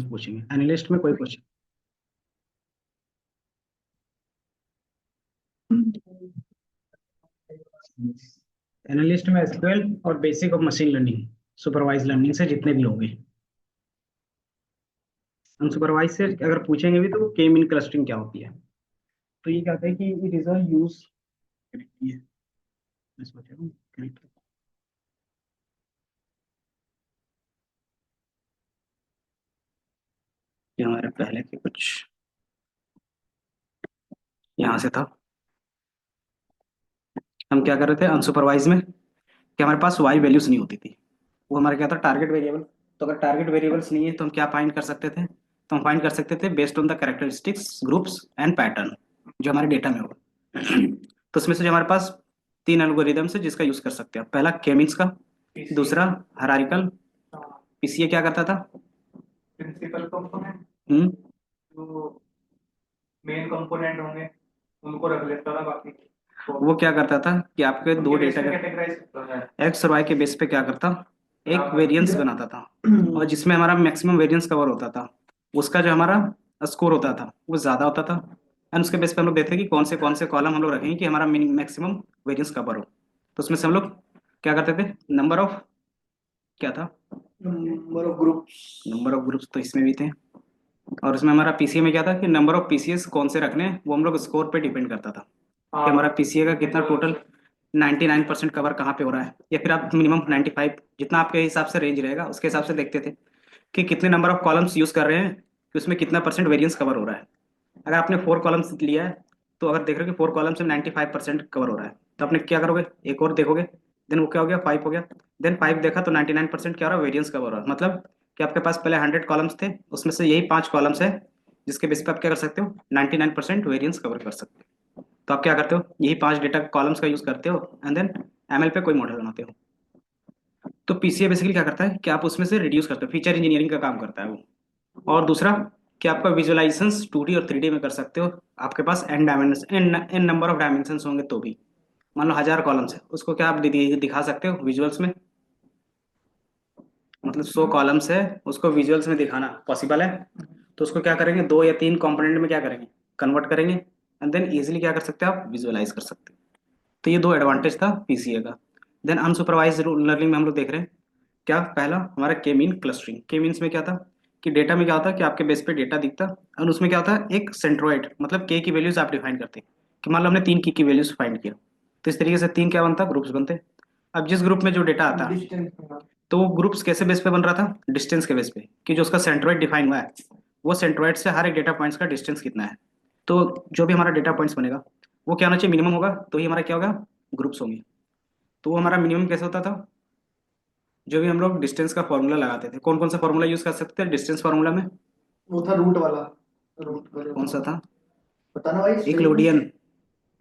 पूछेंगे एनालिस्ट में कोई क्वेश्चन। एनालिस्ट में एसक्यूएल और basic of machine learning, supervise learning से जितने भी होंगे। अनसुपरवाइज से अगर पूछेंगे भी तो के मीन क्लस्टरिंग क्या होती है, तो ये कहते हैं कि इट इज अ यूज है। मैं सोच रहा हूँ connect ये हमारे पहले के कुछ यहाँ से था। हम क्या कर रहे थे अनसुपरवाइज में कि हमारे पास वाई वैल्यूज नहीं होती थी। वो हमारा क्या था टारगेट वेरिएबल। तो अगर टारगेट वेरिएबल्स नहीं है तो हम क्या फाइंड कर सकते थे, तो हम फाइंड कर सकते थे based on the characteristics groups and pattern जो हमारे डेटा में हो। तो उसमें से जो हमारे पास तीन एल्गोरिदम्स है जिसका यूज कर सकते हैं। पहला केमिन्स का, दूसरा हरारिकल, पीसीए क्या करता था, प्रिंसिपल कंपोनेंट हम्म जो मेन कंपोनेंट होंगे उनको रख लेता था, बाकी वो क्या करता था कि आपके दो उनके बेस डेटा पे का कैटेगराइज करता है। एक्स और वाई के बेस पे क्या करता, एक बराबर। वेरिएंस बनाता था, और जिसमें हमारा मैक्सिमम वेरिएंस कवर होता था उसका जो हमारा स्कोर होता था वो ज्यादा होता था। एंड उसके बेस पे हम लोग देखते हैं कि कौन से कॉलम हम लोग रखेंगे कि हमारा मैक्सिमम वेरिएंस कवर हो। तो उसमें से हम लोग क्या करते थे, नंबर ऑफ क्या था, नंबर ऑफ ग्रुप्स तो इसमें भी थे। और उसमें हमारा पीसीए में क्या था कि नंबर ऑफ पीसीएस कौन से रखने हैं वो हम लोग स्कोर पे डिपेंड करता था कि हमारा पीसीए का कितना टोटल 99% कवर कहाँ पे हो रहा है, या फिर आप मिनिमम 95 जितना आपके हिसाब से रेंज रहेगा उसके हिसाब से देखते थे कि कितने नंबर ऑफ कॉलम्स यूज कर रहे हैं कि उसमें कितना परसेंट वेरिएंस कवर हो रहा है। अगर आपने 4 कॉलम्स लिया है तो अगर देख रहे हो कि 4 कॉलम्स में 95% कवर हो रहा है तो आपने क्या करोगे, एक और देखोगे, देन वो क्या हो गया 5 हो गया, देन 5 देखा तो 99% क्या हो रहा है, वेरिएंस कवर हो रहा है। मतलब कि आपके पास पहले 100 कॉलम्स थे उसमें से यही 5 कॉलम्स है जिसके बेस पे आप क्या कर सकते हो 99% वेरिएंस कवर कर सकते हो। तो आप क्या करते हो, यही 5 डेटा कॉलम्स का यूज करते हो एंड देन एमएल पे कोई मॉडल बनाते हो। तो पीसीए बेसिकली क्या करता है कि आप उसमें से रिड्यूस करते हो, फीचर इंजीनियरिंग का काम करता है वो। और दूसरा कि आपका विजुअलाइजेशंस 2D और 3D में कर सकते हो। आपके पास N dimension N number of dimensions होंगे तो भी, मान लो 1000 कॉलम्स है उसको क्या आप दिखा सकते हो विजुअल्स में, मतलब 100 कॉलम्स है उसको विजुअल्स में दिखाना पॉसिबल है। तो उसको क्या करेंगे, 2 या 3 कंपोनेंट में क्या करेंगे, कन्वर्ट करेंगे एंड देन इजीली क्या कर सकते हो आप विजुअलाइज कर सकते हो। तो ये दो एडवांटेज था पीसीए का। देन अनसुपरवाइज लर्निंग में हम लोग देख रहे हैं क्या, पहला हमारा के मीन क्लस्टरिंग। के मीन्स में क्या था कि डेटा में क्या होता है कि आपके बेस पे डेटा दिखता और उसमें क्या होता है एक सेंट्रोइड, मतलब के की वैल्यूज आप डिफाइन करते हैं कि मान लो हमने 3 की वैल्यूज फाइंड किया तो इस तरीके से 3 क्या बनता, ग्रुप्स बनते। अब जिस ग्रुप में जो डेटा आता तो वो ग्रुप्स कैसे बेस पे बन रहा था, डिस्टेंस के बेस पे कि जो उसका सेंट्रोइड डिफाइन हुआ है वो सेंट्रोइड से हर एक डेटा पॉइंट्स का डिस्टेंस कितना है। तो जो भी हमारा डेटा पॉइंट्स बनेगा वो क्या होना चाहिए, मिनिमम होगा, तो ही हमारा क्या होगा, ग्रुप्स होंगे। तो वो हमारा मिनिमम कैसे होता था, जो भी हम लोग डिस्टेंस का फॉर्मूला लगाते थे, कौन कौन सा फॉर्मूला यूज कर सकते थे डिस्टेंस फार्मूला में, वो था रूट वाला। रूट वाले कौन सा था, पता ना भाई, इक्लोडियन,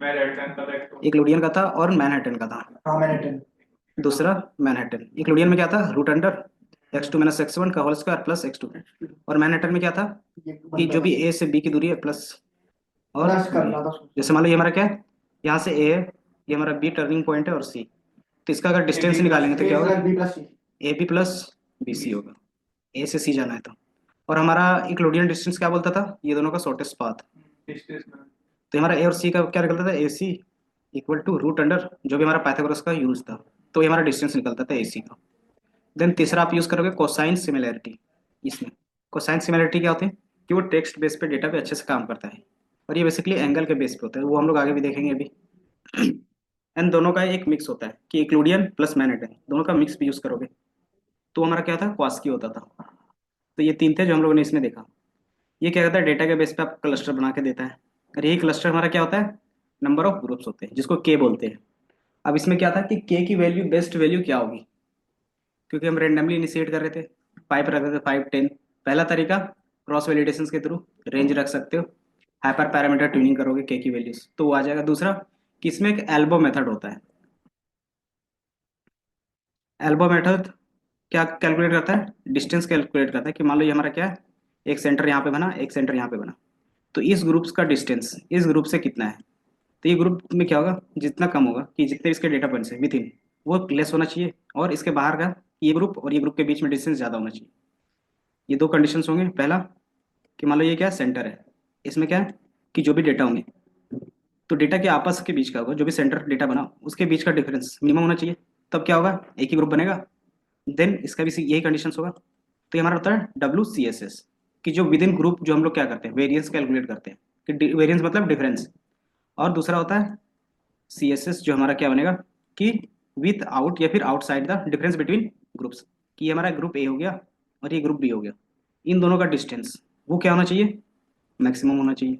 मैनहट्टन का था एक तो। इक्लोडियन का था और मैनहट्टन का था। हाँ, मैनहट्टन। दूसरा मैनहट्टन, इक्लोडियन में क्या था रूट अंडर x2 - x1 का होल स्क्वायर प्लस x2, और मैनहट्टन में क्या था ये कि बनता जो था, भी a से b की दूरी है प्लस और प्लस b। करना था। जैसे मान लो ये हमारा क्या है, यहाँ से a है, ये हमारा b टर्निंग पॉइंट है और c, तो इसका अगर ए डिस्टेंस बी प्लस निकालेंगे तो ए क्या होगा, plus B plus C. A B plus B C होगा, ए से सी जाना है तो। और हमारा इक्लोडियन डिस्टेंस क्या बोलता था, ये दोनों का शॉर्टेस्ट पाथ। डिस्टेंस में। तो हमारा ए और सी का क्या निकलता था, ए सी इक्वल टू रूट अंडर जो भी हमारा पाइथागोरस का यूज था, तो ये हमारा डिस्टेंस निकलता था ए सी का। देन तीसरा आप यूज करोगे कोसाइन सिमिलैरिटी। इसमें कोसाइन सिमिलैरिटी क्या होते हैं कि वो टेक्स्ट बेस पे डेटा पे अच्छे से काम करता है, और ये बेसिकली एंगल के बेस पे होता है, वो हम लोग आगे भी देखेंगे अभी। एंड दोनों का एक मिक्स होता है कि इक्लूडियन प्लस मैनहट्टन दोनों का मिक्स भी यूज करोगे तो हमारा क्या था, क्वास्की होता था। तो ये तीन थे जो हम लोगों ने इसमें देखा। ये क्या कहता है, डेटा के बेस पे आप क्लस्टर बना के देता है, और यही क्लस्टर हमारा क्या होता है, नंबर ऑफ ग्रुप्स होते हैं जिसको के बोलते हैं। अब इसमें क्या था कि के की वैल्यू बेस्ट वैल्यू क्या होगी, क्योंकि हम रेंडमली इनिशिएट कर रहे थे, 5 रख रहे थे, 5 10। पहला तरीका क्रॉस वैलिडेशन के थ्रू रेंज रख सकते हो, हाइपर पैरामीटर ट्यूनिंग करोगे के की वैल्यूज तो वो आ जाएगा। दूसरा कि इसमें एक एल्बो मेथड होता है। एल्बो मेथड क्या कैलकुलेट करता है, डिस्टेंस कैलकुलेट करता है कि मान लो ये हमारा क्या है, एक सेंटर यहाँ पे बना, एक सेंटर यहाँ पे बना, तो इस ग्रुप्स का डिस्टेंस इस ग्रुप से कितना है। तो ये ग्रुप में क्या होगा, जितना कम होगा कि जितने भी इसके डेटा पॉइंट्स हैं विथ इन वो लेस होना चाहिए, और इसके बाहर का ये ग्रुप और ये ग्रुप के बीच में डिस्टेंस ज़्यादा होना चाहिए। ये दो कंडीशंस होंगे। पहला कि मान लो ये क्या है, सेंटर है, इसमें क्या है कि जो भी डेटा होंगे, तो डेटा के आपस के बीच का होगा, जो भी सेंटर डेटा बना उसके बीच का डिफरेंस मिनिमम होना चाहिए, तब क्या होगा, एक ही ग्रुप बनेगा। देन इसका भी यही कंडीशंस होगा। तो ये हमारा होता है WCSS, कि जो विद इन ग्रुप जो हम लोग क्या करते हैं, वेरियंस कैलकुलेट करते हैं, कि वेरियंस मतलब डिफरेंस। और दूसरा होता है CSS, जो हमारा क्या बनेगा कि विथ आउट या फिर outside the difference between groups, कि ये हमारा ग्रुप ए हो गया और ये ग्रुप बी हो गया, इन दोनों का डिस्टेंस वो क्या होना चाहिए, मैक्सिमम होना चाहिए।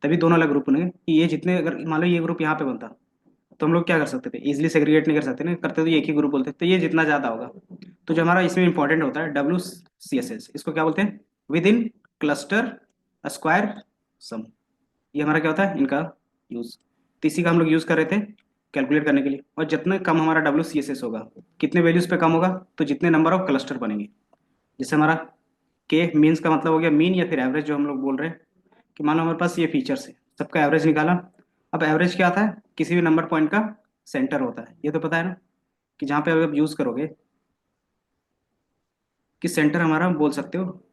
तभी दोनों अलग ग्रुप बनेंगे। कि ये जितने, अगर मान लो ये ग्रुप यहाँ पे बनता, तो हम लोग क्या कर सकते थे, इजिली सेग्रीगेट नहीं कर सकते ना, करते तो ये एक ही ग्रुप बोलते, तो ये जितना ज्यादा होगा। तो जो हमारा इसमें इंपॉर्टेंट होता है WCSS, इसको क्या बोलते हैं, विद इन क्लस्टर स्क्वायर सम। ये हमारा क्या होता है, इनका यूज। तो इसी का हम लोग यूज कर रहे थे कैलकुलेट करने के लिए। और जितने कम हमारा WCSS होगा, कितने वैल्यूज पे कम होगा, तो जितने नंबर ऑफ क्लस्टर बनेंगे। जैसे हमारा के मीन्स का मतलब हो गया मीन या फिर एवरेज, जो हम लोग बोल रहे हैं कि मान लो हमारे पास ये फीचर्स है, सबका एवरेज निकाला। अब एवरेज क्या आता है, किसी भी नंबर पॉइंट का सेंटर होता है, ये तो पता है ना, कि जहाँ पे आप यूज करोगे कि सेंटर हमारा बोल सकते हो,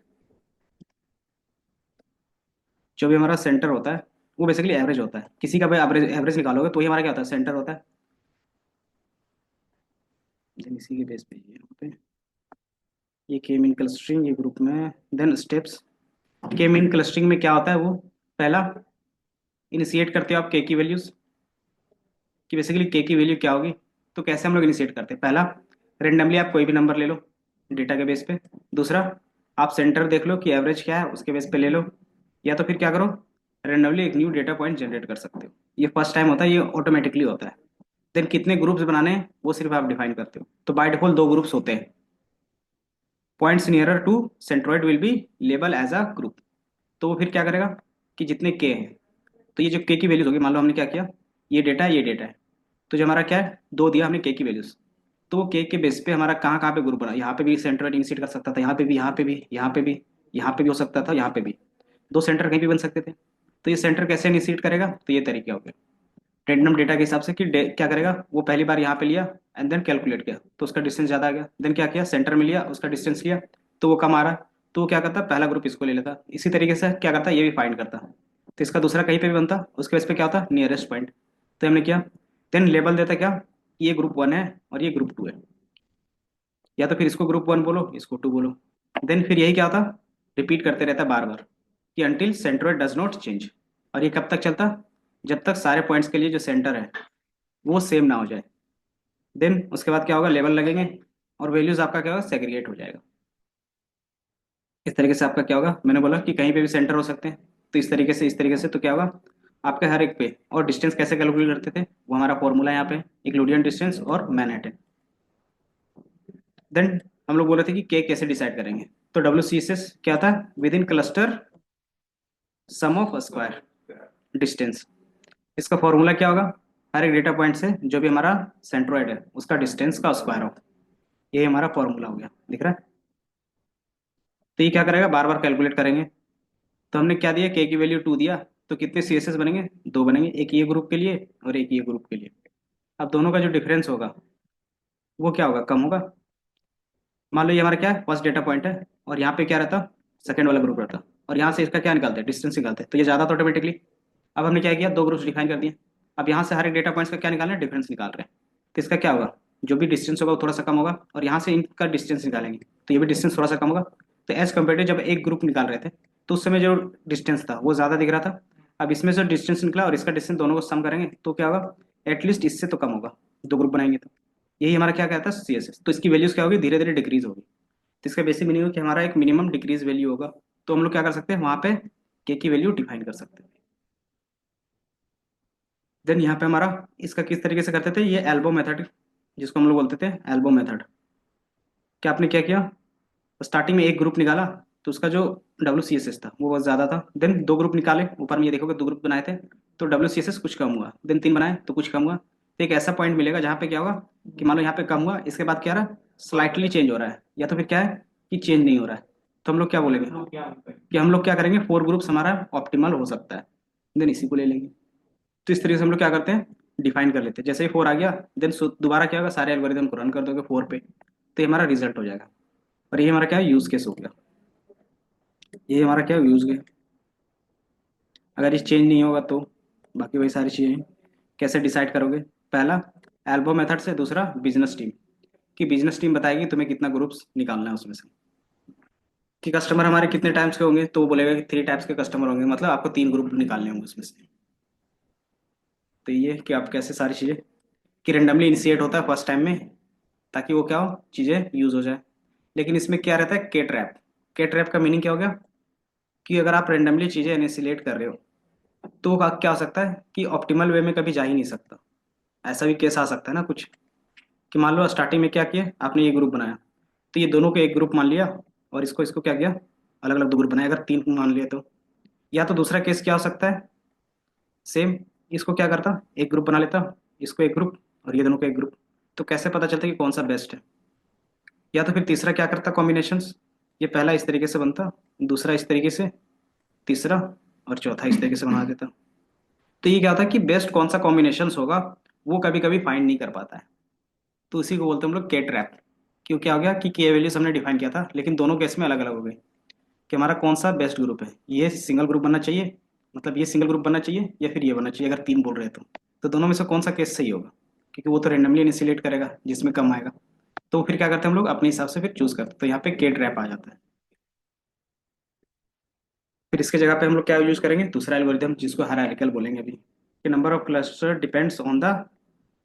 जो भी हमारा सेंटर होता है वो बेसिकली एवरेज होता है। किसी का भी एवरेज एवरेज निकालोगे तो ये हमारा क्या होता है, सेंटर होता है। Then इसी के बेस पे ये होते हैं, ये के मीन क्लस्टरिंग, ये ग्रुप में। देन स्टेप्स, के मीन क्लस्टरिंग में क्या होता है, वो पहला इनिशिएट करते हो आप के की वैल्यूज, कि बेसिकली के की वैल्यू क्या होगी। तो कैसे हम लोग इनिशिएट करते हैं, पहला रेंडमली आप कोई भी नंबर ले लो डेटा के बेस पे। दूसरा आप सेंटर देख लो कि एवरेज क्या है, उसके बेस पे ले लो। या तो फिर क्या करो, रेंडमली एक न्यू डेटा पॉइंट जनरेट कर सकते हो। ये फर्स्ट टाइम होता है, ये ऑटोमेटिकली होता है। देन कितने ग्रुप्स बनाने हैं वो सिर्फ आप डिफाइन करते हो। तो बाय डिफॉल्ट दो ग्रुप्स होते हैं, points nearer to centroid will be label as a group. तो वो फिर क्या करेगा कि जितने के हैं, तो ये जो के की वैल्यूज होगी, मान लो हमने क्या किया, ये डेटा है, ये डेटा है, तो जो हमारा क्या है, दो दिया हमने के की वैल्यूज। तो वो के बेस पे हमारा कहाँ कहाँ पे ग्रुप बना, यहाँ पे भी सेंट्रोइड इंसिट कर सकता था, यहाँ पे भी, यहाँ पे भी, यहाँ पे भी, यहाँ पे भी हो सकता था, यहाँ पे भी। दो सेंटर कहीं भी बन सकते थे। तो ये सेंटर कैसे इनिशिएट करेगा, तो ये तरीके हो गए रैंडम डेटा के हिसाब से, कि क्या करेगा, वो पहली बार यहाँ पे लिया एंड देन कैलकुलेट किया, तो उसका डिस्टेंस ज्यादा आ गया। देन क्या किया, सेंटर में लिया, उसका डिस्टेंस लिया, तो वो कम आ रहा है, तो वो क्या करता, पहला ग्रुप इसको ले लेता। इसी तरीके से क्या करता, ये भी फाइंड करता। तो इसका दूसरा कहीं पे भी बनता, उसके बेस पे क्या होता, नियरेस्ट पॉइंट। तो हमने किया, देन लेबल देता क्या, कि ये ग्रुप 1 है और ये ग्रुप 2 है। या तो फिर इसको ग्रुप 1 बोलो, इसको 2 बोलो। देन फिर यही क्या होता, रिपीट करते रहता बार बार, कि until centroid does not change. और ये कब तक चलता, जब तक सारे पॉइंट्स के लिए जो सेंटर है वो सेम ना हो जाए। देन उसके बाद क्या होगा, लेवल लगेंगे और वैल्यूज आपका क्या होगा, सेग्रीगेट हो जाएगा। इस तरीके से आपका क्या होगा, मैंने बोला कि कहीं पे भी सेंटर हो सकते हैं। तो इस तरीके से, इस तरीके से तो क्या होगा आपके हर एक पे। और डिस्टेंस कैसे कैलकुलेट करते थे, वो हमारा फॉर्मूला है यहाँ पे, इक्लूडियन डिस्टेंस और मैनहट्टन। देन हम लोग बोले थे कि के कैसे डिसाइड करेंगे। तो WCSS क्या था, within cluster sum of square distance. इसका फॉर्मूला क्या होगा, हर एक डेटा पॉइंट से जो भी हमारा सेंट्रोइड है उसका डिस्टेंस का स्क्वायर हो। ये हमारा फॉर्मूला हो गया, दिख रहा है। तो ये क्या करेगा, बार बार कैलकुलेट करेंगे। तो हमने क्या दिया, के की वैल्यू 2 दिया, तो कितने CSS बनेंगे, दो बनेंगे, एक ये ग्रुप के लिए और एक ये ग्रुप के लिए। अब दोनों का जो डिफरेंस होगा वो क्या होगा, कम होगा। मान लो ये हमारा क्या है, फर्स्ट डेटा पॉइंट है, और यहाँ पे क्या रहता, सेकंड वाला ग्रुप रहता, और यहाँ से इसका क्या निकालते हैं, डिस्टेंस निकालते हैं, तो ये ज़्यादा तो ऑटोमेटिकली। अब हमने क्या किया, दो ग्रुप्स डिफाइन कर दिए। अब यहाँ से हर एक डेटा पॉइंट्स का क्या निकालना है, डिफरेंस निकाल रहे हैं। तो इसका क्या होगा, जो भी डिस्टेंस होगा वो थोड़ा सा कम होगा, और यहाँ से इनका डिस्टेंस निकालेंगे तो ये भी डिस्टेंस थोड़ा सा कम होगा। तो एज कम्पेयर टू जब एक ग्रुप निकाल रहे थे, तो उस समय जो डिस्टेंस था वो ज़्यादा दिख रहा था। अब इसमें से डिस्टेंस निकला और इसका डिस्टेंस, दोनों को सम करेंगे तो क्या होगा, एटलीस्ट इससे तो कम होगा, दो ग्रुप बनाएंगे तो। यही हमारा क्या कहता है, CSS। तो इसकी वैल्यूज क्या होगी, धीरे धीरे डिक्रीज होगी। तो इसका बेसिक मीनिंग है कि हमारा एक मिनिमम डिक्रीज वैल्यू होगा। तो हम लोग क्या कर सकते हैं, वहां पे के की वैल्यू डिफाइन कर सकते हैं। देन यहाँ पे हमारा इसका किस तरीके से करते थे, ये एल्बो मेथड, जिसको हम लोग बोलते थे एल्बो मेथड। क्या आपने क्या किया, स्टार्टिंग में एक ग्रुप निकाला, तो उसका जो WCSS था वो बहुत ज्यादा था। देन दो ग्रुप निकाले, ऊपर में ये देखोगे दो ग्रुप बनाए थे, तो WCSS कुछ कम हुआ। देन तीन बनाए तो कुछ कम हुआ। तो एक ऐसा पॉइंट मिलेगा जहाँ पे क्या होगा, कि मान लो यहाँ पे कम हुआ, इसके बाद क्या रहा, स्लाइटली चेंज हो रहा है, या तो फिर क्या है कि चेंज नहीं हो रहा है। तो हम लोग क्या बोलेंगे, लोग क्या होता है? कि हम लोग क्या करेंगे, फोर ग्रुप्स हमारा ऑप्टिमल हो सकता है, देन इसी को ले लेंगे। तो इस तरीके से हम लोग क्या करते हैं, डिफाइन कर लेते हैं। जैसे ही 4 आ गया, देन दोबारा क्या होगा, सारे एल्गोरिदम को रन कर दोगे 4 पे, तो ये हमारा रिजल्ट हो जाएगा। और ये हमारा क्या है, यूज केस हो गया। ये हमारा क्या यूज है। अगर ये चेंज नहीं होगा तो बाकी वही सारी चीज़ें कैसे डिसाइड करोगे। पहला एल्बो मेथड से, दूसरा बिजनेस टीम, कि बिजनेस टीम बताएगी तुम्हें कितना ग्रुप्स निकालना है उसमें से। कि कस्टमर हमारे कितने टाइप्स के होंगे, तो वो बोलेगा कि 3 टाइप्स के कस्टमर होंगे, मतलब आपको 3 ग्रुप निकालने होंगे उसमें से। तो ये कि आप कैसे सारी चीज़ें कि रेंडमली इनिशिएट होता है फर्स्ट टाइम में, ताकि वो क्या हो, चीज़ें यूज हो जाए। लेकिन इसमें क्या रहता है, के ट्रैप। के ट्रैप का मीनिंग क्या हो गया, कि अगर आप रेंडमली चीज़ें इनिशिएट कर रहे हो तो वो क्या हो सकता है कि ऑप्टिमल वे में कभी जा ही नहीं सकता। ऐसा भी केस आ सकता है ना कुछ, कि मान लो स्टार्टिंग में क्या किया आपने, ये ग्रुप बनाया, तो ये दोनों को एक ग्रुप मान लिया, और इसको इसको क्या किया, अलग अलग 2 ग्रुप बनाए, अगर 3 मान लिए तो। या तो दूसरा केस क्या हो सकता है, सेम, इसको क्या करता, एक ग्रुप बना लेता, इसको एक ग्रुप, और ये दोनों को एक ग्रुप। तो कैसे पता चलता कि कौन सा बेस्ट है। या तो फिर तीसरा क्या करता, कॉम्बिनेशंस, ये पहला इस तरीके से बनता, दूसरा इस तरीके से, तीसरा और चौथा इस तरीके से बना देता। तो ये क्या होता है कि बेस्ट कौन सा कॉम्बिनेशंस होगा, वो कभी कभी फाइंड नहीं कर पाता है। तो उसी को बोलते हैं हम लोग के ट्रैप। क्यों, क्या हो गया कि के वैल्यूज हमने डिफाइन किया था, लेकिन दोनों केस में अलग अलग हो गए, कि हमारा कौन सा बेस्ट ग्रुप है, ये सिंगल ग्रुप बनना चाहिए, मतलब ये सिंगल ग्रुप बनना चाहिए, या फिर ये बनना चाहिए, अगर 3 बोल रहे हैं तो दोनों में से कौन सा केस सही होगा, क्योंकि वो तो रेंडमली इनिशिएट करेगा जिसमें कम आएगा। तो फिर क्या करते हैं हम लोग, अपने हिसाब से फिर चूज करते हैं, तो यहाँ पे के ट्रैप आ जाता है। फिर इसके जगह पे हम लोग क्या यूज करेंगे, दूसरा एल्गोरिथम जिसको हायरार्किकल बोलेंगे अभी, कि number of cluster depends on the,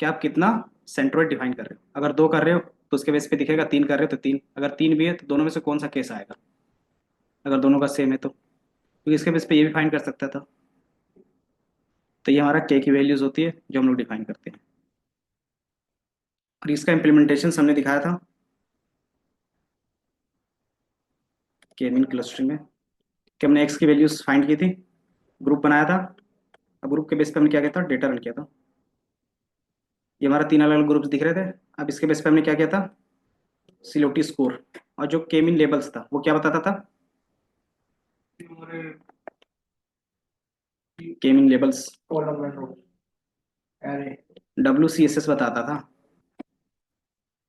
कि आप कितना सेंट्रोइड डिफाइन कर रहे हो। अगर 2 कर रहे हो तो उसके बेस पे दिखेगा, 3 कर रहे हो तो 3, अगर 3 भी है तो दोनों में से कौन सा केस आएगा, अगर दोनों का सेम है तो। क्योंकि इसके बेस पे ये भी फाइंड कर सकता था। तो ये हमारा के की वैल्यूज होती है जो हम लोग डिफाइन करते हैं। और इसका इम्प्लीमेंटेशन हमने दिखाया था के मीन क्लस्टरिंग में, कि हमने एक्स की वैल्यूज फाइंड की थी, ग्रुप बनाया था, अब ग्रुप के बेस पे हमने क्या किया था, डेटा रन किया था। ये हमारा 3 अलग अलग ग्रुप्स दिख रहे थे। अब इसके बेस पे हमने क्या किया था, सिलोटी स्कोर, और जो के मीन लेबल्स था वो क्या बताता था, हमारे के मीन लेबल्स कॉलम में रो अरे WCSS बताता था।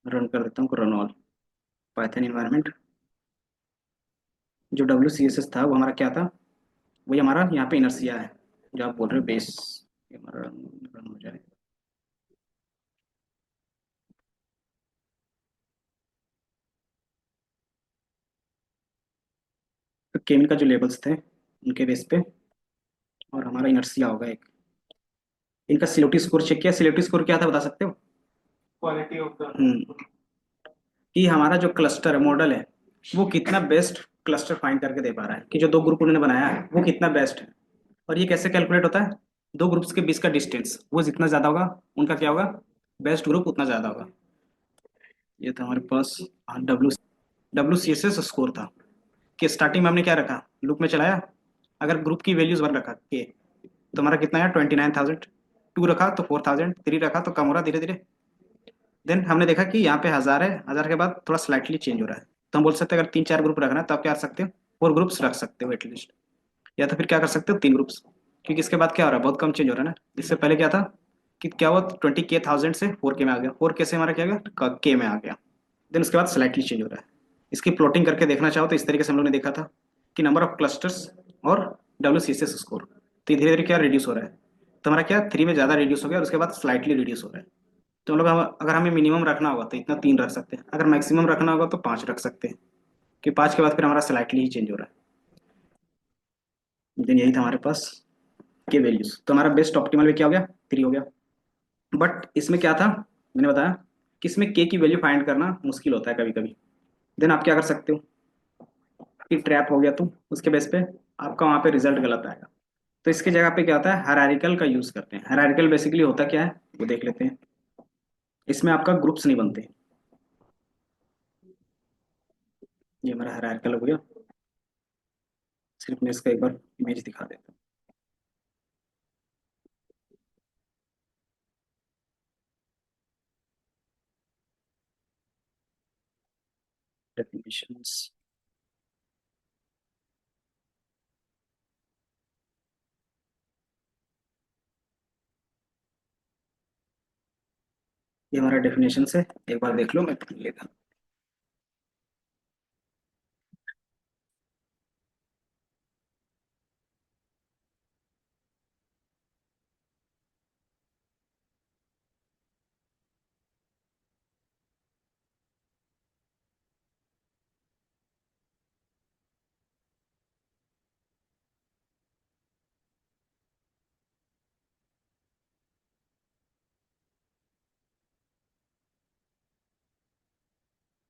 रन कर देता हूँ, रन ऑल पाइथन इन्वायरमेंट। जो WCSS था वो हमारा क्या था, वही हमारा यहाँ पे इनर्सिया है, जो आप बोल रहे हो बेस। ये हमारा रन हो जाए। तो केमिन का जो लेबल्स थे उनके बेस पे, और हमारा इनर्सिया होगा एक। इनका सिलोटी स्कोर चेक किया, सिलोटी स्कोर क्या था बता सकते हो। क्वालिटी ऑफ द कि हमारा जो क्लस्टर है, मॉडल है, वो कितना बेस्ट क्लस्टर फाइंड करके दे पा रहा है, कि जो 2 ग्रुप उन्होंने बनाया है वो कितना बेस्ट है। और ये कैसे कैलकुलेट होता है, 2 ग्रुप्स के बीच का डिस्टेंस, वो जितना ज्यादा होगा उनका क्या होगा, बेस्ट ग्रुप उतना ज्यादा होगा। ये था हमारे पास डब्ल्यू WCSS स्कोर था, कि स्टार्टिंग में हमने क्या रखा, लूप में चलाया, अगर ग्रुप की वैल्यूज 1 रखा के, तो हमारा कितना आया 29,000, 2 रखा तो 4,000, 3 रखा तो कम हो रहा धीरे धीरे। देन हमने देखा कि यहाँ पे 1,000 है, 1,000 के बाद थोड़ा स्लाइटली चेंज हो रहा है, तो हम बोल सकते हैं अगर 3 4 ग्रुप रखना है तो आप क्या कर सकते हो, 4 ग्रुप्स रख सकते हो एटलीस्ट। या तो फिर क्या कर सकते हो, 3 ग्रुप्स, क्योंकि इसके बाद क्या हो रहा है, बहुत कम चेंज हो रहा है ना। इससे पहले क्या था, कि क्या हुआ, 20K से 4K में आ गया, 4K से हमारा क्या गया, के में आ गया। देन उसके बाद स्लाइटली चेंज हो रहा है। इसकी प्लॉटिंग करके देखना चाहो तो इस तरीके से हम लोग ने देखा था, कि नंबर ऑफ क्लस्टर्स और WCSS स्कोर, तो धीरे धीरे क्या रिड्यूस हो रहा है। तो हमारा क्या 3 में ज़्यादा रिड्यूस हो गया और उसके बाद स्लाइटली रिड्यूस हो रहा है। तो हम लोग अगर हमें मिनिमम रखना होगा तो इतना 3 रख सकते हैं, अगर मैक्सिमम रखना होगा तो 5 रख सकते हैं, कि 5 के बाद फिर हमारा स्लाइटली ही चेंज हो रहा है। देन यही था हमारे पास के वैल्यूज, तो हमारा बेस्ट ऑप्टिमल में क्या हो गया, 3 हो गया। बट इसमें क्या था, मैंने बताया कि इसमें के की वैल्यू फाइंड करना मुश्किल होता है कभी कभी। देन आप क्या कर सकते हो, कि ट्रैप हो गया तो उसके बेस पे आपका वहाँ पे रिजल्ट गलत आएगा। तो इसके जगह पे क्या होता है, हायरार्किकल का यूज करते हैं। हायरार्किकल बेसिकली होता क्या है वो देख लेते हैं। इसमें आपका ग्रुप्स नहीं बनते। ये हमारा हायरार्किकल हो गया। सिर्फ मैं इसका एक बार इमेज दिखा देता हूँ। डेफिनेशंस, ये हमारा डेफिनेशन है, एक बार देख लो, मैं पढ़ लेता हूँ।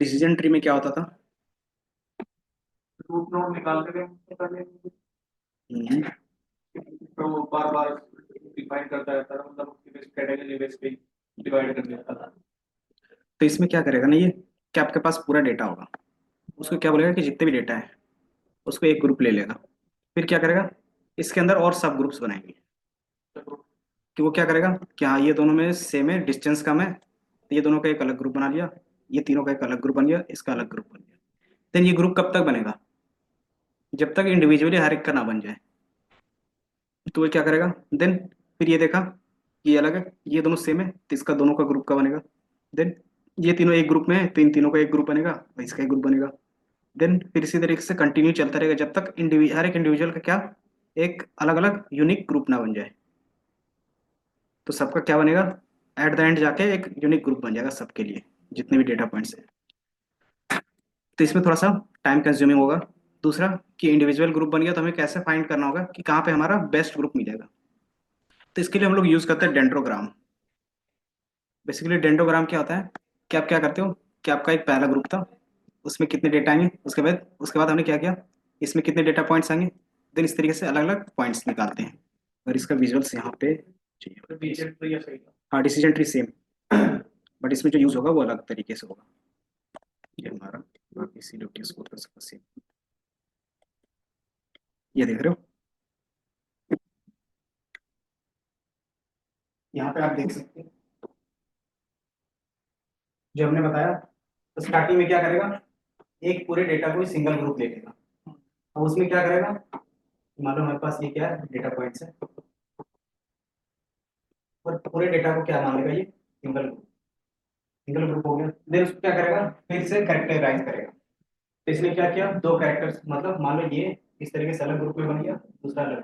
डिसीजन ट्री में क्या होता था? रूट नोड निकालते थे पहले, हम्म, तो वो बार बार डिफाइन करता रहता था, मतलब उसकी बेस कैटेगरी बेस पे डिवाइड कर देता था। तो इसमें क्या करेगा ना ये, कि आपके पास पूरा डेटा होगा, उसको क्या बोलेगा कि जितने भी डेटा है उसको एक ग्रुप ले लेगा। फिर क्या करेगा, इसके अंदर और सब ग्रुप्स बनाएंगे। तो कि वो क्या करेगा कि हाँ ये दोनों में सेम है, डिस्टेंस कम है, तो ये दोनों का एक अलग ग्रुप बना लिया, ये तीनों का एक अलग ग्रुप बन गया, इसका अलग ग्रुप बन गया। देन ये ग्रुप कब तक बनेगा, जब तक इंडिविजुअली हर एक का ना बन जाए। तो वो क्या करेगा, देन फिर ये देखा कि ये अलग है, ये दोनों सेम है, तो इसका दोनों का ग्रुप का बनेगा। देन ये तीनों एक ग्रुप में है, तो इन तीनों का एक ग्रुप बनेगा और इसका एक ग्रुप बनेगा। देन फिर इसी तरीके से कंटिन्यू चलता रहेगा जब तक हर एक इंडिविजुअल का क्या, एक अलग अलग यूनिक ग्रुप ना बन जाए। तो सबका क्या बनेगा, एट द एंड जाके एक यूनिक ग्रुप बन जाएगा सबके लिए, जितने भी डेटा पॉइंट्स हैं। तो इसमें थोड़ा सा टाइम कंज्यूमिंग होगा। दूसरा, कि इंडिविजुअल ग्रुप बन गया तो हमें कैसे फाइंड करना होगा कि कहाँ पे हमारा बेस्ट ग्रुप मिलेगा। तो इसके लिए हम लोग यूज करते हैं डेंड्रोग्राम। बेसिकली डेंड्रोग्राम क्या होता है, कि आप क्या करते हो, कि आपका एक पहला ग्रुप था, उसमें कितने डेटा आएंगे, उसके बाद हमने क्या किया, इसमें कितने डेटा पॉइंट्स आएंगे, देन इस तरीके से अलग अलग पॉइंट्स निकालते हैं। और इसका विजुअल्स यहाँ पे चाहिए। बीजेड तो ये सही था। हाँ, डिसीजन ट्री सेम, बट इसमें जो यूज होगा वो अलग तरीके से होगा। ये हमारा, बाकी इसीलिए स्कोर कर सकते सेम। ये देख रहे हो, यहाँ पे आप देख सकते हैं जो हमने बताया। तो स्टार्टिंग में क्या करेगा, एक पूरे डेटा को सिंगल ग्रुप ले लेगा। अब उसमें क्या करेगा, मान लो हमारे पास ये क्या है, डेटा पॉइंट्स है, और पूरे डेटा को क्या मान लेगा, ये सिंगल ग्रुप हो गया। देन उसको क्या करेगा, फिर से कैरेक्टराइज करेगा। तो इसने क्या किया, दो कैरेक्टर्स, मतलब मान लो ये इस तरीके से अलग ग्रुप में बन गया, दूसरा अलग,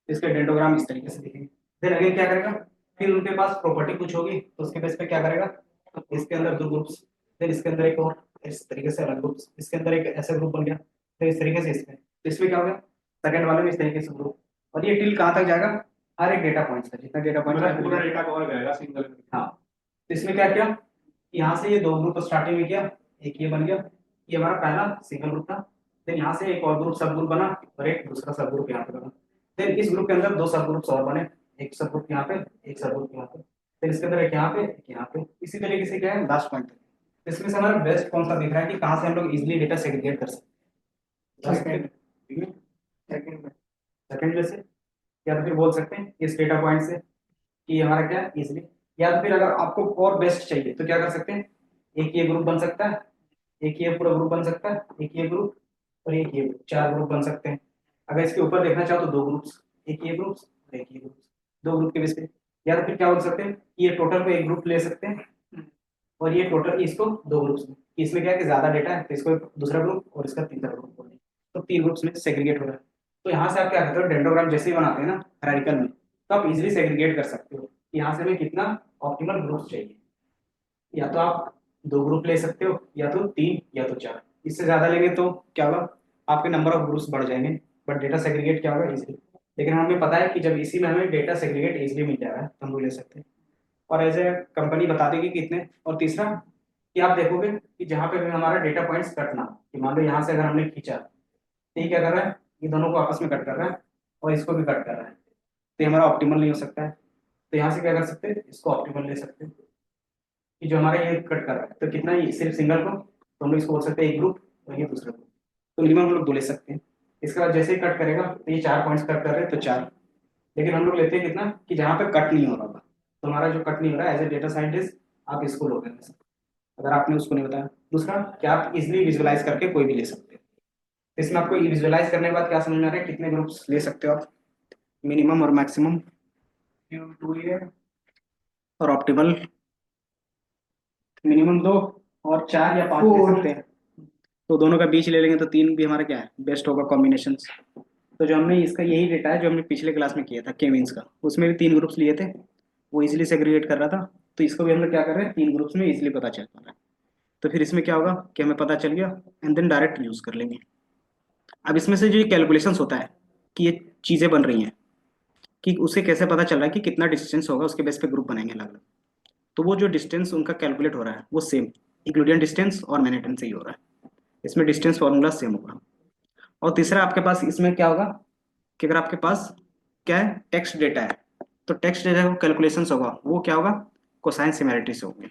इसका डेंडोग्राम इस तरीके से दिखेंगे। फिर अगेन क्या करेगा, फिर उनके पास प्रॉपर्टी कुछ होगी, तो उसके बेस पे क्या करेगा, इसके अंदर दो ग्रुप्स, फिर इसके अंदर एक और इस तरीके से अलग ग्रुप्स, इसके अंदर एक ऐसा ग्रुप बन गया, फिर इस तरीके से इसमें, तो इसमें क्या हो गया, सेकंड वाले में इस तरीके से ग्रुप। और ये टिल कहाँ तक जाएगा, हर एक डेटा पॉइंट का, जितना डेटा पॉइंट मतलब पूरा डेटा कवर करेगा सिंगल। हाँ। तो इसमें क्या किया, यहाँ से ये दो ग्रुप स्टार्टिंग में किया, एक ये बन गया, ये हमारा पहला सिंगल ग्रुप था। फिर यहाँ से एक और ग्रुप सब ग्रुप बना, और एक दूसरा सब ग्रुप यहाँ पे बना। फिर इस ग्रुप के अंदर दो सब ग्रुप्स और बने, एक सब ग्रुप यहाँ पे, एक सब ग्रुप यहाँ पे। फिर इसके अंदर एक यहाँ पे, एक यहाँ पे, इसी तरीके से क्या है लास्ट पॉइंट तक। इसमें से हमारा बेस्ट कौन सा दिख रहा है कि कहाँ से हम लोग इजिली डेटा सेग्रीगेट कर सकते हैं। सेकंड में, सेकंड में से, या तो फिर बोल सकते हैं इस डेटा पॉइंट से कि हमारा क्या इजिली, या तो फिर अगर आपको और बेस्ट चाहिए तो क्या कर सकते हैं, एक ये ग्रुप बन सकता है, एक ये पूरा ग्रुप बन सकता है, एक ये ग्रुप और एक ये ग्रुप, चार ग्रुप बन सकते हैं। अगर इसके ऊपर देखना चाहो तो दो ग्रुप्स, एक ये ग्रुप्स और एक ये ग्रुप्स, दो ग्रुप के बेस पे। या तो फिर क्या बोल सकते हैं, ये टोटल को एक ग्रुप ले सकते हैं, और ये टोटल इसको दो ग्रुप्स में, इसमें क्या है कि ज्यादा डेटा है तो इसको एक दूसरा ग्रुप और इसका तीसरा ग्रुप हो गया, तो तीन ग्रुप्स में सेग्रीगेट हो रहा है। तो यहाँ से आप क्या करते हो, डेंडोग्राम जैसे ही बनाते हैं ना हायरार्किकल में, तो आप इजिली सेग्रीगेट कर सकते हो कि यहाँ से हमें कितना ऑप्टिमल ग्रुप्स चाहिए। या तो आप दो ग्रुप ले सकते हो, या तो तीन, या तो चार। इससे ज्यादा लेंगे तो क्या होगा, आपके नंबर ऑफ ग्रुप्स बढ़ जाएंगे, बट डेटा सेग्रीगेट क्या होगा, इजिली। लेकिन हमें पता है कि जब इसी में हमें डेटा सेग्रीगेट इजिली मिल जाएगा तो हम लोग ले सकते हैं, और एज ए कंपनी बता देगी कितने। और तीसरा, कि आप देखोगे कि जहाँ पे भी हमारा डेटा पॉइंट्स कटना, कि मान लो यहाँ से अगर हमने खींचा, तो ये क्या कर रहा है, ये दोनों को आपस में कट कर रहा है और इसको भी कट कर रहा है, तो ये हमारा ऑप्टिमल नहीं हो सकता है। तो यहाँ से क्या कर सकते हैं, इसको ऑप्टिमल ले सकते हैं, कि जो हमारा ये कट कर रहा है तो कितना, ये सिर्फ सिंगल को तो हम लोग इसको बोल सकते हैं एक ग्रुप, और ये दूसरा ग्रुप। तो मिनिमम हम लोग दो ले सकते हैं। इसके बाद जैसे ही कट करेगा तो ये चार पॉइंट्स कट कर रहे हैं तो चार, लेकिन हम लोग लेते हैं कितना, कि जहाँ पे कट नहीं हो रहा होगा। तो हमारा जो कट नहीं हो रहा है, एज ए डेटा साइंटिस्ट आप इसको लोगे, अगर आपने उसको नहीं बताया। दूसरा, कि आप इजिली विजुअलाइज करके कोई भी ले सकते हैं। तो इसमें आपको विजुअलाइज करने के बाद क्या समझ में आ रहा है, कितने ग्रुप्स ले सकते हो आप, मिनिमम और मैक्सिमम, टू ये और ऑप्टिमल मिनिमम दो, और चार या पांच ले सकते हैं। तो दोनों का बीच ले लेंगे तो तीन भी हमारा क्या है, बेस्ट होगा कॉम्बिनेशन। तो जो हमने इसका यही डेटा है जो हमने पिछले क्लास में किया था के मींस का, उसमें भी तीन ग्रुप्स लिए थे, वो इजिली सेग्रीगेट कर रहा था। तो इसको भी हम लोग क्या कर रहे हैं, तीन ग्रुप्स में इजिली पता चल पा रहा है। तो फिर इसमें क्या होगा कि हमें पता चल गया, एंड देन डायरेक्ट यूज कर लेंगे। अब इसमें से जो ये कैलकुलेशंस होता है कि ये चीजें बन रही हैं, कि उसे कैसे पता चल रहा है कि कितना डिस्टेंस होगा, उसके बेस पे ग्रुप बनाएंगे अलग अलग। तो वो जो डिस्टेंस उनका कैलकुलेट हो रहा है वो सेम, यूक्लिडियन डिस्टेंस और मैनहट्टन से ही हो रहा है। इसमें डिस्टेंस फॉर्मूला सेम होगा। और तीसरा आपके पास इसमें क्या होगा कि अगर आपके पास क्या है, टेक्स्ट डेटा है, तो टेक्स्ट डेटा का कैलकुलेशंस होगा वो क्या होगा, कोसाइन सिमिलरिटी से होंगे।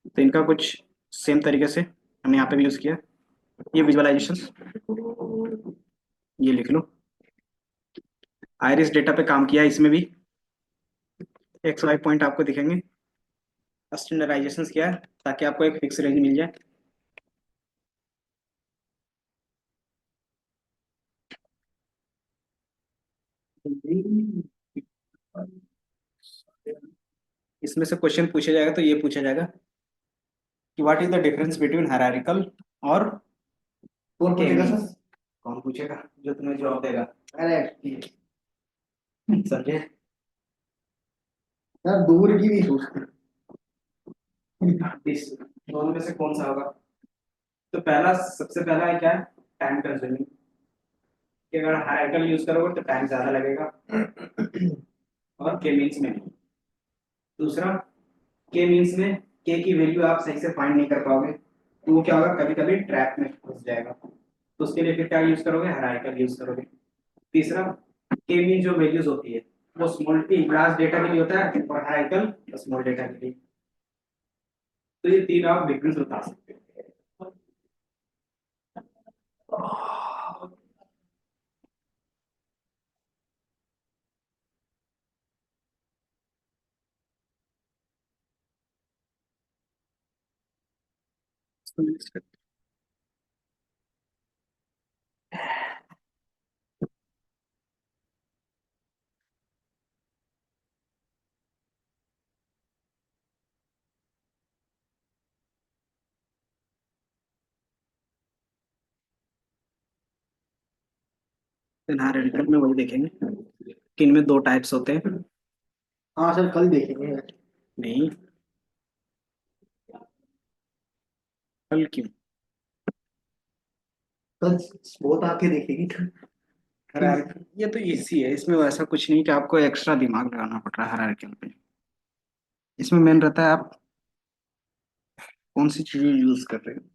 तो इनका कुछ सेम तरीके से हमने यहाँ पे भी यूज़ किया। ये विजुअलाइजेशन ये लिख लो। आइरिस डेटा पे काम किया है इसमें भी, एक्स वाई पॉइंट आपको दिखेंगे। स्टैंडर्डाइजेशन किया है ताकि आपको एक फिक्स रेंज मिल जाए। इसमें से क्वेश्चन पूछा जाएगा तो ये पूछा जाएगा कि what is the difference between hierarchical और कौन के पूछेगा मीन्स। सर? कौन पूछेगा, जो तुम्हें जवाब देगा। अरे समझे। यार दूर की नहीं सोचते। इस दोनों में से कौन सा होगा। तो पहला, सबसे पहला है क्या, टाइम कंज्यूमिंग, कि अगर हायरार्किकल यूज करोगे तो टाइम ज्यादा लगेगा, और के मीन्स में नहीं। दूसरा, के मीन्स में के की वैल्यू आप सही से फाइंड नहीं कर पाओगे, तो वो क्या होगा, कभी कभी ट्रैप में फंस जाएगा, तो उसके लिए फिर क्या यूज करोगे, हायरार्किकल यूज करोगे। तीसरा, के मीन जो वैल्यूज होती है वो स्मॉल टी लार्ज डेटा के लिए होता है और हायरार्किकल स्मॉल डेटा के लिए। तो ये तीन आप डिफरेंस बता सकते हो। हायरार्किकल में वही देखेंगे कि इनमें दो टाइप्स होते हैं। हाँ सर कल देखेंगे। नहीं, कल क्यों। कल बहुत आके देखेगी। हायरार्किकल ये तो इजी है, इसमें वैसा कुछ नहीं कि आपको एक्स्ट्रा दिमाग लगाना पड़ रहा है हायरार्किकल पे। इसमें मेन रहता है आप कौन सी चीज यूज कर रहे हो।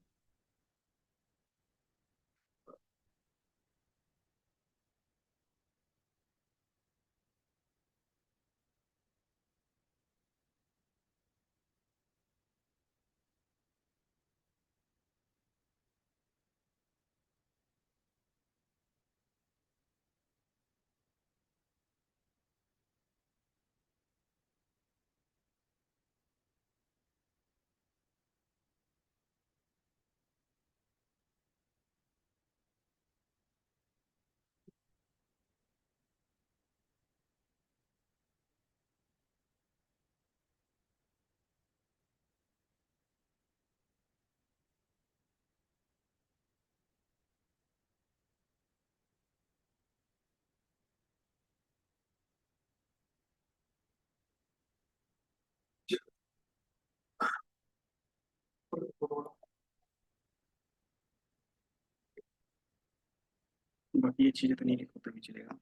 बाकी ये चीजें तो नहीं लिखो तो भी चलेगा।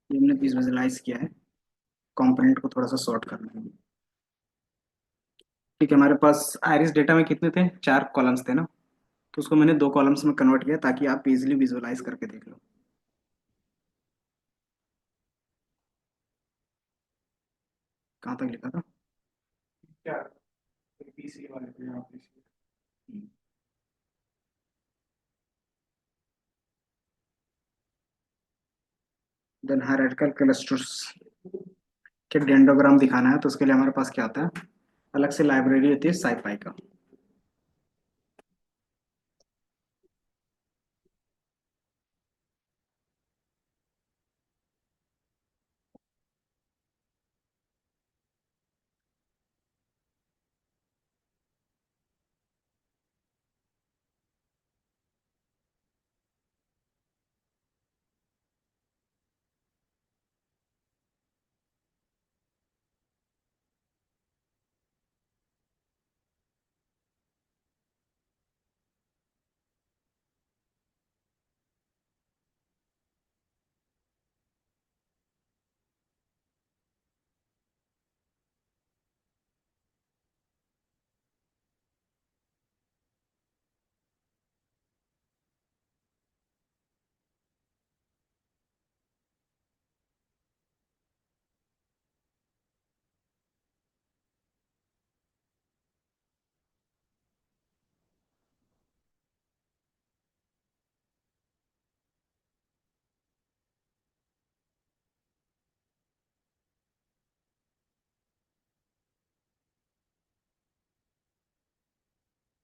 ये हमने विजुअलाइज किया है, कंपोनेंट को थोड़ा सा सॉर्ट करना है। ठीक है, हमारे पास आइरिस डेटा में कितने थे, चार कॉलम्स थे ना, तो उसको मैंने दो कॉलम्स में कन्वर्ट किया ताकि आप इजीली विजुअलाइज करके देख लो। कहाँ तक लिखा था। क्या पीसी वाले पे आप पीसी। देन हायरार्किकल क्लस्टर्स के डेंडोग्राम दिखाना है, तो उसके लिए हमारे पास क्या आता है, अलग से लाइब्रेरी होती है साइपाई का।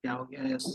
क्या हो गया? यस।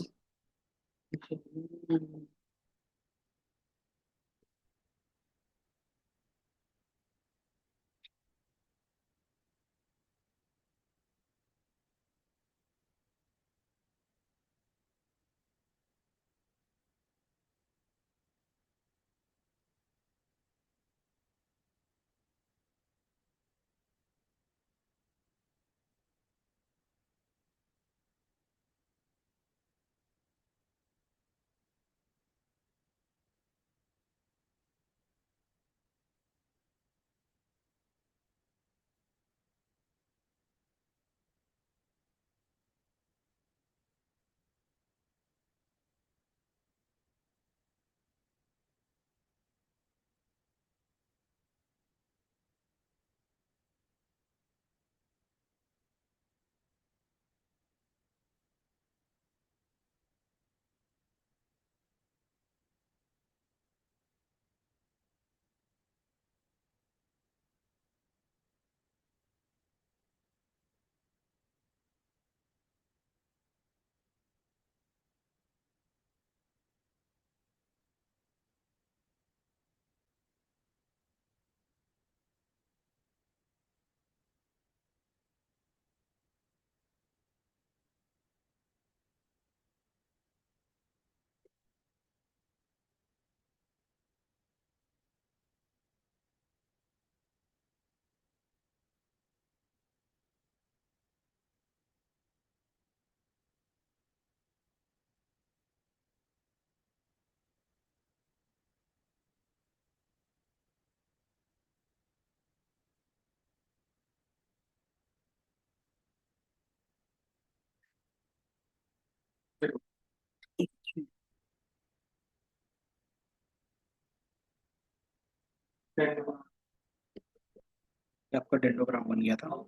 आपका डेंडोग्राम बन गया था।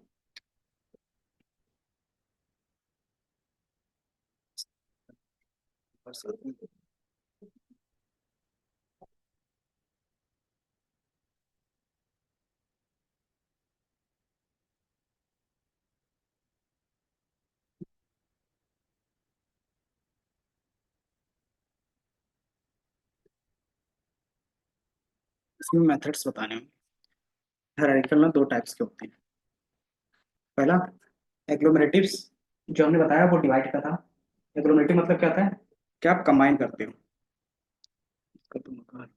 इसमें मेथड्स बताने हैं। हायरार्किकल में दो टाइप्स के होते हैं। पहला एग्लोमेरेटिव्स, जो हमने बताया वो डिवाइड का था। एग्लोमेरेटिव मतलब क्या होता है कि आप कंबाइन करते हो। इसका तो मकान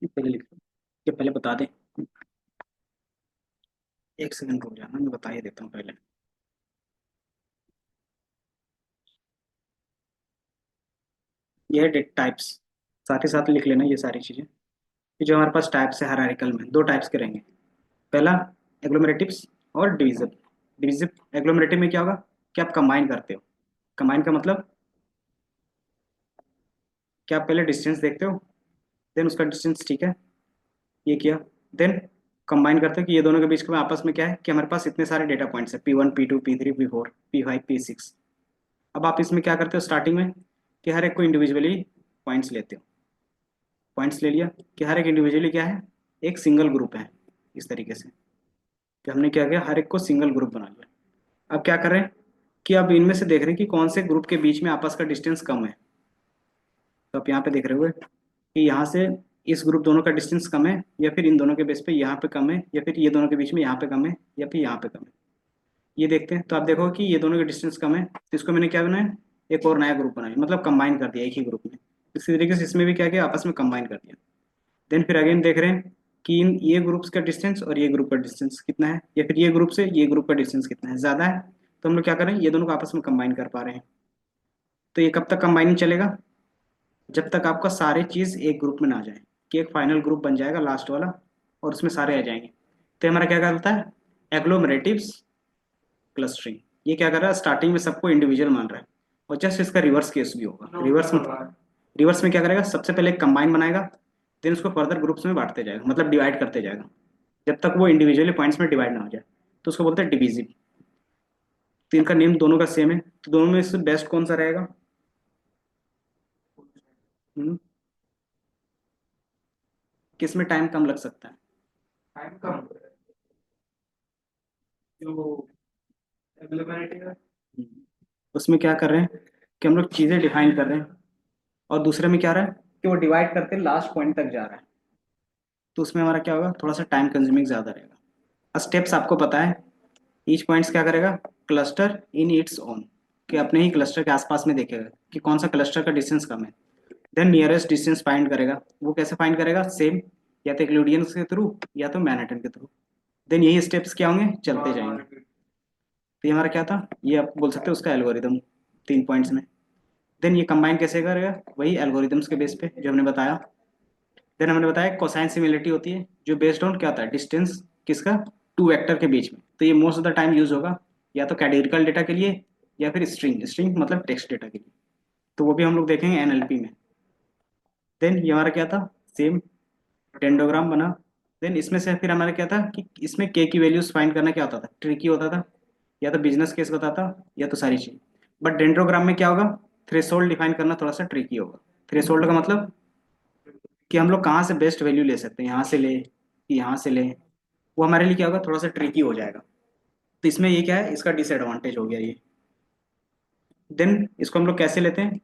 ये पहले लिखो, ये पहले बता दें। एक सेकंड रुक जाना, मैं बता ही देता हूँ पहले। ये है टाइप्स, साथ ही साथ लिख लेना ये सारी चीजें। ये जो हमारे पास टाइप्स है हायरार्किकल में, दो टाइप्स के रहेंगे। पहला एग्लोमेरेटिव्स और डिविजिव। डिविजिव एग्लोमेरेटिव में क्या होगा कि आप कंबाइन करते हो। कंबाइन का मतलब कि आप पहले डिस्टेंस देखते हो, देन उसका डिस्टेंस ठीक है, ये किया, देन कंबाइन करते हो कि ये दोनों के बीच में आपस में क्या है कि हमारे पास इतने सारे डेटा पॉइंट्स है, P1 P2 P3 P4 P5 P6। अब आप इसमें क्या करते हो स्टार्टिंग में कि हर एक को इंडिविजुअली पॉइंट्स लेते हो। पॉइंट्स ले लिया कि हर एक इंडिविजुअली क्या है, एक सिंगल ग्रुप है। इस तरीके से कि हमने क्या किया, हर एक को सिंगल ग्रुप बना लिया। अब क्या कर रहे हैं कि अब इनमें से देख रहे हैं कि कौन से ग्रुप के बीच में आपस का डिस्टेंस कम है। तो आप यहाँ पे देख रहे हो कि यहाँ से इस ग्रुप दोनों का डिस्टेंस कम है, या फिर इन दोनों के बेस पे यहाँ पे कम है, या फिर ये दोनों के बीच में यहाँ पे कम है, या फिर यहाँ पे कम है। ये देखते हैं तो आप देखो कि ये दोनों के डिस्टेंस कम है, तो इसको मैंने क्या बनाया, एक और नया ग्रुप बनाया, मतलब कंबाइन कर दिया एक ही ग्रुप में। इसी तरीके से इसमें भी क्या किया, आपस में कंबाइन कर दिया। देन फिर अगेन देख रहे हैं कि इन ये ग्रुप्स का डिस्टेंस और ये ग्रुप का डिस्टेंस कितना है, या फिर ये ग्रुप से ये ग्रुप का डिस्टेंस कितना है, ज़्यादा है। तो हम लोग क्या करें, ये दोनों को आपस में कंबाइन कर पा रहे हैं। तो ये कब तक कंबाइनिंग चलेगा, जब तक आपका सारे चीज़ एक ग्रुप में ना आ जाए, कि एक फाइनल ग्रुप बन जाएगा लास्ट वाला, और उसमें सारे आ जाएंगे। तो हमारा क्या करता है, एग्लोमरेटिव्स क्लस्टरिंग। ये क्या कर रहा है, स्टार्टिंग में सबको इंडिविजुअल मान रहा है। और जस्ट इसका रिवर्स केस भी होगा। रिवर्स में क्या करेगा, सबसे पहले एक कंबाइन बनाएगा, देन उसको फर्दर ग्रुप्स में बांटते जाएगा, मतलब डिवाइड करते जाएगा, जब तक वो इंडिविजुअली पॉइंट्स में डिवाइड ना हो जाए। तो उसको बोलते हैं डिविजिव। तो इनका नेम दोनों का सेम है, तो दोनों में से बेस्ट कौन सा रहेगा? हम्म, किस में टाइम कम लग सकता है? टाइम कम जो अवेलेबिलिटी है। उसमें क्या कर रहे हैं कि हम लोग चीज़ें डिफाइन कर रहे हैं, और दूसरे में क्या रहा है कि वो डिवाइड करते लास्ट पॉइंट तक जा रहा है। तो उसमें हमारा क्या होगा, थोड़ा सा टाइम कंज्यूमिंग ज़्यादा रहेगा। स्टेप्स आपको पता है, ईच पॉइंट्स क्या करेगा, क्लस्टर इन इट्स ओन, कि अपने ही क्लस्टर के आसपास में देखेगा कि कौन सा क्लस्टर का डिस्टेंस कम है। देन नियरेस्ट डिस्टेंस फाइंड करेगा। वो कैसे फाइंड करेगा, सेम, या तो यूक्लिडियंस के थ्रू या तो मैनहट्टन के थ्रू। देन यही स्टेप्स क्या होंगे, चलते जाएंगे। तो ये हमारा क्या था, ये आप बोल सकते हो उसका एल्गोरिदम, 3 पॉइंट्स में। देन ये कंबाइन कैसे करेगा, वही एल्गोरिदम्स के बेस पे जो हमने बताया। देन हमने बताया कोसाइन सिमिलरिटी होती है, जो बेस्ड ऑन क्या होता है, डिस्टेंस किसका, टू वेक्टर के बीच में। तो ये most of the time use होगा या तो कैटेगरिकल डेटा के लिए या फिर स्ट्रिंग, स्ट्रिंग मतलब टेक्स्ट डेटा के लिए। तो वो भी हम लोग देखेंगे एनएलपी में। देन ये हमारा क्या था, सेम डेंडोग्राम बना। देन इसमें से फिर हमारा क्या था कि इसमें के की वैल्यूज फाइंड करना क्या होता था, ट्रिकी होता था, या तो बिजनेस केस बताता, या तो सारी चीज। बट डेंड्रोग्राम में क्या होगा, थ्रेशोल्ड डिफाइन करना थोड़ा सा ट्रिकी होगा। थ्रेशोल्ड का मतलब कि हम लोग कहाँ से बेस्ट वैल्यू ले सकते हैं, यहाँ से ले कि यहाँ से ले, वो हमारे लिए क्या होगा, थोड़ा सा ट्रिकी हो जाएगा। तो इसमें ये क्या है, इसका डिसएडवांटेज हो गया ये। देन इसको हम लोग कैसे लेते हैं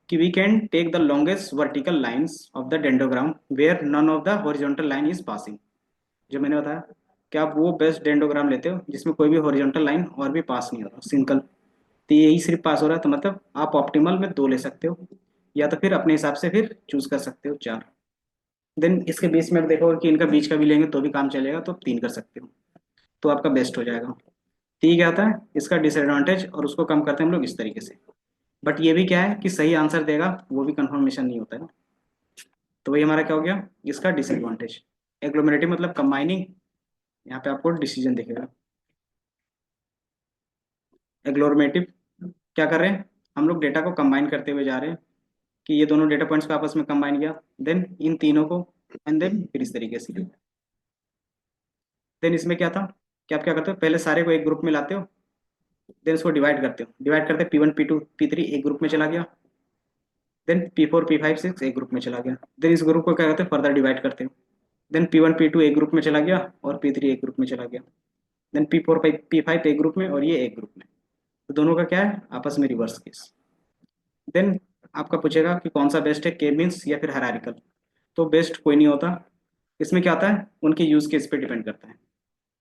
कि we can take the longest vertical lines of the dendrogram where none of the horizontal line is passing. जो मैंने बताया कि आप वो बेस्ट डेंडोग्राम लेते हो जिसमें कोई भी हॉरिजॉन्टल लाइन और भी पास नहीं हो रहा, सिंगल। तो यही सिर्फ पास हो रहा है, तो मतलब आप ऑप्टिमल में 2 ले सकते हो, या तो फिर अपने हिसाब से फिर चूज कर सकते हो 4। देन इसके बीच में देखोगे कि इनका बीच का भी लेंगे तो भी काम चलेगा, तो 3 कर सकते हो, तो आपका बेस्ट हो जाएगा। ठीक क्या आता है इसका डिसएडवांटेज, और उसको कम करते हैं हम लोग इस तरीके से। बट ये भी क्या है कि सही आंसर देगा वो भी कंफर्मेशन नहीं होता है ना। तो वही हमारा क्या हो गया, इसका डिसएडवांटेज। एग्लोमेरेटिव मतलब कंबाइनिंग, यहाँ पे आपको डिसीजन दिखेगा। एग्लोमेरेटिव क्या कर रहे हैं, हम लोग डेटा को कंबाइन करते हुए जा रहे हैं, कि ये दोनों डेटा पॉइंट्स को आपस में कंबाइन किया, देन इन तीनों को, एंड देन फिर इस तरीके से। देन इसमें क्या था कि आप क्या करते हो, पहले सारे को एक ग्रुप में लाते हो, देन इसको डिवाइड करते हो, डिवाइड करते P1 P2 P3 एक ग्रुप में चला गया, देन P4 P5 6 एक ग्रुप में चला गया। देन इस ग्रुप को क्या करते हैं, फर्दर डिवाइड करते हो, देन P1 P2 एक ग्रुप में चला गया और P3 एक ग्रुप में चला गया, देन P4 P5 एक ग्रुप में और ये एक ग्रुप में। तो दोनों का क्या है, आपस में रिवर्स केस। देन आपका पूछेगा कि कौन सा बेस्ट है, के मीन्स या फिर हायरार्किकल। तो बेस्ट कोई नहीं होता, इसमें क्या होता है, उनके यूज केस पे डिपेंड करता है।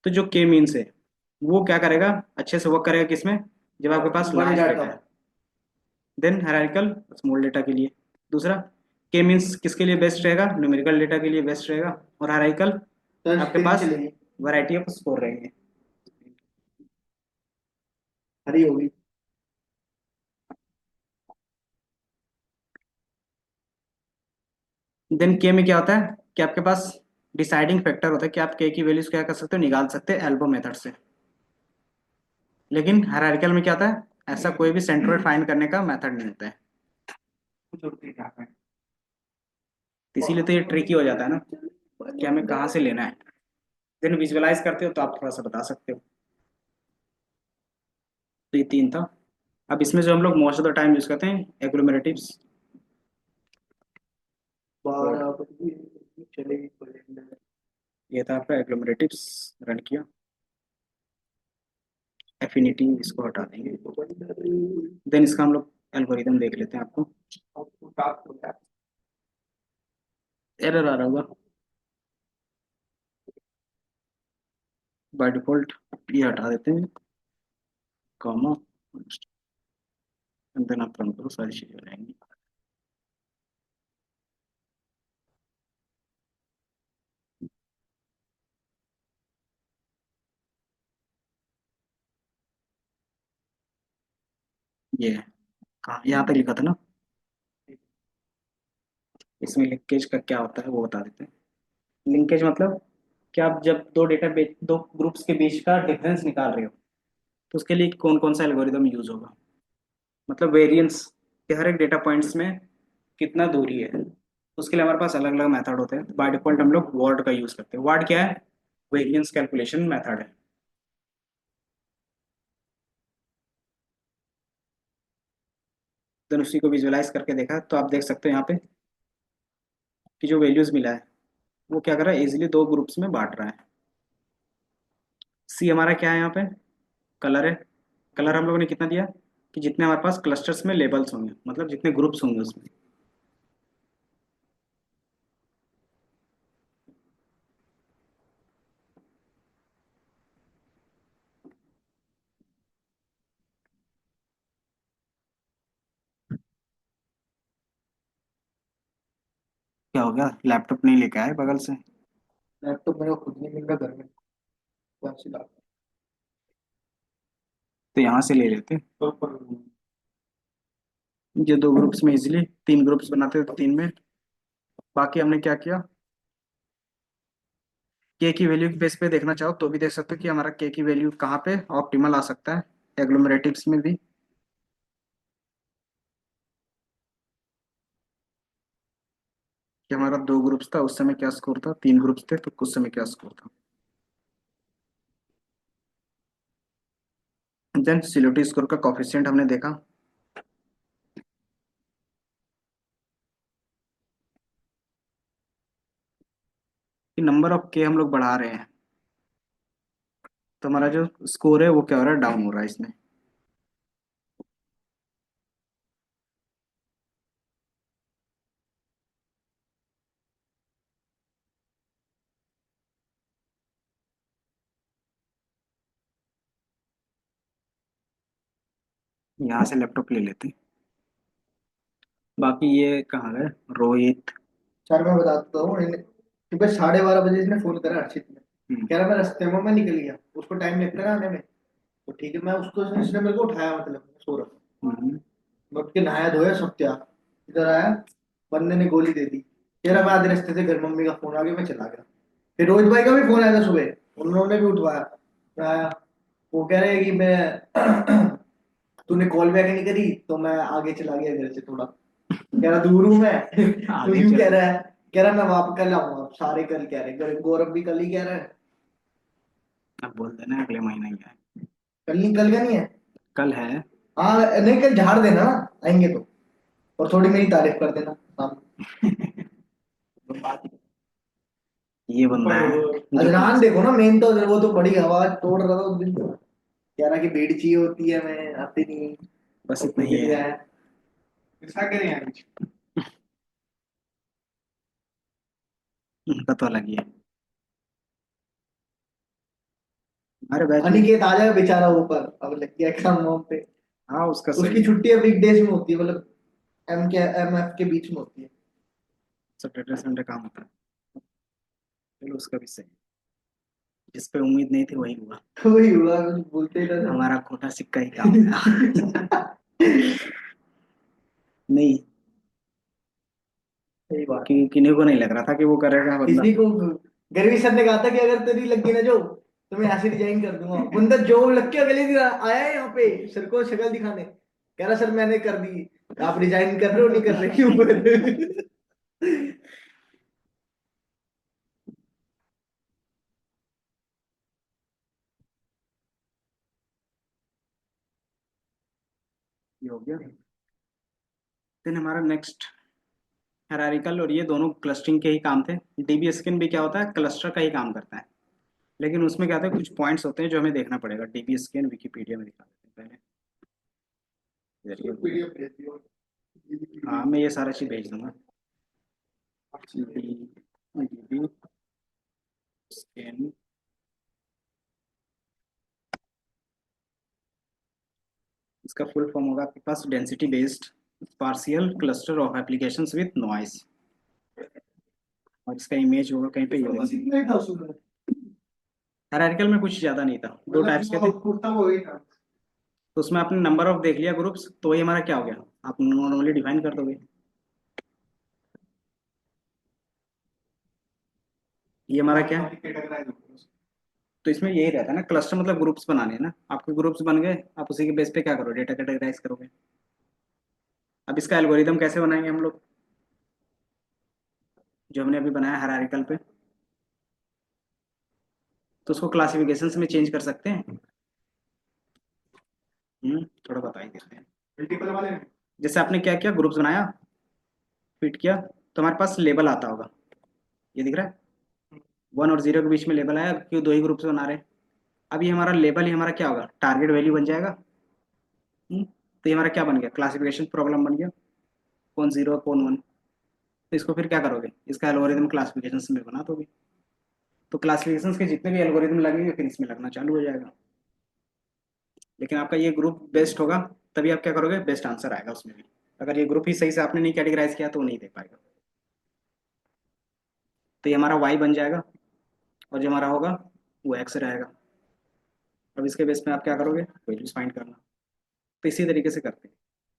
तो जो के मीन्स है वो क्या करेगा, अच्छे से वर्क करेगा किसमें, जब आपके पास बड़े लार्ज डेटा डाटा। है। देन हायरार्किकल स्मॉल डेटा के लिए। दूसरा, के मीन्स किसके लिए बेस्ट रहेगा, न्यूमेरिकल डेटा के लिए बेस्ट रहेगा, और हायरार्किकल तो आपके स्ट्रिंग पास चलेगी। वैरायटी ऑफ स्कोर रहेंगे। हरी होगी। देन के में क्या होता है कि आपके पास डिसाइडिंग फैक्टर होता है कि आप के की वैल्यूज क्या कर सकते हो, निकाल सकते हैं एल्बो मेथड से। लेकिन हायरार्किकल में क्या होता है, ऐसा कोई भी सेंट्रोइड फाइंड करने का मेथड नहीं होता है। कुछ और नहीं आता है। तो इसीलिए तो ये ट्रिकी हो जाता है ना, कि हमें कहाँ से लेना है। देन विजुअलाइज करते हो तो आप थोड़ा सा बता सकते हो। तो ये 3 था। अब इसमें जो हम लोग most of the time use करते हैं एग्लोमेरेटिव्स। 12 बजे चलेगी कैलेंडर। ये था आपका एग्लोमेरेटिव्स, रन किया। एफिनिटी इसको हटा देंगे। देन इसका हम लोग एल्गोरिदम देख लेते हैं। आपको आपको टास्क होता है। एरर आ रहा होगा बाय डिफॉल्ट, ये हटा देते हैं, कॉमा, देन आप रन करो, सारी चीजें हो जाएंगी। ये है। कहाँ, यहाँ पे लिखा था ना। इसमें लिंकेज का क्या होता है वो बता देते हैं। लिंकेज मतलब कि आप जब दो ग्रुप्स के बीच का डिफरेंस निकाल रहे हो, तो उसके लिए कौन कौन सा एल्गोरिदम यूज होगा। मतलब वेरिएंस के हर एक डेटा पॉइंट्स में कितना दूरी है, उसके लिए हमारे पास अलग अलग मेथड होते हैं। बाय डिफॉल्ट हम लोग वार्ड का यूज करते हैं। वार्ड क्या है, वेरिएंस कैलकुलेशन मेथड है। देन उसी को विजुअलाइज करके देखा तो आप देख सकते हो यहाँ पे कि जो वैल्यूज मिला है वो क्या कर रहा है, इजिली 2 ग्रुप्स में बांट रहा है। सी हमारा क्या है यहाँ पे, कलर है। कलर हम लोगों ने कितना दिया, कि जितने हमारे पास क्लस्टर्स में लेबल्स होंगे, मतलब जितने ग्रुप्स होंगे उसमें। क्या हो गया, लैपटॉप नहीं लेके आए बगल से? लैपटॉप मेरे को खुद नहीं मिल रहा घर में, कौन सी बात। तो यहाँ से ले लेते। ये दो ग्रुप्स में इजिली 3 ग्रुप्स बनाते तो 3 में। बाकी हमने क्या किया, के की वैल्यू के बेस पे देखना चाहो तो भी देख सकते हो कि हमारा के की वैल्यू कहाँ पे ऑप्टिमल आ सकता है, एग्लोमेरेटिव्स में भी। कि हमारा 2 ग्रुप्स था, उस समय क्या स्कोर था, 3 ग्रुप्स थे तो कुछ समय क्या स्कोर था। देन सिलोटी स्कोर का कॉफिशिएंट हमने देखा कि नंबर ऑफ के हम लोग बढ़ा रहे हैं तो हमारा जो स्कोर है वो क्या हो रहा है, डाउन हो रहा है इसमें। यहाँ से लैपटॉप ले लेते। बाकी ये कहाँ गए, रोहित? सर मैं बताता हूँ सुबह 12:30 बजे इसने फोन करा हर्षित ने। हम्म। कह रहा मैं रास्ते में मैं निकल गया, उसको टाइम लगता है ना आने में। तो ठीक है, मैं उसको इसने मेरे को उठाया, मतलब मैं सो रहा था। हम्म। मैं उठ के नहाया धोया सब क्या, इधर आया, बंदे ने गोली दे दी। कह रहा मैं आधे रास्ते से घर, मम्मी का फोन आ गया, मैं चला गया। फिर रोहित भाई का भी फोन आया था सुबह, उन्होंने भी उठवाया। मैं आया, वो कह रहे हैं कि मैं तूने कॉल बैक नहीं करी तो मैं आगे चला गया घर से थोड़ा। कह रहा दूर हूँ मैं। तो आगे यूं कह चल। रहा है, कह रहा मैं वापस कल आऊंगा, अब सारे कल कह रहे हैं, गौरव भी कल ही कह रहा है। अब बोल देना अगले महीने ही है। कल नहीं, कल का नहीं है। कल है। हाँ नहीं, कल झाड़ देना ना, आएंगे तो। और थोड़ी मेरी तारीफ कर देना सामने। ये बंदा है जो कि अजनान देखो ना, मेन तो वो तो बड़ी आवाज तोड़ रहा था उस दिन तो। कह रहा कि बेड़ी चाहिए होती है, मैं आती नहीं। बस और इतना कुछ ही नहीं है। आया, ऐसा करें यार। उनका तो अलग ही है। हमारे बैच में। अनिकेत आ जाए बेचारा ऊपर, अब लग गया काम वाम पे। हाँ उसका सही उसकी है। छुट्टी वीक डेज में होती है, मतलब एम एफ के बीच में होती है। सैटरडे संडे काम होता है। चलो उसका भी सही है। जिस पे उम्मीद नहीं थी वही हुआ। तो वही हुआ, कुछ बोलते ही था हमारा खोटा सिक्का ही काम आया। नहीं, सही बात। कि किन्हीं को नहीं लग रहा था कि वो करेगा बंदा। किसी को, गर्वी सर ने कहा था कि अगर तेरी लगी ना जो, तो मैं यहाँ से रिजाइन कर दूंगा। बंदा जो लग के अगले दिन आया है यहाँ पे सर को शक्ल दिखाने, कह रहा सर मैंने कर दी। आप रिजाइन कर रहे हो, नहीं कर रहे क्यों फिर? ये हो गया। देन हमारा नेक्स्ट हायरार्किकल, और ये दोनों क्लस्टरिंग के ही काम थे। डीबीएसकेन भी क्या होता है, क्लस्टर का ही काम करता है। लेकिन उसमें क्या होता है, कुछ पॉइंट्स होते हैं जो हमें देखना पड़ेगा। डीबीएसकेन विकिपीडिया में दिखा देते हैं पहले। पीडीएफ भेज दियो। हाँ मैं ये सारा चीज भेज दूंगा। डीबीएसकेन, इसका फुल फॉर्म होगा आपके पास density based partial cluster of applications with noise. और इसका इमेज होगा कहीं पे, ये होगा। नहीं था उसमें, हायरार्किकल में कुछ ज्यादा नहीं था, दो मतलब टाइप्स जो के थे। आउटपुट था वो ही था। तो उसमें आपने नंबर ऑफ देख लिया ग्रुप्स, तो ये हमारा क्या हो गया, आप नॉर्मली डिफाइन कर दोगे। ये हमारा क्या है, तो इसमें यही रहता है ना, क्लस्टर मतलब ग्रुप्स बनाने हैं ना, आपके ग्रुप्स बन गए, आप उसी के बेस पे क्या करो, डेटा कैटेगराइज करोगे। अब इसका एल्गोरिदम कैसे बनाएंगे हम लोग, जो हमने अभी बनाया हायरार्किकल पे, तो उसको क्लासिफिकेशंस में चेंज कर सकते हैं। थोड़ा बता ही देते हैं। मल्टीपल वाले में। जैसे आपने क्या किया, ग्रुप्स बनाया, फिट किया, तो हमारे पास लेबल आता होगा, ये दिख रहा है, 1 और 0 के बीच में लेबल आया, क्यों दो ही ग्रुप्स बना रहे हैं। अब ये हमारा लेबल ही हमारा क्या होगा, टारगेट वैल्यू बन जाएगा। हम्म, तो ये हमारा क्या बन गया, क्लासिफिकेशन प्रॉब्लम बन गया, कौन जीरो कौन वन। तो इसको फिर क्या करोगे, इसका एल्गोरिदम क्लासिफिकेशन में बना दोगे। तो क्लासिफिकेशन के जितने भी एल्गोरिदम लगेंगे फिर इसमें लगना चालू हो जाएगा। लेकिन आपका ये ग्रुप बेस्ट होगा, तभी आप क्या करोगे, बेस्ट आंसर आएगा उसमें भी। अगर ये ग्रुप ही सही से आपने नहीं कैटेगराइज किया तो वो नहीं दे पाएगा। तो ये हमारा वाई बन जाएगा, और जो हमारा होगा वो एक्स रहेगा। अब इसके बेस में आप क्या करोगे, वैल्यूज फाइंड करना। तो इसी तरीके से करते हैं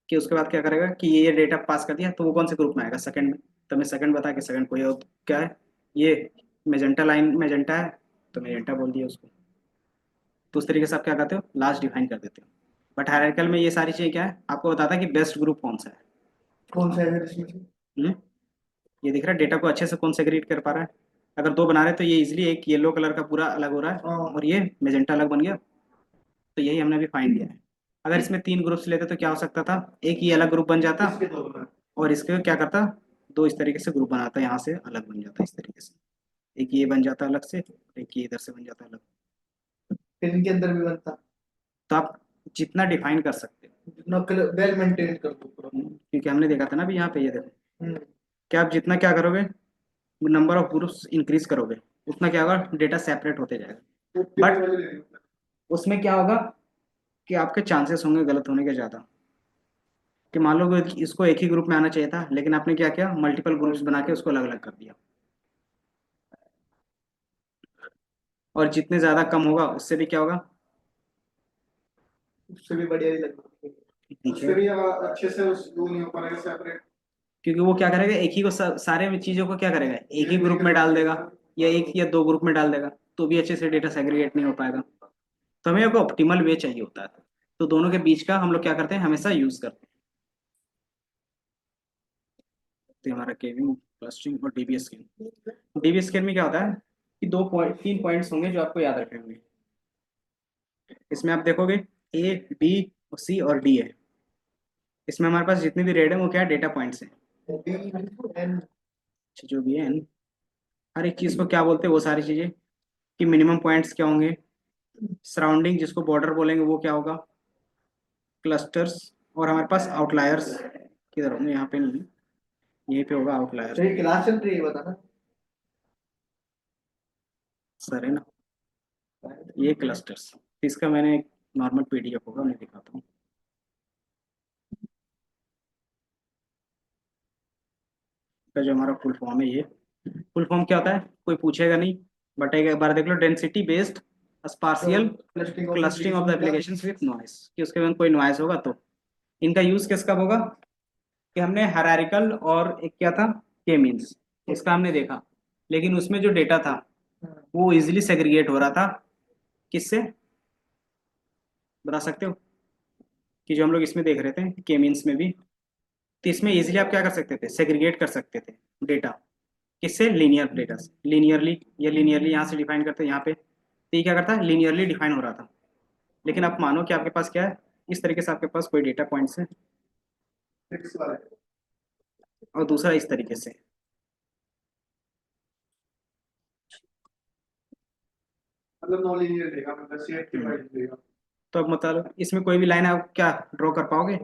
कि उसके बाद क्या करेगा कि ये डेटा पास कर दिया तो वो कौन से ग्रुप में आएगा, सेकंड में। तो मैं सेकंड बता के सेकंड कोई और क्या है, ये मेजेंटा लाइन मेजेंटा है, तो मेजेंटा बोल दिया उसको। तो उस तरीके से आप क्या करते हो, लास्ट डिफाइन कर देते हो। बट हायरार्किकल में ये सारी चीजें क्या है, आपको बताता है कि बेस्ट ग्रुप कौन सा है। कौन सा है फिर इसमें से? हम्म? ये दिख रहा है डेटा को अच्छे से कौन सेग्रीगेट कर पा रहा है। अगर दो बना रहे तो ये इजिली एक येलो कलर का पूरा अलग हो रहा है, हाँ। और ये मेजेंटा अलग बन गया। तो यही हमने अभी फाइंड किया है। अगर इसमें तीन ग्रुप्स लेते तो क्या हो सकता था, एक ये अलग ग्रुप बन जाता, इसके दो में। और इसके क्या करता, दो इस तरीके से ग्रुप बनाता, यहाँ से अलग बन जाता इस तरीके से। एक ये बन जाता अलग से, एक ये इधर से बन जाता अलग। फिर इनके अंदर भी बनता। तो आप जितना डिफाइन कर सकते हो। जितना वेल मेंटेन कर दो पूरा। क्योंकि हमने देखा था ना अभी यहाँ पे, ये देखो हम्म। कि आप जितना क्या करोगे, नंबर ऑफ ग्रुप्स इंक्रीज करोगे, उतना क्या होगा, डेटा सेपरेट होते जाएगा। बट उसमें क्या होगा कि आपके चांसेस होंगे गलत होने के ज़्यादा। कि मान लो कि इसको एक ही ग्रुप में आना चाहिए था, लेकिन आपने क्या किया, मल्टीपल ग्रुप्स बना के उसको अलग अलग कर दिया। और जितने ज़्यादा कम होगा उससे भी क्या होगा, उससे भी बढ़िया ही लगता है। उससे भी अच्छे से उस वो नहीं हो पाएगा सेपरेट। क्योंकि वो क्या करेगा, एक ही को सारे चीज़ों को क्या करेगा, एक ही ग्रुप में डाल देगा, या एक या दो ग्रुप में डाल देगा, तो भी अच्छे से डेटा सेग्रीगेट नहीं हो पाएगा। तो हमें एक ऑप्टिमल वे चाहिए होता है। तो दोनों के बीच का हम लोग क्या करते हैं, हमेशा यूज करते हैं। तो हमारा केविंग, क्लस्टरिंग और डीबी स्कैन। डीबी स्कैन में क्या होता है कि तीन पॉइंट्स होंगे जो आपको याद रखने होंगे। इसमें आप देखोगे ए बी सी और डी है। इसमें हमारे पास जितनी भी रेड है वो क्या है, डेटा पॉइंट्स हैं। B N. अच्छा, जो भी है हर एक चीज़ को क्या बोलते हैं वो सारी चीज़ें, कि मिनिमम पॉइंट्स क्या होंगे, सराउंडिंग जिसको बॉर्डर बोलेंगे वो क्या होगा, क्लस्टर्स, और हमारे पास आउटलायर्स किधर होंगे, यहाँ पे नहीं, यहीं पे होगा आउटलायर। सही क्लास चल रही है बता ना। सर है ना, ये क्लस्टर्स। इसका मैंने एक नॉर्मल पीडीएफ होगा, मैं दिखाता हूँ। इसका जो हमारा फुल फॉर्म है, ये फुल फॉर्म क्या होता है कोई पूछेगा नहीं, बट एक बार देख लो, density based spatial clustering of clustering of the application का। एप्लीकेशंस विद नॉइस, कि उसके बाद कोई नॉइस होगा तो। इनका यूज किस कब होगा, कि हमने हायरार्किकल और एक क्या था, के मींस, इसका हमने देखा। लेकिन उसमें जो डेटा था वो इजीली सेग्रीगेट हो रहा था, किससे, बता सकते हो, कि जो हम लोग इसमें देख रहे थे के मींस में भी। तो इसमें इजीली आप क्या कर सकते थे, सेग्रीगेट कर सकते थे डेटा, किससे, लीनियर डेटा से, लीनियरली। ये लीनियरली यहाँ से डिफाइन करते हैं यहाँ पे, तो ये क्या करता है, लीनियरली डिफाइन हो रहा था। लेकिन आप मानो कि आपके पास क्या है, इस तरीके से आपके पास कोई डेटा पॉइंट्स है, फिक्स वाला है। और दूसरा इस तरीके से। मतलब नॉन लीनियर देगा, मतलब सेट के हम्म, वाइज देगा। तो अब मतलब इसमें कोई भी लाइन आप क्या ड्रॉ कर पाओगे,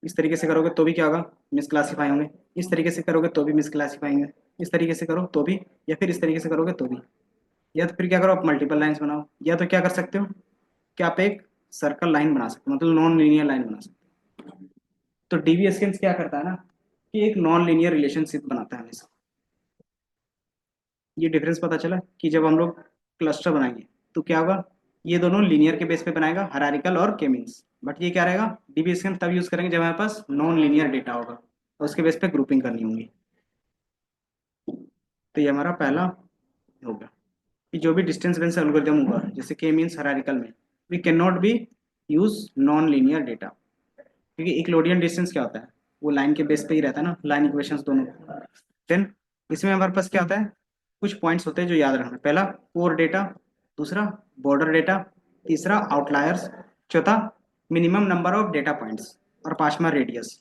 इस तरीके से करोगे तो भी क्या होगा, मिसक्लासीफाई होंगे। इस तरीके से करोगे तो भी मिसक्लासीफाई होंगे। इस तरीके से करो तो भी, या फिर इस तरीके से करोगे तो भी। या तो फिर क्या करो, आप मल्टीपल लाइंस बनाओ, या तो क्या कर सकते हो कि आप एक सर्कल लाइन बना सकते हो, मतलब नॉन लीनियर लाइन बना सकते हो। तो डीवी स्केन्स क्या करता है ना, कि एक नॉन लीनियर रिलेशनशिप बनाता है हमेशा। ये डिफरेंस पता चला कि जब हम लोग क्लस्टर बनाएंगे तो क्या होगा, ये दोनों लीनियर के बेस पे बनाएगा, हायरार्किकल और के मींस। बट ये क्या रहेगा, डीबी स्कैन तब यूज करेंगे जब हमारे पास नॉन लीनियर डेटा होगा, और उसके बेस पे ग्रुपिंग करनी होगी। तो ये हमारा पहला होगा कि जो भी डिस्टेंस बेंस एल्गोरिथम होगा, जैसे के मींस हायरार्किकल में, we can not be use non linear data. क्योंकि इक्लोडियन डिस्टेंस क्या होता है, वो लाइन के बेस पे ही रहता है ना, लाइन इक्वेशंस दोनों। देन इसमें हमारे पास क्या होता है, कुछ पॉइंट्स होते हैं जो याद रखना, पहला कोर डेटा, दूसरा बॉर्डर डेटा, तीसरा आउटलायर्स, चौथा minimum number of data points, और पांचवा रेडियस,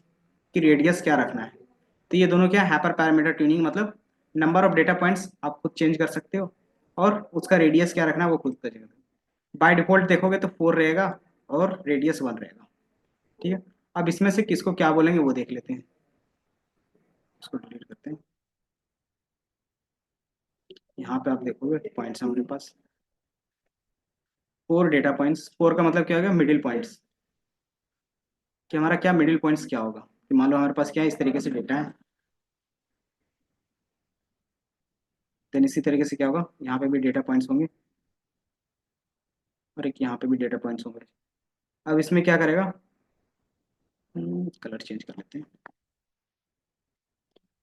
कि रेडियस क्या रखना है। तो ये दोनों क्या है, हाइपर पैरामीटर ट्यूनिंग, मतलब नंबर ऑफ डेटा पॉइंट्स आप खुद चेंज कर सकते हो, और उसका रेडियस क्या रखना है वो खुद करेगा। बाय डिफॉल्ट देखोगे तो 4 रहेगा और रेडियस 1 रहेगा। ठीक है। अब इसमें से किसको क्या बोलेंगे वो देख लेते हैं। इसको डिलीट करते हैं। यहाँ पे आप देखोगे पॉइंट्स हमारे पास 4 डेटा पॉइंट्स। 4 का मतलब क्या होगा, मिडिल पॉइंट्स। कि हमारा क्या मिडिल पॉइंट्स क्या होगा, कि मान लो हमारे पास क्या है, इस तरीके से डेटा है। देन इसी तरीके से क्या होगा, यहाँ पे भी डेटा पॉइंट्स होंगे और एक यहाँ पे भी डेटा पॉइंट्स होंगे। अब इसमें क्या करेगा, कलर चेंज कर लेते हैं।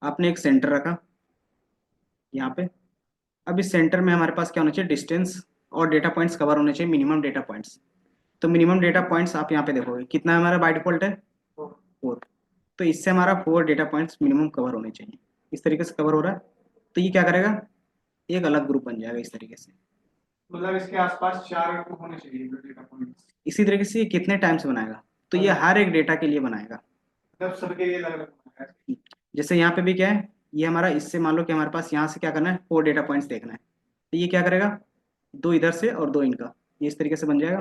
आपने एक सेंटर रखा यहाँ पे। अब इस सेंटर में हमारे पास क्या होना चाहिए, डिस्टेंस और डेटा पॉइंट्स कवर होने चाहिए, मिनिमम डेटा पॉइंट्स। तो मिनिमम डेटा पॉइंट्स आप यहाँ पे देखोगे कितना हमारा बाय डिफॉल्ट है, 4। तो इससे हमारा 4 डेटा पॉइंट्स मिनिमम कवर होने चाहिए। इस तरीके से कवर हो रहा है। तो ये क्या करेगा, एक अलग ग्रुप बन जाएगा इस तरीके से। मतलब इसके आसपास 4 होने चाहिए डेटा पॉइंट्स। इसी तरीके से ये कितने टाइम से बनाएगा, तो ये हर एक डेटा के लिए बनाएगा। मतलब सबके लिए अलग अलग है। जैसे यहाँ पे भी क्या है, ये हमारा इससे मान लो कि हमारे पास यहाँ से क्या करना है, 4 डेटा पॉइंट्स देखना है। तो ये क्या करेगा, 2 इधर से और 2 इनका, ये इस तरीके से बन जाएगा।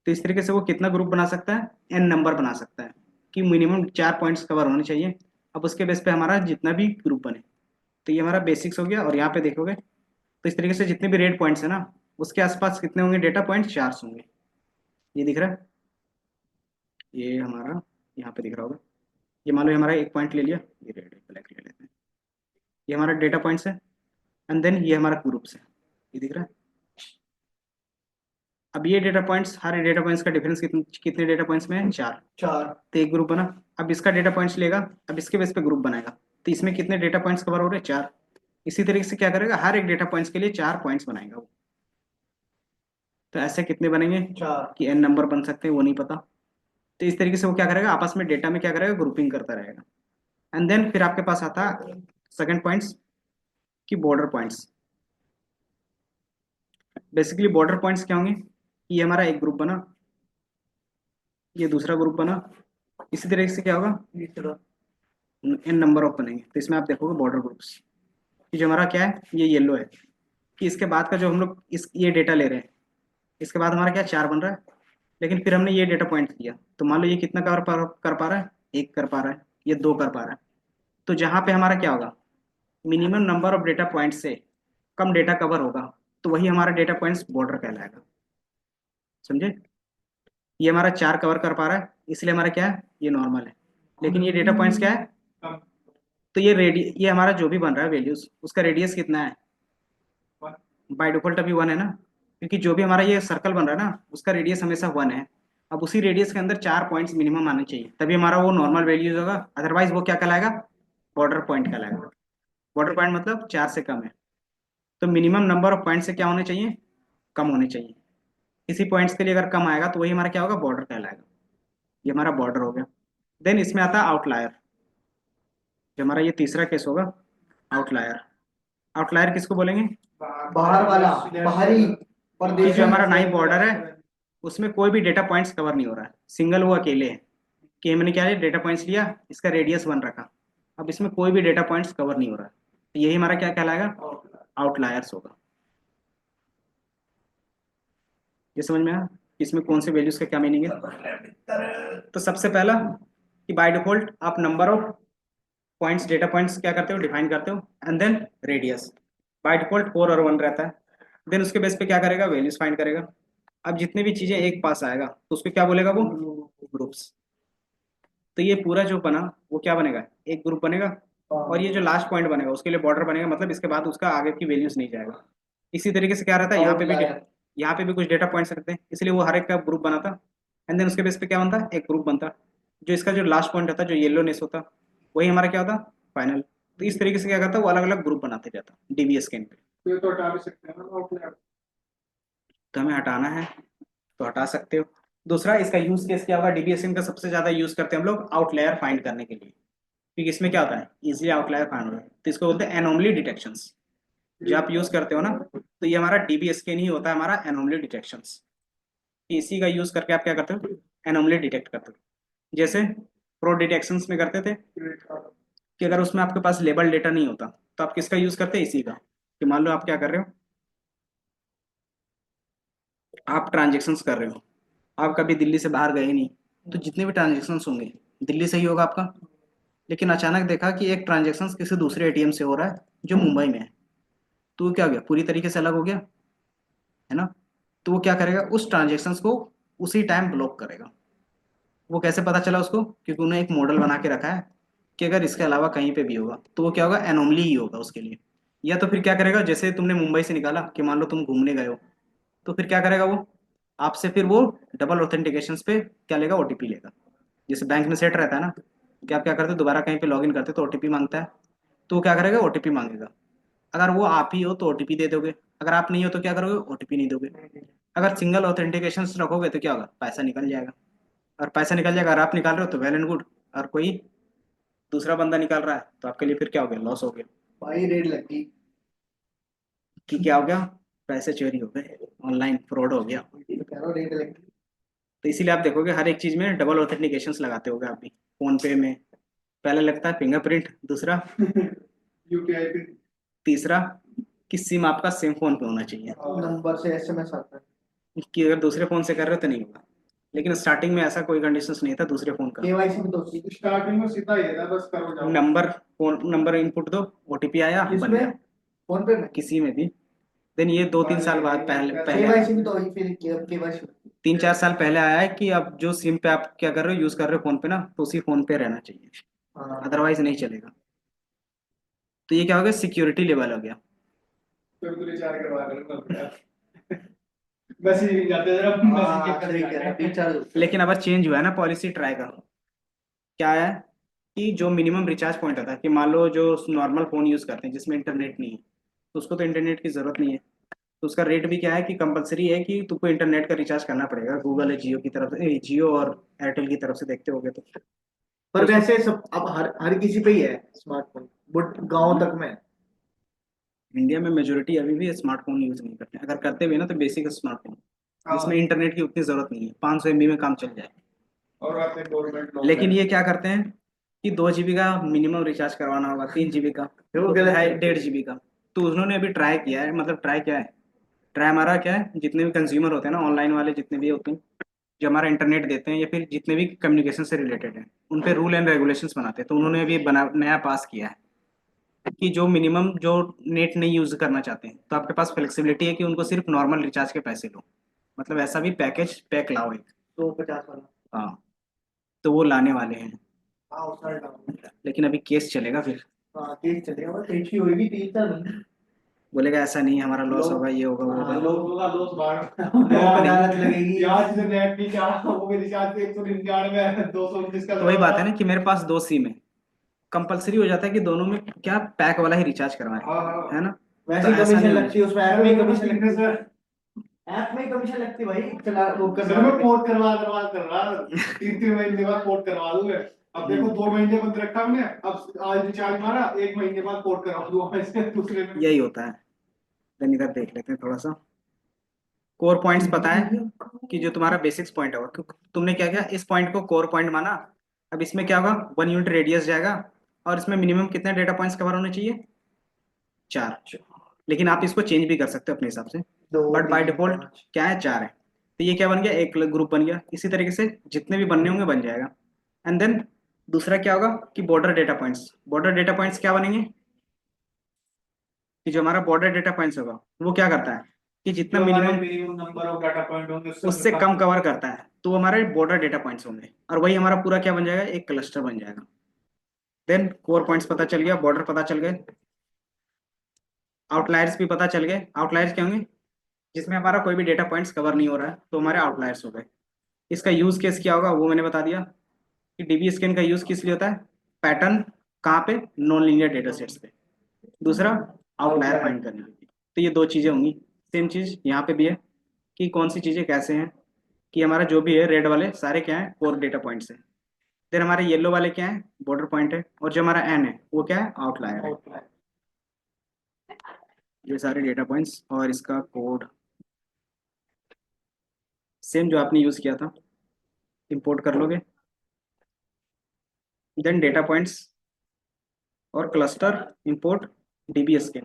तो इस तरीके से वो कितना ग्रुप बना सकता है, एन नंबर बना सकता है, कि मिनिमम 4 पॉइंट्स कवर होने चाहिए। अब उसके बेस पे हमारा जितना भी ग्रुप बने। तो ये हमारा बेसिक्स हो गया। और यहाँ पे देखोगे तो इस तरीके से जितने भी रेड पॉइंट्स है ना, उसके आसपास कितने होंगे डेटा पॉइंट्स, 4 होंगे। ये दिख रहा है, ये हमारा यहाँ पे दिख रहा होगा। ये मान लो हमारा एक पॉइंट ले लिया, ये रेड ब्लैक ले लेते हैं। ये हमारा डेटा पॉइंट्स है। एंड देन ये हमारा ग्रुप्स है, ये दिख रहा है। अब ये डेटा पॉइंट्स, हर डेटा पॉइंट्स का डिफरेंस कितने डेटा पॉइंट्स में है, 4। 4। तो एक ग्रुप बना। अब इसका डेटा पॉइंट्स लेगा, अब इसके बेस पे ग्रुप बनाएगा। तो इसमें कितने डेटा पॉइंट्स कवर हो रहे हैं, 4। इसी तरीके से क्या करेगा, हर एक डेटा पॉइंट्स के लिए 4 पॉइंट्स बनाएगा वो। तो ऐसे कितने बनेंगे, 4। कि एन नंबर बन सकते हैं वो नहीं पता। तो इस तरीके से वो क्या करेगा, आपस में डेटा में क्या करेगा, ग्रुपिंग करता रहेगा। एंड देन फिर आपके पास आता है सेकंड पॉइंट्स, की border points. Basically border points क्या होंगे, ये हमारा एक ग्रुप बना, ये दूसरा ग्रुप बना। इसी तरीके से क्या होगा, इन नंबर ऑफ बनेंगे। तो इसमें आप देखोगे बॉर्डर ग्रुप्स, कि जो हमारा क्या है, ये येलो है, कि इसके बाद का जो हम लोग इस ये डेटा ले रहे हैं, इसके बाद हमारा क्या 4 बन रहा है। लेकिन फिर हमने ये डेटा पॉइंट किया, तो मान लो ये कितना कर पा रहा है, 1 कर पा रहा है, ये 2 कर पा रहा है। तो जहाँ पे हमारा क्या होगा, minimum number of data point से कम डेटा कवर होगा, तो वही हमारा डेटा पॉइंट्स बॉर्डर कहलाएगा। समझे, ये हमारा 4 कवर कर पा रहा है, इसलिए हमारा क्या है, ये नॉर्मल है। लेकिन ये डेटा पॉइंट्स क्या है, तो ये हमारा जो भी बन रहा है वैल्यूज, उसका रेडियस कितना है, बाय डिफॉल्ट अभी 1 है ना। क्योंकि जो भी हमारा ये सर्कल बन रहा है ना, उसका रेडियस हमेशा 1 है। अब उसी रेडियस के अंदर 4 पॉइंट्स मिनिमम आने चाहिए, तभी हमारा वो नॉर्मल वैल्यूज होगा। अदरवाइज वो क्या कहलाएगा, बॉर्डर पॉइंट कहलाएगा। बॉर्डर पॉइंट मतलब 4 से कम है। तो मिनिमम नंबर ऑफ पॉइंट से क्या होने चाहिए, कम होने चाहिए। इसी पॉइंट्स के लिए अगर कम आएगा तो वही हमारा क्या होगा, बॉर्डर कहलाएगा। ये हमारा बॉर्डर हो गया। देन इसमें आता है आउटलायर, जो हमारा ये तीसरा केस होगा, आउटलायर। आउटलायर किसको बोलेंगे, बाहर वाला, बाहरी कि जो परदेशी। हमारा नाइफ बॉर्डर है, उसमें कोई भी डेटा पॉइंट्स कवर नहीं हो रहा है, सिंगल वो अकेले है। कि हमने क्या है, डेटा पॉइंट्स लिया, इसका रेडियस 1 रखा, अब इसमें कोई भी डेटा पॉइंट्स कवर नहीं हो रहा है। तो यही हमारा क्या कहलाएगा, आउटलायर्स होगा। ये समझ में आया कि इसमें कौन से वैल्यूज का क्या मीनिंग है। तो सबसे पहला, कि बाय डिफॉल्ट आप number of points, data points क्या करते हो, डिफाइन करते हो। And then radius, by default 4 और 1 रहता है। देन उसके बेस पे क्या करेगा, वैल्यूज फाइंड करेगा। अब जितने भी चीजें एक पास आएगा तो उसको क्या बोलेगा, वो ग्रुप्स। तो ये पूरा जो बना वो क्या बनेगा, एक ग्रुप बनेगा। और ये जो लास्ट पॉइंट बनेगा उसके लिए बॉर्डर बनेगा, मतलब इसके बाद उसका आगे की वैल्यूज नहीं जाएगा। इसी तरीके से क्या रहता है, यहाँ पे भी कुछ डेटा पॉइंट्स रखते हैं, इसलिए वो हर एक का ग्रुप बनाता। एंड देन उसके बेस पे क्या बनता है, एक ग्रुप बनता। जो इसका जो लास्ट पॉइंट होता है, जो येलोनेस होता, वही हमारा क्या होता, फाइनल। तो इस तरीके से क्या करता है, वो अलग अलग ग्रुप बनाते जाता डीबीएस के इन पे। तो ये तो हटा भी सकते हैं ना अपने आप। तो हमें हटाना है तो हटा सकते हो। दूसरा, इसका यूज केस क्या होगा, डीबीएसएम का सबसे ज्यादा यूज करते हैं हम लोग आउटलायर फाइंड करने के लिए। क्योंकि इसमें क्या होता है, इजिली आउटलायर फाइंड होता है, तो इसको बोलते हैं एनोमली डिटेक्शंस। जो आप यूज करते हो ना, तो ये हमारा डीबीएसके नहीं होता है, हमारा एनोमली डिटेक्शंस। इसी का यूज करके आप क्या करते हो, एनोमली डिटेक्ट करते हो। जैसे फ्रॉड डिटेक्शंस में करते थे, कि अगर उसमें आपके पास लेबल डेटा नहीं होता, तो आप किसका यूज करते हैं, इसी का। कि मान लो आप क्या कर रहे हो, आप ट्रांजेक्शन्स कर रहे हो, आप कभी दिल्ली से बाहर गए नहीं, तो जितने भी ट्रांजेक्शन्स होंगे दिल्ली से ही होगा आपका। लेकिन अचानक देखा कि एक ट्रांजेक्शन किसी दूसरे एटीएम से हो रहा है जो मुंबई में है, तो वो क्या हो गया, पूरी तरीके से अलग हो गया, है ना। तो वो क्या करेगा, उस ट्रांजेक्शन्स को उसी टाइम ब्लॉक करेगा। वो कैसे पता चला उसको, क्योंकि उन्हें एक मॉडल बना के रखा है कि अगर इसके अलावा कहीं पे भी होगा तो वो क्या होगा, एनोमली ही होगा उसके लिए। या तो फिर क्या करेगा, जैसे तुमने मुंबई से निकाला कि मान लो तुम घूमने गए हो, तो फिर क्या करेगा वो, आपसे फिर वो डबल ऑथेंटिकेशन पे क्या लेगा, ओटीपी लेगा। जैसे बैंक में सेट रहता है ना कि आप क्या करते हो, दोबारा कहीं पे लॉगिन करते हो तो ओटीपी मांगता है, तो वो क्या करेगा, ओटीपी मांगेगा। अगर वो आप ही हो तो ओटीपी दे दोगे, अगर आप नहीं हो तो क्या करोगे, ओटीपी नहीं दोगे। अगर सिंगल ऑथेंटिकेशन रखोगे तो क्या होगा, पैसा निकल जाएगा। और पैसा निकल जाएगा, अगर आप निकाल रहे हो तो वेल एंड गुड, और कोई दूसरा बंदा निकाल रहा है तो आपके लिए फिर क्या हो गया, लॉस हो गया। भाई रेड लगी। कि क्या हो गया, पैसे चोरी हो गए, ऑनलाइन फ्रॉड हो गया। कह रहा हूँ रेड लगी। तो इसीलिए आप देखोगे हर एक चीज में डबल ऑथेंटिकेशन लगाते होगे आप भी। फोन पे में पहले लगता है फिंगरप्रिंट, दूसरा यूपीआई पिन, तीसरा कि सिम आपका सेम फोन पे होना चाहिए, नंबर से एसएमएस आता है। कि अगर दूसरे फोन से कर रहे हो तो नहीं होगा। लेकिन स्टार्टिंग में ऐसा कोई कंडीशंस नहीं था दूसरे फोन का। केवाईसी भी तो स्टार्टिंग में सीधा ही है ना, बस करो जाओ। नंबर, फोन नंबर इनपुट दो, ओटीपी आया, बन किसमें, गया। फोन पे में। किसी में भी। देन ये 2-3 साल बाद पहले पहले केवाईसी भी तो वही, फिर केवाईसी। 3-4 साल पहले आया है कि अब जो सिम पे आप क्या कर रहे हो, यूज कर रहे हो फोन पे ना, तो उसी फोन पे रहना चाहिए, हाँ अदरवाइज नहीं चलेगा। तो ये क्या हो गया, सिक्योरिटी लेवल हो गया। फिर तो रिचार्ज करवा रहे हैं। मैसेज नहीं जाते जरा, मैसेज चेक कर रिचार्ज। लेकिन अब चेंज हुआ है ना पॉलिसी ट्राई का। क्या है कि जो मिनिमम रिचार्ज पॉइंट आता है, कि मान लो जो नॉर्मल फोन यूज करते हैं जिसमें इंटरनेट नहीं है, तो उसको तो इंटरनेट की जरूरत नहीं है, तो उसका रेट भी क्या है कि कंपलसरी है कि तुमको इंटरनेट का रिचार्ज करना पड़ेगा, गूगल है जियो की तरफ से, जियो और एयरटेल की तरफ से देखते होगे तो। पर वैसे सब अब हर हर किसी पे ही है स्मार्टफोन, बट गांव तक में। इंडिया में मेजोरिटी अभी भी स्मार्टफोन यूज नहीं करते हैं, अगर करते भी ना तो बेसिक स्मार्टफोन जिसमें इंटरनेट की उतनी जरूरत नहीं है, 500 MB में काम चल जाए। और आपने गवर्नमेंट लेकिन ये क्या करते हैं कि 2 GB का मिनिमम रिचार्ज करवाना होगा, 3 GB का, फिर वो तो गलत है है। 1.5 GB का। तो उन्होंने अभी ट्राई किया है, मतलब ट्राई क्या है, ट्राई हमारा क्या है, जितने भी कंज्यूमर होते हैं ना ऑनलाइन वाले, जितने भी होते हैं जो हमारा इंटरनेट देते हैं या फिर जितने भी कम्युनिकेशन से रिलेटेड हैं, उन पे रूल एंड रेगुलेशंस बनाते हैं। तो उन्होंने अभी बना नया पास किया है कि जो मिनिमम जो नेट नहीं यूज करना चाहते हैं, तो आपके पास फ्लेक्सिबिलिटी है कि उनको सिर्फ नॉर्मल रिचार्ज के पैसे लो, मतलब ऐसा भी पैकेज पैक लाओ एक। 250 वाला। हाँ, तो वो लाने वाले हैं। हाँ उस साइड डाउन। लेकिन अभी केस चलेगा फिर, हाँ तेज चलेगा, बस तेज ही होगी, तेज तो नहीं। बोलेगा ऐसा नहीं है, हमारा लॉस होगा, लोग, ये होगा, वो हाँ होगा। लोगों का दोस्त बांट। लोग नहीं। अदालत लगेगी यार, जिसे नेट नहीं चाह वो भी रिचार्ज 199 229 का। तो वही बात है ना कि मेरे पास 2 सिम है, कंपलसरी हो जाता है कि दोनों में क्या पैक वाला ही रिचार्ज करवाएं, हाँ हाँ। है ना। तो वैसे ही ऐसा कमीशन नहीं होना लगती है चाहिए। उसमें, ऐप में ही कमीशन लगती है। ऐप में ही कमीशन लगती है भाई, चला वो कर रहा है, पोर्ट करवा करवा कर रहा है। 3 3 महीने बाद पोर्ट करवा दूंगा। अब देखो 2 महीने बंद रखा हमने, अब आज रिचार्ज मारा, 1 महीने बाद पोर्ट करवा दूंगा इससे दूसरे में। यही होता है। देन इधर देख लेते हैं थोड़ा सा कोर पॉइंट्स पता है कि जो तुम्हारा बेसिक्स पॉइंट होगा, क्योंकि तुमने क्या किया, इस पॉइंट को कोर पॉइंट माना। अब इसमें क्या होगा, 1 यूनिट रेडियस जाएगा, और इसमें मिनिमम कितने डेटा पॉइंट्स कवर होने चाहिए, 4। लेकिन आप इसको चेंज भी कर सकते हो अपने हिसाब से, दो बट बाय तीन डिफॉल्ट पाँच। क्या है, 4 है। तो ये क्या बन गया, एक ग्रुप बन गया। इसी तरीके से जितने भी बनने होंगे बन जाएगा। एंड देन दूसरा क्या होगा कि border data points, border data points क्या बनेंगे, कि जो हमारा बॉर्डर डेटा पॉइंट्स होगा वो क्या करता है कि जितना जो हमारे minimum minimum number of data point होंगे उससे कम कवर करता है, तो वो हमारे बॉर्डर डेटा पॉइंट्स होंगे, और वही हमारा पूरा क्या बन जाएगा, एक क्लस्टर बन जाएगा। देन कोर पॉइंट्स पता चल गया, बॉर्डर पता चल गए, आउटलायर्स भी पता चल गए। आउटलायर्स क्या होंगे, जिसमें हमारा कोई भी डेटा पॉइंट्स कवर नहीं हो रहा है, तो हमारे आउटलायर्स हो गए। इसका यूज केस क्या होगा वो मैंने बता दिया कि डीबी स्कैन का यूज किस लिए होता है, पैटर्न कहाँ पे, नॉन लीनियर डेटा सेट्स पे, दूसरा आउटलायर फाइंड करने के लिए। तो ये 2 चीजें होंगी। सेम चीज यहाँ पे भी है कि कौन सी चीजें कैसे हैं, कि हमारा जो भी है रेड वाले सारे क्या है, कोर डेटा पॉइंट्स है। फिर हमारे येलो वाले क्या है, बॉर्डर पॉइंट है, और जो हमारा एन है वो क्या है, आउटलायर है। ये सारे डेटा पॉइंट्स और इसका कोड सेम जो आपने यूज किया था, इंपोर्ट कर लोगे। देन डेटा पॉइंट्स और क्लस्टर इंपोर्ट डीबीएस के।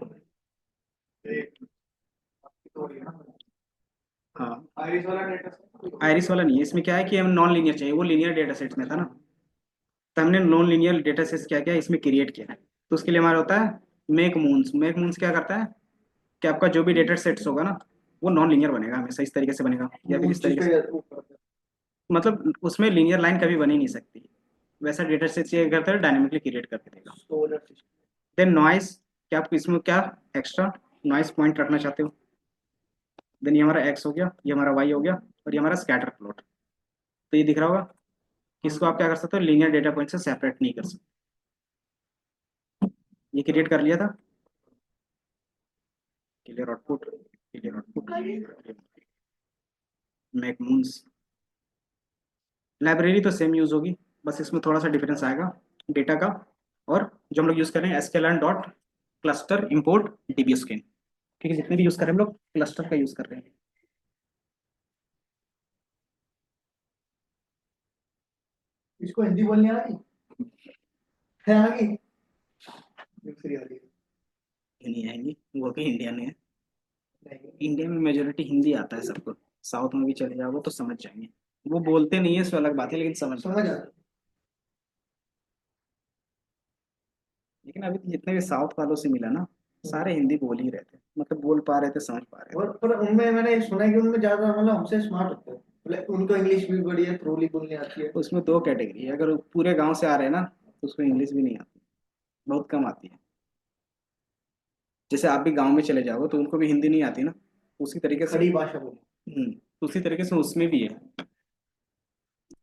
हाँ, आइरिस वाला डेटा। आइरिस वाला नहीं है, इसमें क्या है कि हमें नॉन लीनियर चाहिए, वो लीनियर डेटा सेट्स में था ना, तो हमने नॉन लीनियर डेटा सेट्स क्या क्या इसमें क्रिएट किया है। तो उसके लिए हमारा होता है मेक मून्स। मेक मून्स क्या करता है कि आपका जो भी डेटा सेट्स होगा ना, वो नॉन लीनियर बनेगा, हमेशा इस तरीके से बनेगा या फिर मून इस चीज तरीके पे से। वो करता मतलब उसमें लीनियर लाइन कभी बन ही नहीं सकती। वैसा डेटा सेट्स ये करता है, डायनेमिकली क्रिएट करके देगा। है सोलर सिस्टम। देन नॉइस, क्या आप इसमें क्या एक्स्ट्रा नॉइस पॉइंट रखना चाहते हो। देन ये हमारा एक्स हो गया, ये हमारा वाई हो गया, और ये हमारा स्कैटर प्लॉट। तो ये दिख रहा होगा कि इसको आप क्या कर सकते हो, लीनियर डेटा पॉइंट से सेपरेट नहीं कर सकते। ये क्रिएट कर लिया था। Clear output, clear output, make moons. Library तो सेम यूज होगी, बस इसमें थोड़ा सा डिफरेंस आएगा डेटा का। और जो हम लोग यूज कर रहे हैं sklearn dot cluster import dbscan। ठीक है, जितने भी यूज कर रहे हैं हम लोग क्लस्टर का यूज कर रहे हैं। इसको हिंदी बोलने आ रही है, आ गई दूसरी आ रही है। ये नहीं आएंगी, वो भी इंडियन है। नहीं, इंडिया में मेजोरिटी हिंदी आता है सबको। साउथ में भी चले जाओगे तो समझ जाएंगे। वो बोलते नहीं है, सो अलग बात है, लेकिन समझ समझ जाते आ हैं। रही लेकिन अभी तो जितने भी साउथ वालों से मिला ना, है। सारे हिंदी बोल ही रहे थे, मतलब बोल पा रहे थे, समझ पा रहे थे। और पर उनमें मैंने सुना है कि उनमें ज्यादा मतलब हमसे स्मार्ट होते हैं, मतलब उनको इंग्लिश भी बढ़िया थ्रोली बोलनी आती है। उसमें दो कैटेगरी है, अगर वो पूरे गांव से आ रहे हैं ना, तो उसको इंग्लिश भी नहीं आती, बहुत कम आती है। जैसे आप भी गांव में चले जाओगे तो उनको भी हिंदी नहीं आती ना, उसी तरीके से। खड़ी भाषा बोली। उसी तरीके से उसमें भी है।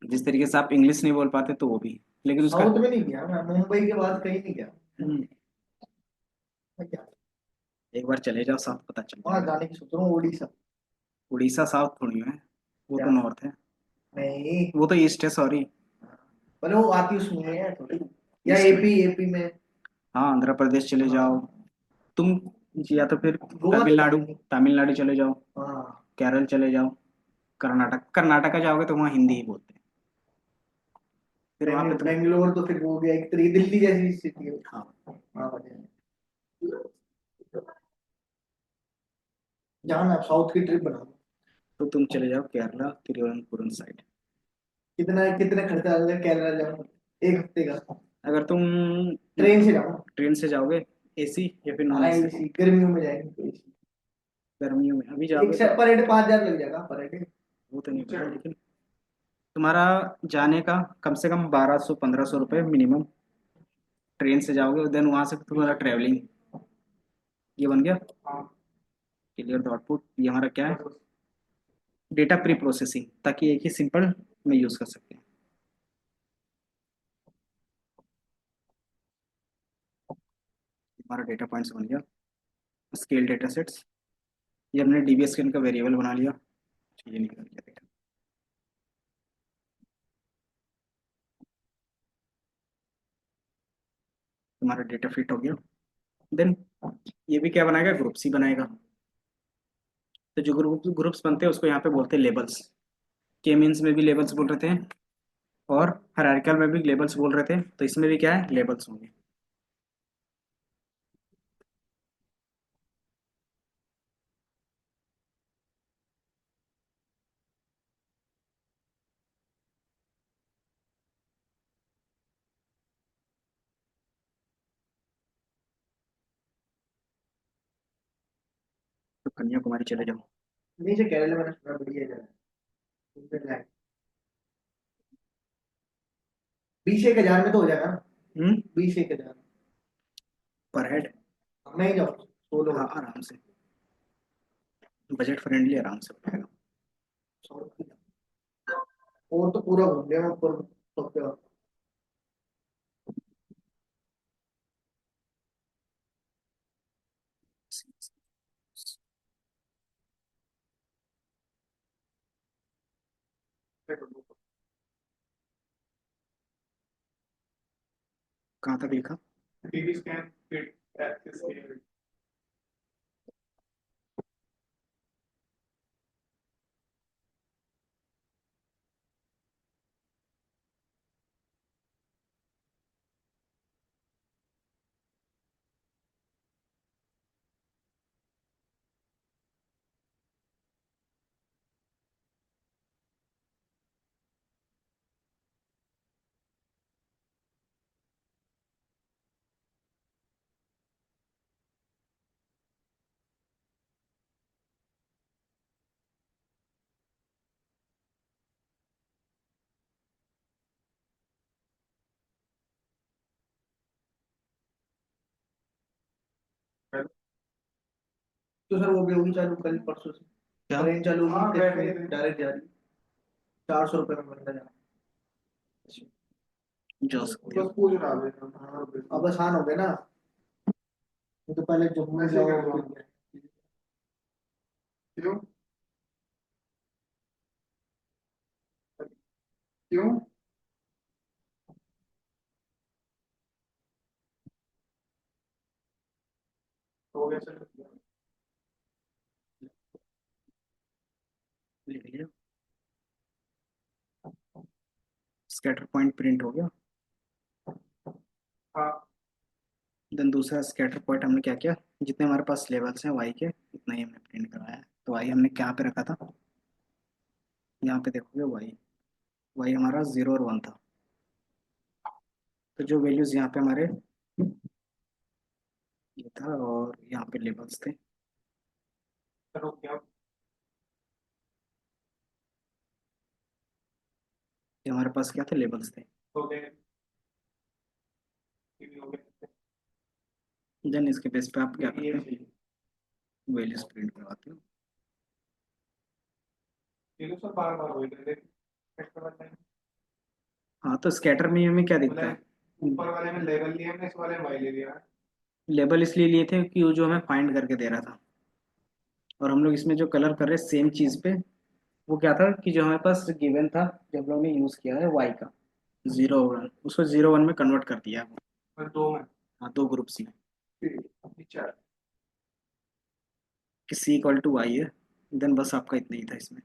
जिस तरीके से आप इंग्लिश नहीं बोल पाते, तो वो भी। लेकिन उसका साउथ में नहीं गया मैं, मुंबई के बाद कहीं नहीं गया हम्म, मैं। क्या एक बार चले जाओ साउथ, पता चल वहां जाएगा। जाने की सोच रहा हूँ, उड़ीसा। उड़ीसा साउथ थोड़ी है, वो तो क्या? नॉर्थ है। नहीं, वो तो ईस्ट है, सॉरी। भले वो आती उसमें है थोड़ी, या ईस्ट में। एपी, एपी में। हाँ, आंध्र प्रदेश चले हाँ, जाओ तुम, या तो फिर गोवा तो तमिलनाडु। जाने नहीं। तमिलनाडु चले जाओ, हाँ, केरल चले जाओ, कर्नाटका जाओगे तो वहाँ हिंदी ही बोलते हैं। फिर वहाँ पे तुम। बेंगलोर तो फिर वो हो गया एक तरीके दिल्ली जैसी स्थिति है। हाँ, हाँ बढ़िया। जाना आप साउथ की ट्रिप बनाओ। तो तुम चले जाओ केरला तिरुवनंतपुरम साइड। कितना कितना खर्चा आ जाएगा केरला जाऊँ एक हफ्ते का? अगर तुम ट्रेन से जाऊँ। ट्रेन से जाओगे, एसी या फिर नॉन हाँ एसी। इसी गर्मियों में जाएंगे तो इसी। गर्मियों में अभी एक जाओगे से तो पर हेड 5,000 लग जाएगा पर हेड। वो तो नहीं पता, लेकिन तुम्हारा जाने का कम से कम 1200 1500 रुपये मिनिमम ट्रेन से जाओगे। देन वहां से तुम्हारा ट्रेवलिंग, ये बन गया। हाँ। क्लियर द आउटपुट, ये हमारा क्या है, डेटा प्री प्रोसेसिंग, ताकि एक ही सिंपल में यूज कर सकते हैं। हमारा डेटा पॉइंट्स बन गया, स्केल डेटा सेट्स। ये हमने डीबीएस के इनका वेरिएबल बना लिया। ये निकल गया डेटा, तुम्हारा डेटा फिट हो गया। देन ये भी क्या बनाएगा, ग्रुप्स ही बनाएगा। तो जो ग्रुप्स बनते हैं उसको यहाँ पे बोलते हैं लेबल्स। के मीन्स में भी लेबल्स बोल रहे थे, और हायरार्किकल में भी लेबल्स बोल रहे थे, तो इसमें भी क्या है, लेबल्स होंगे। तो कन्याकुमारी चले जाओ। नहीं से केरला मैंने सुना बढ़िया जगह है। 20,000 में तो हो जाएगा ना? 20,000 पर हेड। मैं ही जाऊँ सोलो। हाँ, आराम से, बजट फ्रेंडली, आराम से हो जाएगा। और तो पूरा घूम लिया मैं ऊपर top पे। कहाँ तक लिखा। टीवी स्कैन फिट एक्सेस तो सर वो भी होगी चालू कल परसों से। क्या? ट्रेन चालू होगी, डायरेक्ट जा रही है। 400 रुपये में बंदा जा। जा सकते बस हो। पूछ रहा है। हाँ, अब आसान हो गया ना। वो तो पहले जम्मू में जाओ क्यों? क्यों? हो गया सर। लिख लिया। स्कैटर पॉइंट प्रिंट हो गया। हाँ। देन दूसरा स्कैटर पॉइंट हमने क्या किया, जितने हमारे पास लेवल्स हैं वाई के उतना ही हमने प्रिंट करवाया है। तो वाई हमने क्या पे रखा था, यहाँ पे देखोगे वाई, वाई हमारा 0 और 1 था। तो जो वैल्यूज यहाँ पे हमारे ये था और यहाँ पे लेबल्स थे। चलो क्या? ये हमारे पास क्या थे, लेबल्स थे। हो गए। टीवी हो गए। देन इसके बेस पे आप क्या ये करते हो, चाहिए। वैल्यूज प्रिंट करवाते हो। ये तो सब बार बार हो गए थे। हाँ तो स्कैटर में हमें क्या दिखता मतलब है, ऊपर वाले में लेवल लिया हमने, इस वाले में वाई ले लिया है। लेबल इसलिए लिए थे कि वो जो हमें फाइंड करके दे रहा था। और हम लोग इसमें जो कलर कर रहे हैं सेम चीज़ पे, वो क्या था कि जो हमारे पास गिवन था, जब हम लोग ने यूज़ किया है वाई का 0 और 1, उसको 0 1 में कन्वर्ट कर दिया है। और दो में। हाँ, दो ग्रुप्स में चार। कि सी इक्वल टू वाई है। देन बस आपका इतना ही था इसमें।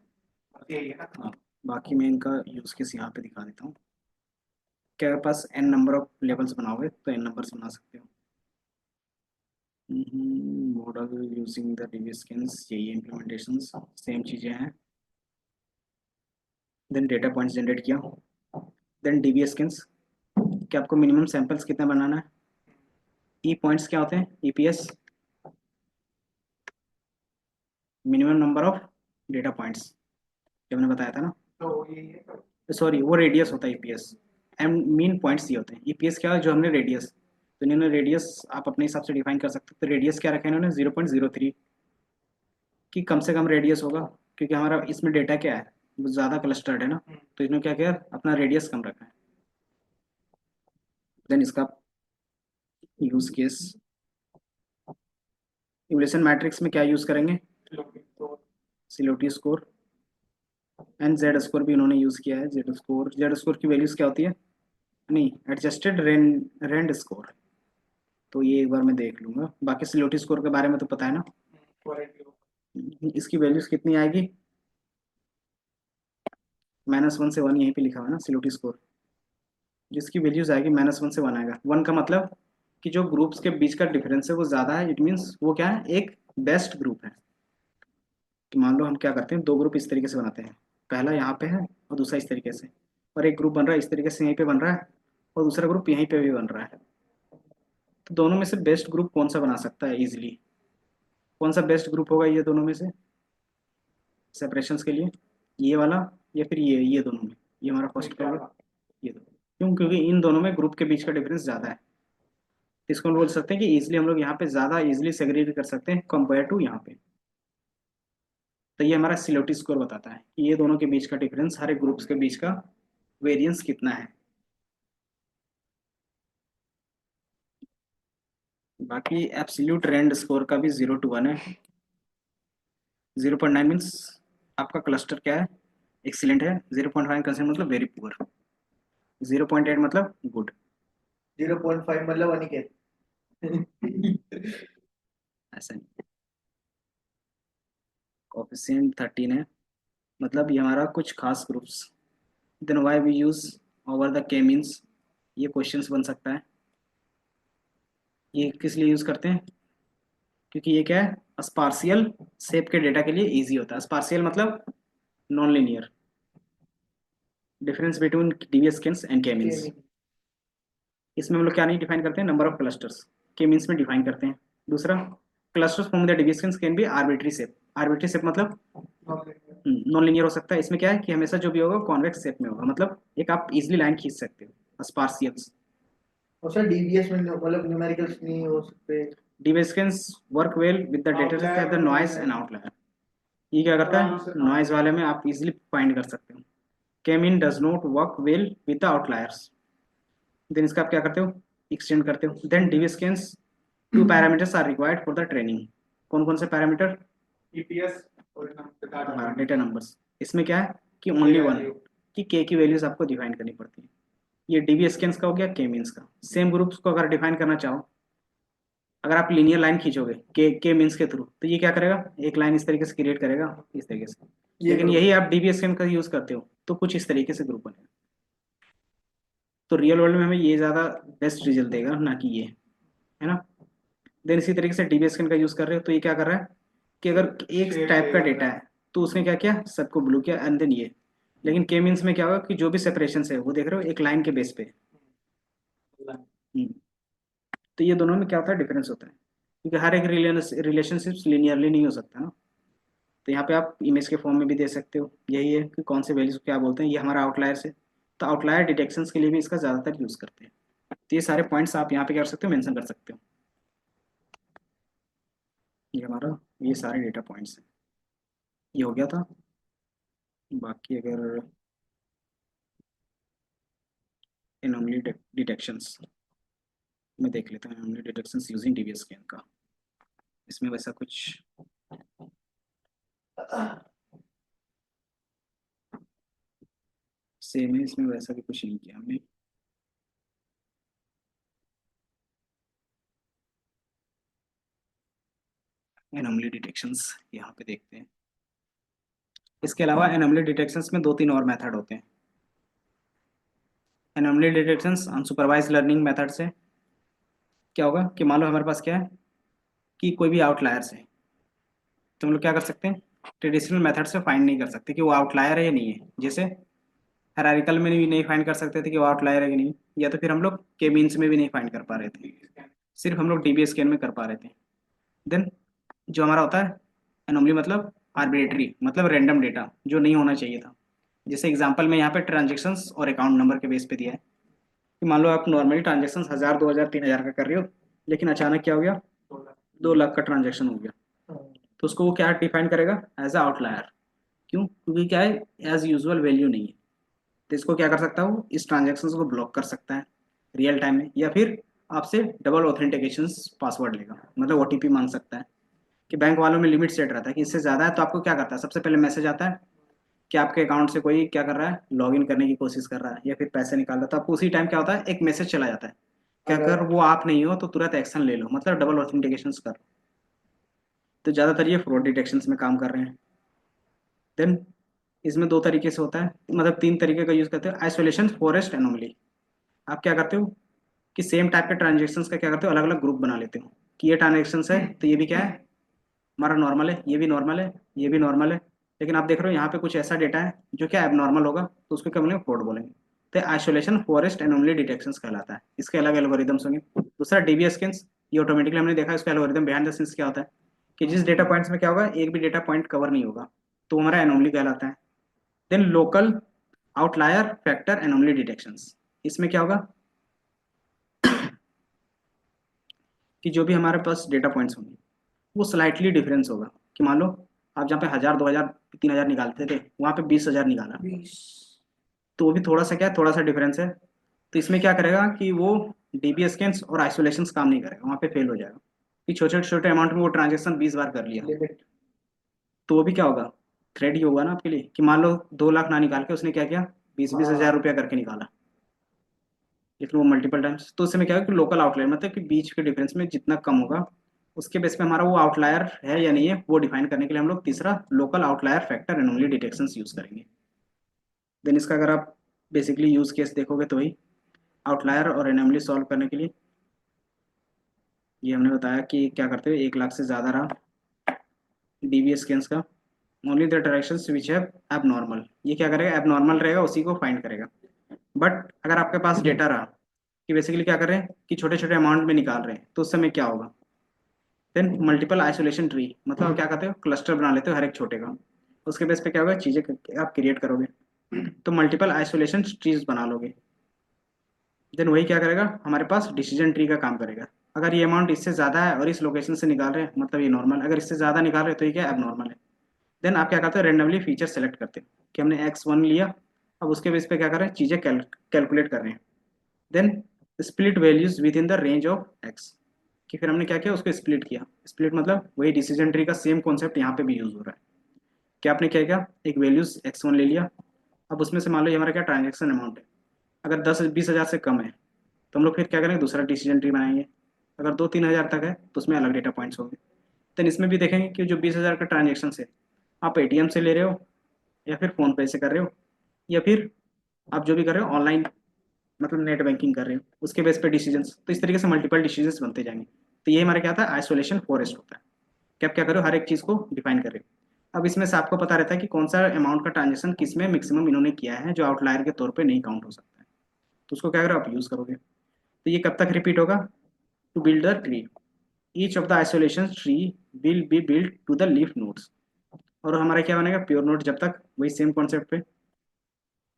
बस यही है ना। हाँ, बाकी मैं इनका यूज़ केस यहाँ पे दिखा देता हूँ। क्या आपके पास n नंबर ऑफ लेवल्स बनाओगे तो n नंबर्स बना सकते हो। Model using the dB scans, यही इम्प्लीमेंटेशन सेम चीज़ें हैं। देन डेटा पॉइंट्स जनरेट किया। देन डीबी स्कैन्स, क्या आपको मिनिमम सैंपल्स कितना बनाना है। ई पॉइंट्स क्या होते हैं, EPS, minimum number of data points, जो मैंने बताया था ना। तो यही है तो। सॉरी, वो रेडियस होता है ईपीएस। एम मीन पॉइंट्स ये होते हैं, ईपीएस क्या है, जो हमने रेडियस, तो इन्होंने रेडियस आप अपने हिसाब से डिफाइन कर सकते हो। तो रेडियस क्या रखा है इन्होंने, 0.03, कि कम से कम रेडियस होगा। क्योंकि हमारा इसमें डेटा क्या है, वो ज़्यादा क्लस्टर्ड है ना, तो इन्होंने क्या किया, अपना रेडियस कम रखा है। देन इसका यूज केस, इवोल्यूशन मैट्रिक्स में क्या यूज़ करेंगे, तो सिलोटी स्कोर एंड जेड स्कोर भी इन्होंने यूज़ किया है। जेड स्कोर की वैल्यूज क्या होती है, नहीं, एडजस्टेड रेंड स्कोर। तो ये एक बार मैं देख लूंगा, बाकी सिलोटी स्कोर के बारे में तो पता है ना। क्वालिटी हो। इसकी वैल्यूज कितनी आएगी, -1 से 1 यहीं पे लिखा हुआ है ना सिलोटी स्कोर। जिसकी वैल्यूज आएगी -1 से 1 आएगा। 1 का मतलब कि जो ग्रुप्स के बीच का डिफरेंस है वो ज़्यादा है, इट मीन्स वो क्या है, एक बेस्ट ग्रुप है। तो मान लो हम क्या करते हैं, दो ग्रुप इस तरीके से बनाते हैं, पहला यहाँ पे है और दूसरा इस तरीके से, और एक ग्रुप बन रहा है इस तरीके से यहीं पे बन रहा है, और दूसरा ग्रुप यहीं पे भी बन रहा है। तो दोनों में से बेस्ट ग्रुप कौन सा बना सकता है इजीली, कौन सा बेस्ट ग्रुप होगा ये दोनों में से सेपरेशंस के लिए, ये वाला या फिर ये दोनों में, ये हमारा फर्स्ट का होगा, ये दो। क्यों, क्योंकि इन दोनों में ग्रुप के बीच का डिफरेंस ज़्यादा है। तो इसको हम बोल सकते हैं कि इजीली हम लोग यहाँ पे ज़्यादा इजीली सेग्रीगेट कर सकते हैं कंपेयर टू यहाँ पे। तो ये हमारा सिलोटी स्कोर बताता है कि ये दोनों के बीच का डिफरेंस, हर एक ग्रुप्स के बीच का वेरिएंस कितना है। बाकी एब्सोल्यूट रैंड स्कोर का भी 0 to 1 है। 0.9 मीन्स आपका क्लस्टर क्या है, एक्सीलेंट है। 0.5 कंसिडर मतलब वेरी पुअर। 0.8 मतलब गुड। 0.5 मतलब अनिकेत। ऐसा नहीं, कोफिशिएंट 13 है, मतलब ये हमारा कुछ खास groups. Then why we use over the K means, ये क्वेश्चंस बन सकता है। ये किस लिए यूज करते हैं, क्योंकि ये क्या है, स्पार्शियल शेप के डेटा के लिए इजी होता है। स्पार्शियल मतलब non linear, difference between DVS scans and के मीन्स। इसमें हम लोग क्या नहीं डिफाइन करते हैं, नंबर ऑफ क्लस्टर्स, के मीन्स में डिफाइन करते हैं। दूसरा, clusters from the deviations can be arbitrary shape. Arbitrary shape मतलब नॉन लीनियर हो सकता है। इसमें क्या है कि हमेशा जो भी होगा कॉन्वेक्स शेप में होगा, मतलब एक आप इजीली लाइन खींच सकते हो, स्पार्शियल्स। और सर डीबीएस में मतलब न्यूमेरिकल्स नहीं हो सकते। DBSCans work well with the data set have the noise and outlier. ये क्या करता है, नॉइज वाले में आप इजीली फाइंड कर सकते हो। K mean does not work well with the outliers. Then इसका आप क्या करते हो, एक्सटेंड करते हो। Then DBSCans two parameters are required for the training. कौन कौन से पैरामीटर, EPS और डेटा नंबर्स। इसमें क्या है कि ओनली वन, कि के की वैल्यूज आपको डिफाइन करनी पड़ती है। ये DBSCans का हो गया, के मीन्स का। सेम ग्रुप्स को अगर डिफाइन करना चाहो, अगर आप लीनियर लाइन खींचोगे के मीन्स के थ्रू, तो ये क्या करेगा, एक लाइन इस तरीके से क्रिएट करेगा, इस तरीके से। लेकिन यही आप DBSCan का यूज करते हो तो कुछ इस तरीके से ग्रुप बनेगा। तो रियल वर्ल्ड में हमें ये ज्यादा बेस्ट रिजल्ट देगा, ना कि ये, है ना। देन इसी तरीके से DBSCan का यूज कर रहे हो तो ये क्या कर रहा है कि अगर एक टाइप का डेटा है तो उसने क्या किया, सबको ब्लू किया एंड देन ये। लेकिन के मीन्स में क्या होगा कि जो भी सेपरेशन है वो देख रहे हो एक लाइन के बेस पे। तो ये दोनों में क्या होता है, डिफरेंस होता है, क्योंकि हर एक रिलेशनशिप लीनियरली नहीं हो सकता ना। तो यहाँ पे आप इमेज के फॉर्म में भी दे सकते हो। यही है कि कौन से वैल्यूज क्या बोलते हैं, ये हमारा आउटलायर से। तो आउटलायर डिटेक्शंस के लिए भी इसका ज़्यादातर यूज़ करते हैं। तो ये सारे पॉइंट्स आप यहाँ पे क्या कर सकते हो, मेंशन कर सकते हो। ये हमारा, ये सारे डेटा पॉइंट्स हैं। ये हो गया था। बाकी अगर एनोमली डिटेक्शंस में देख लेते हैं, एनोमली डिटेक्शंस यूजिंग DBSCan का। इसमें वैसा कुछ सेम है, इसमें वैसा भी कुछ नहीं किया हमने। एनोमली डिटेक्शंस यहाँ पे देखते हैं। इसके अलावा एनोमली डिटेक्शंस में 2-3 और मेथड होते हैं। Anomaly detections unsupervised learning method से क्या होगा कि मान लो हमारे पास क्या है कि कोई भी आउटलायर्स है, तो हम लोग क्या कर सकते हैं, ट्रेडिशनल मेथड से फाइंड नहीं कर सकते कि वो आउटलायर है या नहीं है। जैसे हायरार्किकल में भी नहीं फाइंड कर सकते थे कि वो आउटलायर है कि नहीं, या तो फिर हम लोग के मीन्स में भी नहीं फाइंड कर पा रहे थे, सिर्फ हम लोग DBSCan में कर पा रहे थे। देन जो हमारा होता है एनोमली, मतलब आर्बिट्रेरी, मतलब रैंडम डेटा जो नहीं होना चाहिए था। जैसे एग्जांपल में यहाँ पे ट्रांजेक्शन्स और अकाउंट नंबर के बेस पे दिया है कि मान लो आप नॉर्मली ट्रांजेक्शन्स 1000, 2000, 3000 का कर रहे हो, लेकिन अचानक क्या हो गया, 2 लाख का ट्रांजेक्शन हो गया। तो उसको वो क्या डिफाइन करेगा, एज अ आउटलायर। क्यों, क्योंकि क्या है, एज यूजुअल वैल्यू नहीं है। तो इसको क्या कर सकता है, वो इस ट्रांजेक्शन को ब्लॉक कर सकता है रियल टाइम में, या फिर आपसे डबल ऑथेंटिकेशन पासवर्ड लेगा, मतलब OTP मांग सकता है। कि बैंक वालों में लिमिट सेट रहता है कि इससे ज़्यादा है तो आपको क्या करता है, सबसे पहले मैसेज आता है कि आपके अकाउंट से कोई क्या कर रहा है, लॉगिन करने की कोशिश कर रहा है या फिर पैसे निकाल रहा है। तो आपको उसी टाइम क्या होता है, एक मैसेज चला जाता है कि अगर वो आप नहीं हो तो तुरंत एक्शन ले लो, मतलब डबल ऑथेंटिकेशन कर। तो ज़्यादातर ये फ्रॉड डिटेक्शन में काम कर रहे हैं। देन इसमें 2 तरीके से होता है, मतलब 3 तरीके का यूज़ करते हैं। Isolation, forest, anomaly. आप क्या करते हो कि सेम टाइप के ट्रांजेक्शन्स का क्या करते हो, अलग अलग ग्रुप बना लेते हो कि ये ट्रांजेक्शन्स है तो ये भी क्या है, हमारा नॉर्मल है, ये भी नॉर्मल है, ये भी नॉर्मल है। लेकिन आप देख रहे हो यहाँ पे कुछ ऐसा डेटा है जो क्या एबनॉर्मल होगा, तो उसको क्या बोलेंगे, फ्रॉड बोलेंगे। तो आइसोलेशन, फॉरेस्ट, एनोमली डिटेक्शंस कहलाता है। इसके अलग एल्गोरिदम्स होंगे। दूसरा DBSCans, ये ऑटोमेटिकली हमने देखा इसका एल्गोरिदम बिहाइंड द सीन्स क्या होता है कि जिस डेटा पॉइंट्स में क्या होगा, एक भी डेटा पॉइंट कवर नहीं होगा, तो हमारा एनोमली कहलाता है। Then local outlier factor anomaly detections, इसमें क्या होगा कि जो भी हमारे पास डेटा पॉइंट्स होंगे वो स्लाइटली डिफरेंस होगा। कि मान लो आप जहाँ पे 1000, 2000, 3000 निकालते थे, वहाँ पे 20,000 निकाला, तो वो भी थोड़ा सा क्या है, थोड़ा सा डिफरेंस है। तो इसमें क्या करेगा कि वो DBSCans और आइसोलेशन काम नहीं करेगा, वहाँ पे फेल हो जाएगा। कि छोटे छोटे अमाउंट में वो ट्रांजेक्शन 20 बार कर लिया, तो वो भी क्या होगा, थ्रेड ही होगा ना आपके लिए। कि मान लो 2 लाख ना निकाल के उसने क्या किया, 20-20 हजार रुपया करके निकाला, लेकिन वो मल्टीपल टाइम्स। तो उसमें क्या है कि लोकल आउटलायर, मतलब कि बीच के डिफरेंस में जितना कम होगा, उसके बेस पे हमारा वो आउटलायर है या नहीं है वो डिफाइन करने के लिए हम लोग तीसरा local outlier factor anomaly detection use करेंगे। देन इसका अगर आप बेसिकली यूज केस देखोगे तो वही आउटलायर और एनोमली सॉल्व करने के लिए ये हमने बताया कि क्या करते हुए 1 लाख से ज़्यादा रहा DBSCans का, only the directions which have abnormal, ये क्या करेगा, एबनॉर्मल रहेगा उसी को फाइंड करेगा। बट अगर आपके पास डेटा रहा कि बेसिकली क्या कर रहे हैं कि छोटे छोटे अमाउंट में निकाल रहे हैं, तो उस समय क्या होगा, देन मल्टीपल आइसोलेशन ट्री, मतलब आप क्या करते हो, क्लस्टर बना लेते हो हर एक छोटे का। उसके बेस पे क्या होगा, चीज़ें आप क्रिएट करोगे, तो मल्टीपल आइसोलेशन ट्रीज बना लोगे। देन वही क्या करेगा, हमारे पास डिसीजन ट्री का काम करेगा। अगर ये अमाउंट इससे ज़्यादा है और इस लोकेशन से निकाल रहे हैं मतलब ये नॉर्मल, अगर इससे ज़्यादा निकाल रहे हैं तो ये क्या अब नॉर्मल है। देन आप क्या करते हो, रेंडमली फीचर सेलेक्ट करते हो कि हमने x1 लिया, अब उसके बेस पे क्या कर रहे हैं, चीज़ें कैलकुलेट कर रहे हैं। Then split values within the range of x, कि फिर हमने क्या किया, उसको स्प्लिट किया। स्प्लिट मतलब वही डिसीजन ट्री का सेम कॉन्सेप्ट यहाँ पे भी यूज हो रहा है कि आपने क्या किया, एक वैल्यूज x1 ले लिया, अब उसमें से मान लो ये हमारा क्या ट्रांजेक्शन अमाउंट है, अगर 10-20 हज़ार से कम है तो हम लोग फिर क्या करेंगे, दूसरा डिसीजन ट्री बनाएंगे। अगर 2-3 हज़ार तक है तो उसमें अलग डेटा पॉइंट्स होंगे। देन इसमें भी देखेंगे कि जो 20 हज़ार का ट्रांजेक्शन है, आप एटीएम से ले रहे हो या फिर फोन पे से कर रहे हो, या फिर आप जो भी कर रहे हो ऑनलाइन मतलब नेट बैंकिंग कर रहे हो, उसके बेस पे डिसीजंस, तो इस तरीके से मल्टीपल डिसीजंस बनते जाएंगे। तो ये हमारा क्या था, आइसोलेशन फॉरेस्ट होता है कि आप क्या करो, हर एक चीज़ को डिफाइन कर रहे हो। अब इसमें से आपको पता रहता है कि कौन सा अमाउंट का ट्रांजेक्शन किस में मैक्सिमम इन्होंने किया है जो आउटलायर के तौर पे नहीं काउंट हो सकता है, तो उसको क्या करो, आप यूज़ करोगे। तो ये कब तक रिपीट होगा, to build the tree, each of the isolation tree will be build to the leaf nodes. और हमारा क्या बनेगा, प्योर नोड जब तक, वही सेम कॉन्सेप्ट पे।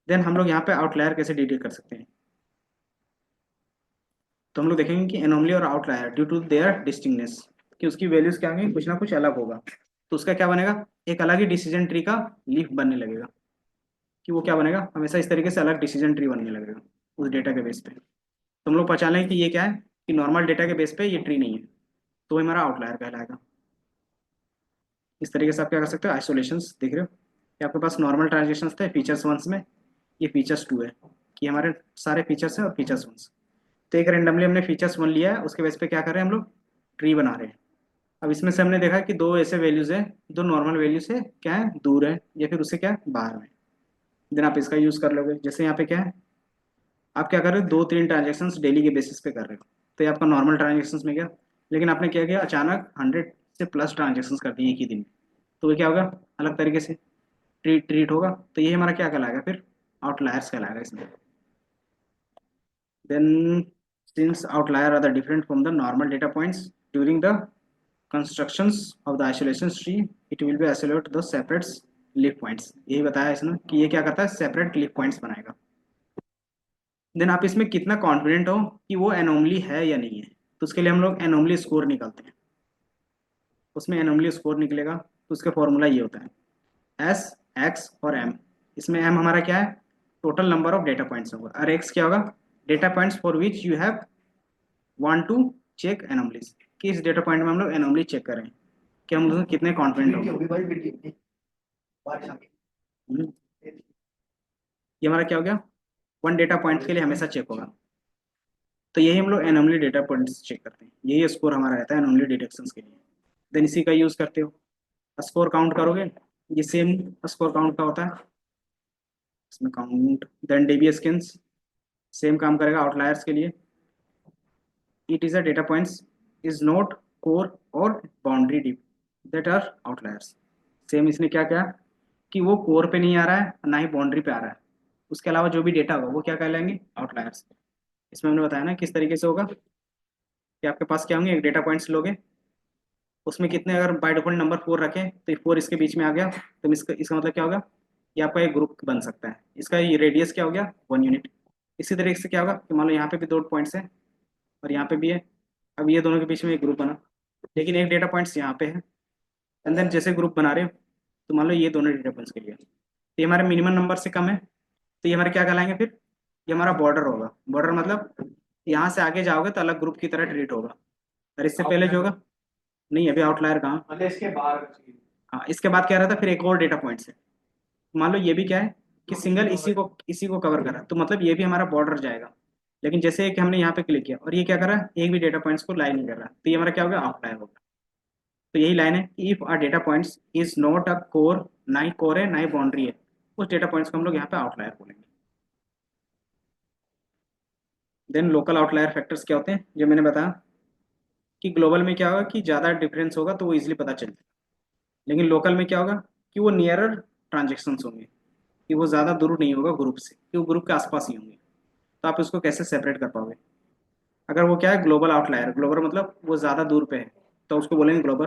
देन हम लोग यहाँ पे आउटलायर कैसे डिटेक्ट कर सकते हैं, तो हम लोग देखेंगे कि एनोमली और आउटलायर ड्यू टू देयर डिस्टिंगनेस, कि उसकी वैल्यूज क्या होंगी, कुछ ना कुछ अलग होगा। तो उसका क्या बनेगा, एक अलग ही डिसीजन ट्री का लीफ बनने लगेगा, कि वो क्या बनेगा, हमेशा इस तरीके से अलग डिसीजन ट्री बनने लगेगा उस डेटा के बेस पे। तो हम लोग पहचान लेंगे कि ये क्या है, कि नॉर्मल डेटा के बेस पे ये ट्री नहीं है, तो वो हमारा आउटलायर कहलाएगा। इस तरीके से आप क्या कर सकते हो, आइसोलेशन देख रहे हो कि आपके पास नॉर्मल ट्रांजेक्शन थे फीचर्स वंस में, ये फीचर्स टू है, कि हमारे सारे फीचर्स हैं और फीचर्स वंस। तो एक रेंडमली हमने फीचर्स वन लिया है, उसके बेस पे क्या कर रहे हैं हम लोग, ट्री बना रहे हैं। अब इसमें से हमने देखा कि दो ऐसे वैल्यूज हैं, दो नॉर्मल वैल्यू से क्या है, दूर है, या फिर उससे क्या है, बाहर में। देन आप इसका यूज कर लोगे, जैसे यहाँ पे क्या है, आप क्या कर रहे हो, 2-3 ट्रांजेक्शन डेली के बेसिस पे कर रहे हो, तो ये आपका नॉर्मल ट्रांजेक्शन में गया। लेकिन आपने क्या किया, अचानक 100 से प्लस ट्रांजेक्शन कर दिए एक ही दिन में, तो ये क्या होगा, अलग तरीके से ट्रीट ट्रीट होगा। तो ये हमारा क्या कहलाएगा फिर, आउटलायर्स कहलाएगा इसमें। Then, since outlier are the different from the normal data points during the constructions of the isolation tree, it will be isolate the separate leaf points। यही बताया इसने कि ये क्या करता है, सेपरेट लीफ पॉइंट्स बनाएगा। देन आप इसमें कितना कॉन्फिडेंट हो कि वो एनोमली है या नहीं है, तो उसके लिए हम लोग एनोमली स्कोर निकालते हैं। उसमें एनोमली स्कोर निकलेगा तो उसका फॉर्मूला ये होता है, एस, एक्स और एम। इसमें एम हमारा क्या है, total number of data points होगा, और एक्स क्या होगा, data points for which you have want to check anomalies, कि इस डेटा पॉइंट में हम लोग एनोमली चेक करें कि हम लोग कितने कॉन्फिडेंट वीडियो होंगे। होगी भाई, वीडियो होगी, बारिश आ गई। हम्म, ये हमारा क्या हो गया, वन डेटा पॉइंट के लिए हमेशा चेक होगा। तो यही हम लोग एनोमली डेटा पॉइंट्स चेक करते हैं, यही स्कोर हमारा रहता है एनोमली डिटेक्शंस के लिए। देन इसी का यूज करते हो, स्कोर काउंट करोगे, ये सेम स्कोर काउंट का होता है, इसमें count. Then deviation skins same काम करेगा आउटलायर्स के लिए, it is a data points is not core और boundary deep that are outliers. Same इसने क्या किया कि वो कोर पे नहीं आ रहा है ना ही बाउंड्री पे आ रहा है, उसके अलावा जो भी डेटा होगा वो क्या कहलाएंगे, आउटलायर्स। इसमें हमने बताया ना किस तरीके से होगा, कि आपके पास क्या होंगे, एक डेटा पॉइंट्स लोगे, उसमें कितने अगर बाय डिफॉल्ट नंबर 4 रखें तो 4 इसके बीच में आ गया, तो इसका मतलब क्या होगा, ये आपका एक ग्रुप बन सकता है, इसका ये रेडियस क्या हो गया, 1 यूनिट। इसी तरीके से क्या होगा कि मान लो यहाँ पे भी 2 पॉइंट्स हैं और यहाँ पे भी है, अब ये दोनों के बीच में एक ग्रुप बना, लेकिन एक डेटा पॉइंट्स यहाँ पे है, एंड देन जैसे ग्रुप बना रहे हो तो मान लो ये दोनों डेटा पॉइंट्स के लिए तो ये हमारे मिनिमम नंबर से कम है, तो ये हमारे क्या कहलाएंगे फिर, ये हमारा बॉर्डर होगा। बॉर्डर मतलब यहाँ से आगे जाओगे तो अलग ग्रुप की तरह ट्रीट होगा, और इससे पहले जो होगा, नहीं अभी आउटलायर कहाँ, मतलब इसके बाहर बची है। हाँ इसके बाद क्या रहता है, फिर एक और डेटा पॉइंट्स है। मान लो ये भी क्या है कि सिंगल इसी को कवर करा, तो मतलब ये भी हमारा बॉर्डर जाएगा। लेकिन जैसे कि हमने यहाँ पे क्लिक किया और ये क्या करा, एक भी डेटा पॉइंट्स को लाइन नहीं कर रहा, तो ये हमारा क्या होगा, आउटलायर होगा। तो यही लाइन है कि if a data points is not a core, ना ही कोर है ना ही बाउंड्री है, उस डेटा पॉइंट्स को हम लोग यहाँ पे आउटलायर बोलेंगे। देन लोकल आउटलायर फैक्टर्स क्या होते हैं, जो मैंने बताया कि ग्लोबल में क्या होगा कि ज़्यादा डिफरेंस होगा तो वो इजिली पता चल जाएगा, लेकिन लोकल में क्या होगा कि वो नियरर ट्रांजेक्शन्स होंगे, कि वो ज़्यादा दूर नहीं होगा ग्रुप से, कि वो ग्रुप के आसपास ही होंगे। तो आप उसको कैसे सेपरेट कर पाओगे, अगर वो क्या है, ग्लोबल आउटलायर, ग्लोबल मतलब वो ज़्यादा दूर पे है, तो उसको बोलेंगे global.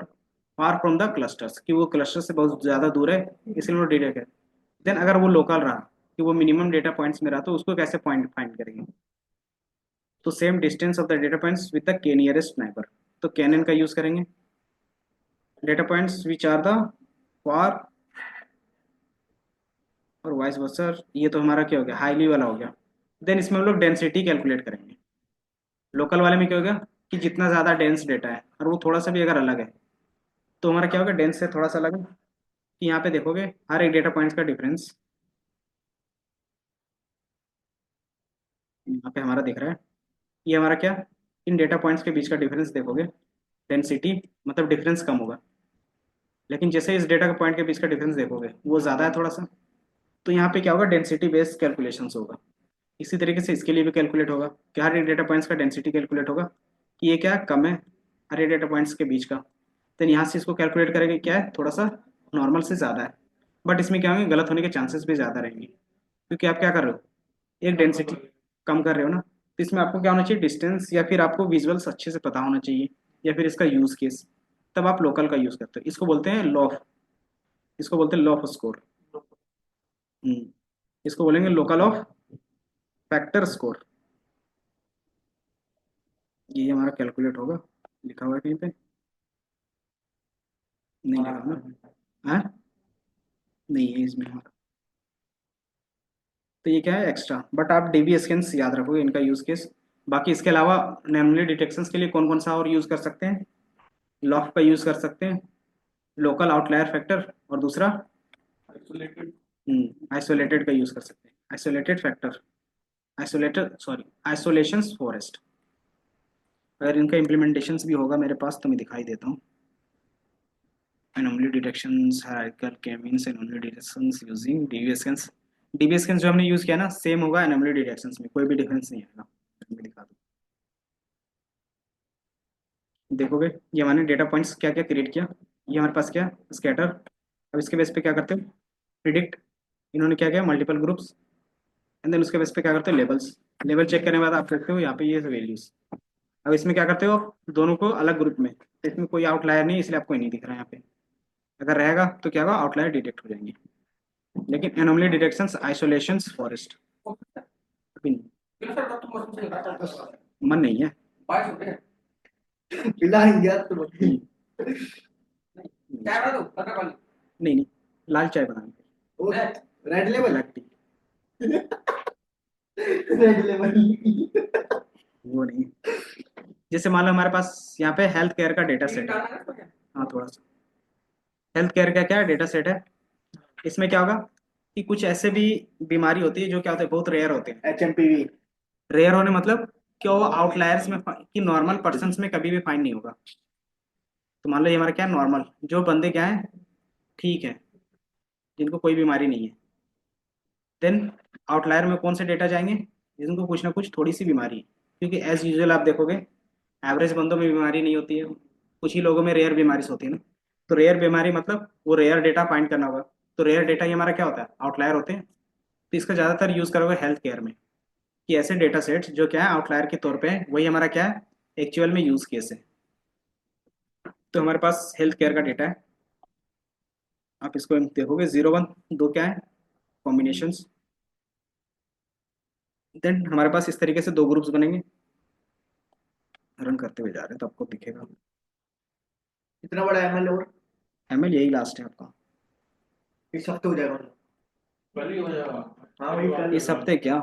Far from the clusters, कि वो क्लस्टर से बहुत ज़्यादा दूर है, इसलिए वो डिटेक्ट है। देन अगर वो लोकल रहा, कि वो मिनिमम डेटा पॉइंट्स में रहा, तो उसको कैसे पॉइंट फाइंड करेंगे, तो same distance of the data points with the K nearest neighbour, तो कैनन का यूज करेंगे। Data points which are the far और वाइस वर्सा, ये तो हमारा क्या हो गया, हाईली वाला हो गया। देन इसमें हम लोग डेंसिटी कैलकुलेट करेंगे। लोकल वाले में क्या होगा कि जितना ज़्यादा डेंस डेटा है और वो थोड़ा सा भी अगर अलग है, तो हमारा क्या होगा, डेंस से थोड़ा सा अलग है, कि यहाँ पे देखोगे हर एक डेटा पॉइंट्स का डिफरेंस यहाँ पे हमारा दिख रहा है। ये हमारा क्या, इन डेटा पॉइंट्स के बीच का डिफरेंस देखोगे, डेंसिटी मतलब डिफरेंस कम होगा। लेकिन जैसे इस डेटा पॉइंट के बीच का डिफरेंस देखोगे वो ज़्यादा है थोड़ा सा, तो यहाँ पे क्या होगा, डेंसिटी बेस्ड कैलकुलेशंस होगा। इसी तरीके से इसके लिए भी कैलकुलेट होगा कि हर एक डेटा पॉइंट्स का डेंसिटी कैलकुलेट होगा कि ये क्या कम है हर एक डेटा पॉइंट्स के बीच का। देन यहाँ से इसको कैलकुलेट करेंगे, क्या है थोड़ा सा नॉर्मल से ज़्यादा है, बट इसमें क्या होंगे, गलत होने के चांसेस भी ज़्यादा रहेंगे, क्योंकि आप क्या कर रहे हो, एक डेंसिटी कम कर रहे हो ना। तो इसमें आपको क्या होना चाहिए, डिस्टेंस, या फिर आपको विजुअल्स अच्छे से पता होना चाहिए, या फिर इसका यूज केस, तब आप लोकल का यूज करते हो। इसको बोलते हैं लॉ, इसको बोलते हैं लॉ ऑफ स्कोर। इसको बोलेंगे लोकल ऑफ फैक्टर स्कोर। ये हमारा कैलकुलेट होगा, लिखा हुआ है कहीं पे, नहीं लिखा ना, हाँ नहीं है इसमें हमारा। तो ये क्या है एक्स्ट्रा, बट आप डीबी स्कैन्स याद रखोगे इनका यूज केस। बाकी इसके अलावा नॉर्मली डिटेक्शंस के लिए कौन कौन सा और यूज कर सकते हैं, लॉफ का यूज कर सकते हैं, लोकल आउटलायर फैक्टर, और दूसरा आइसोलेटेड का यूज कर सकते हैं, isolated factor, isolated sorry isolation forest. अगर इनका इम्प्लीमेंटेशंस भी होगा मेरे पास तो मैं दिखाई देता हूँ। anomaly detections hierarchical k-means anomaly detections using deviations। deviations जो हमने यूज किया ना सेम होगा anomaly detections में, कोई भी डिफरेंस नहीं आएगा। मैं दिखा दूँ, देखोगे ये हमारे डेटा पॉइंट्स क्या क्या क्रिएट किया। ये हमारे पास क्या स्कैटर, अब इसके बेस पे क्या करते हो, प्रिडिक्ट, इन्होंने क्या किया मल्टीपल ग्रुप्स, एंड देन उसके बेस पे क्या करते हो, लेवल्स। लेवल चेक करने के बाद आप देखते हो यहाँ पे ये वैल्यूज। अब इसमें क्या करते हो, दोनों को अलग ग्रुप में, तो इसमें कोई आउटलायर नहीं है, इसलिए आपको नहीं दिख रहा है यहाँ पे। अगर रहेगा तो क्या होगा, आउटलायर डिटेक्ट हो जाएंगे। लेकिन एनोमली डिटेक्शंस आइसोलेशंस फॉरेस्ट अभी नहीं, मन नहीं है। पिला यार तो नहीं नहीं, लाल चाय बनानी, red level, black T, red level. वो नहीं। जैसे मान लो हमारे पास यहाँ पे हेल्थ केयर का डेटा सेट है, हाँ थोड़ा सा, हेल्थ केयर का क्या डेटा सेट है, इसमें क्या होगा कि कुछ ऐसे भी बीमारी होती है जो क्या होते हैं, बहुत रेयर होते हैं। HMPV। रेयर होने मतलब कि वो आउटलायर्स में कि नॉर्मल पर्सन्स में कभी भी फाइंड नहीं होगा। तो मान लो ये हमारा क्या है, नॉर्मल जो बंदे क्या है, ठीक है, जिनको कोई बीमारी नहीं है। देन आउटलायर में कौन से डेटा जाएंगे, जिनको कुछ ना कुछ थोड़ी सी बीमारी है, क्योंकि एज यूजुअल आप देखोगे एवरेज बंदों में बीमारी नहीं होती है, कुछ ही लोगों में रेयर बीमारी होती है ना। तो रेयर बीमारी मतलब वो रेयर डेटा फाइंड करना होगा। तो रेयर डेटा ये हमारा क्या होता है, आउटलायर होते हैं। तो इसका ज़्यादातर यूज़ करोगे हेल्थ केयर में, कि ऐसे डेटा सेट्स जो क्या है आउटलायर के तौर पे है, वही हमारा क्या है एक्चुअल में यूज़ केस है। तो हमारे पास हेल्थ केयर का डेटा है, आप इसको देखोगे 0 1 दो क्या है कॉम्बिनेशंस। देन हमारे पास इस तरीके से दो ग्रुप्स बनेंगे, रन करते हुए जा रहे हैं तो आपको दिखेगा। कितना बड़ा ML और एमएल यही लास्ट है आपका, इस हफ्ते हो जाएगा मतलब? कल ही हो जाएगा। हाँ वही कल। इस हफ्ते क्या,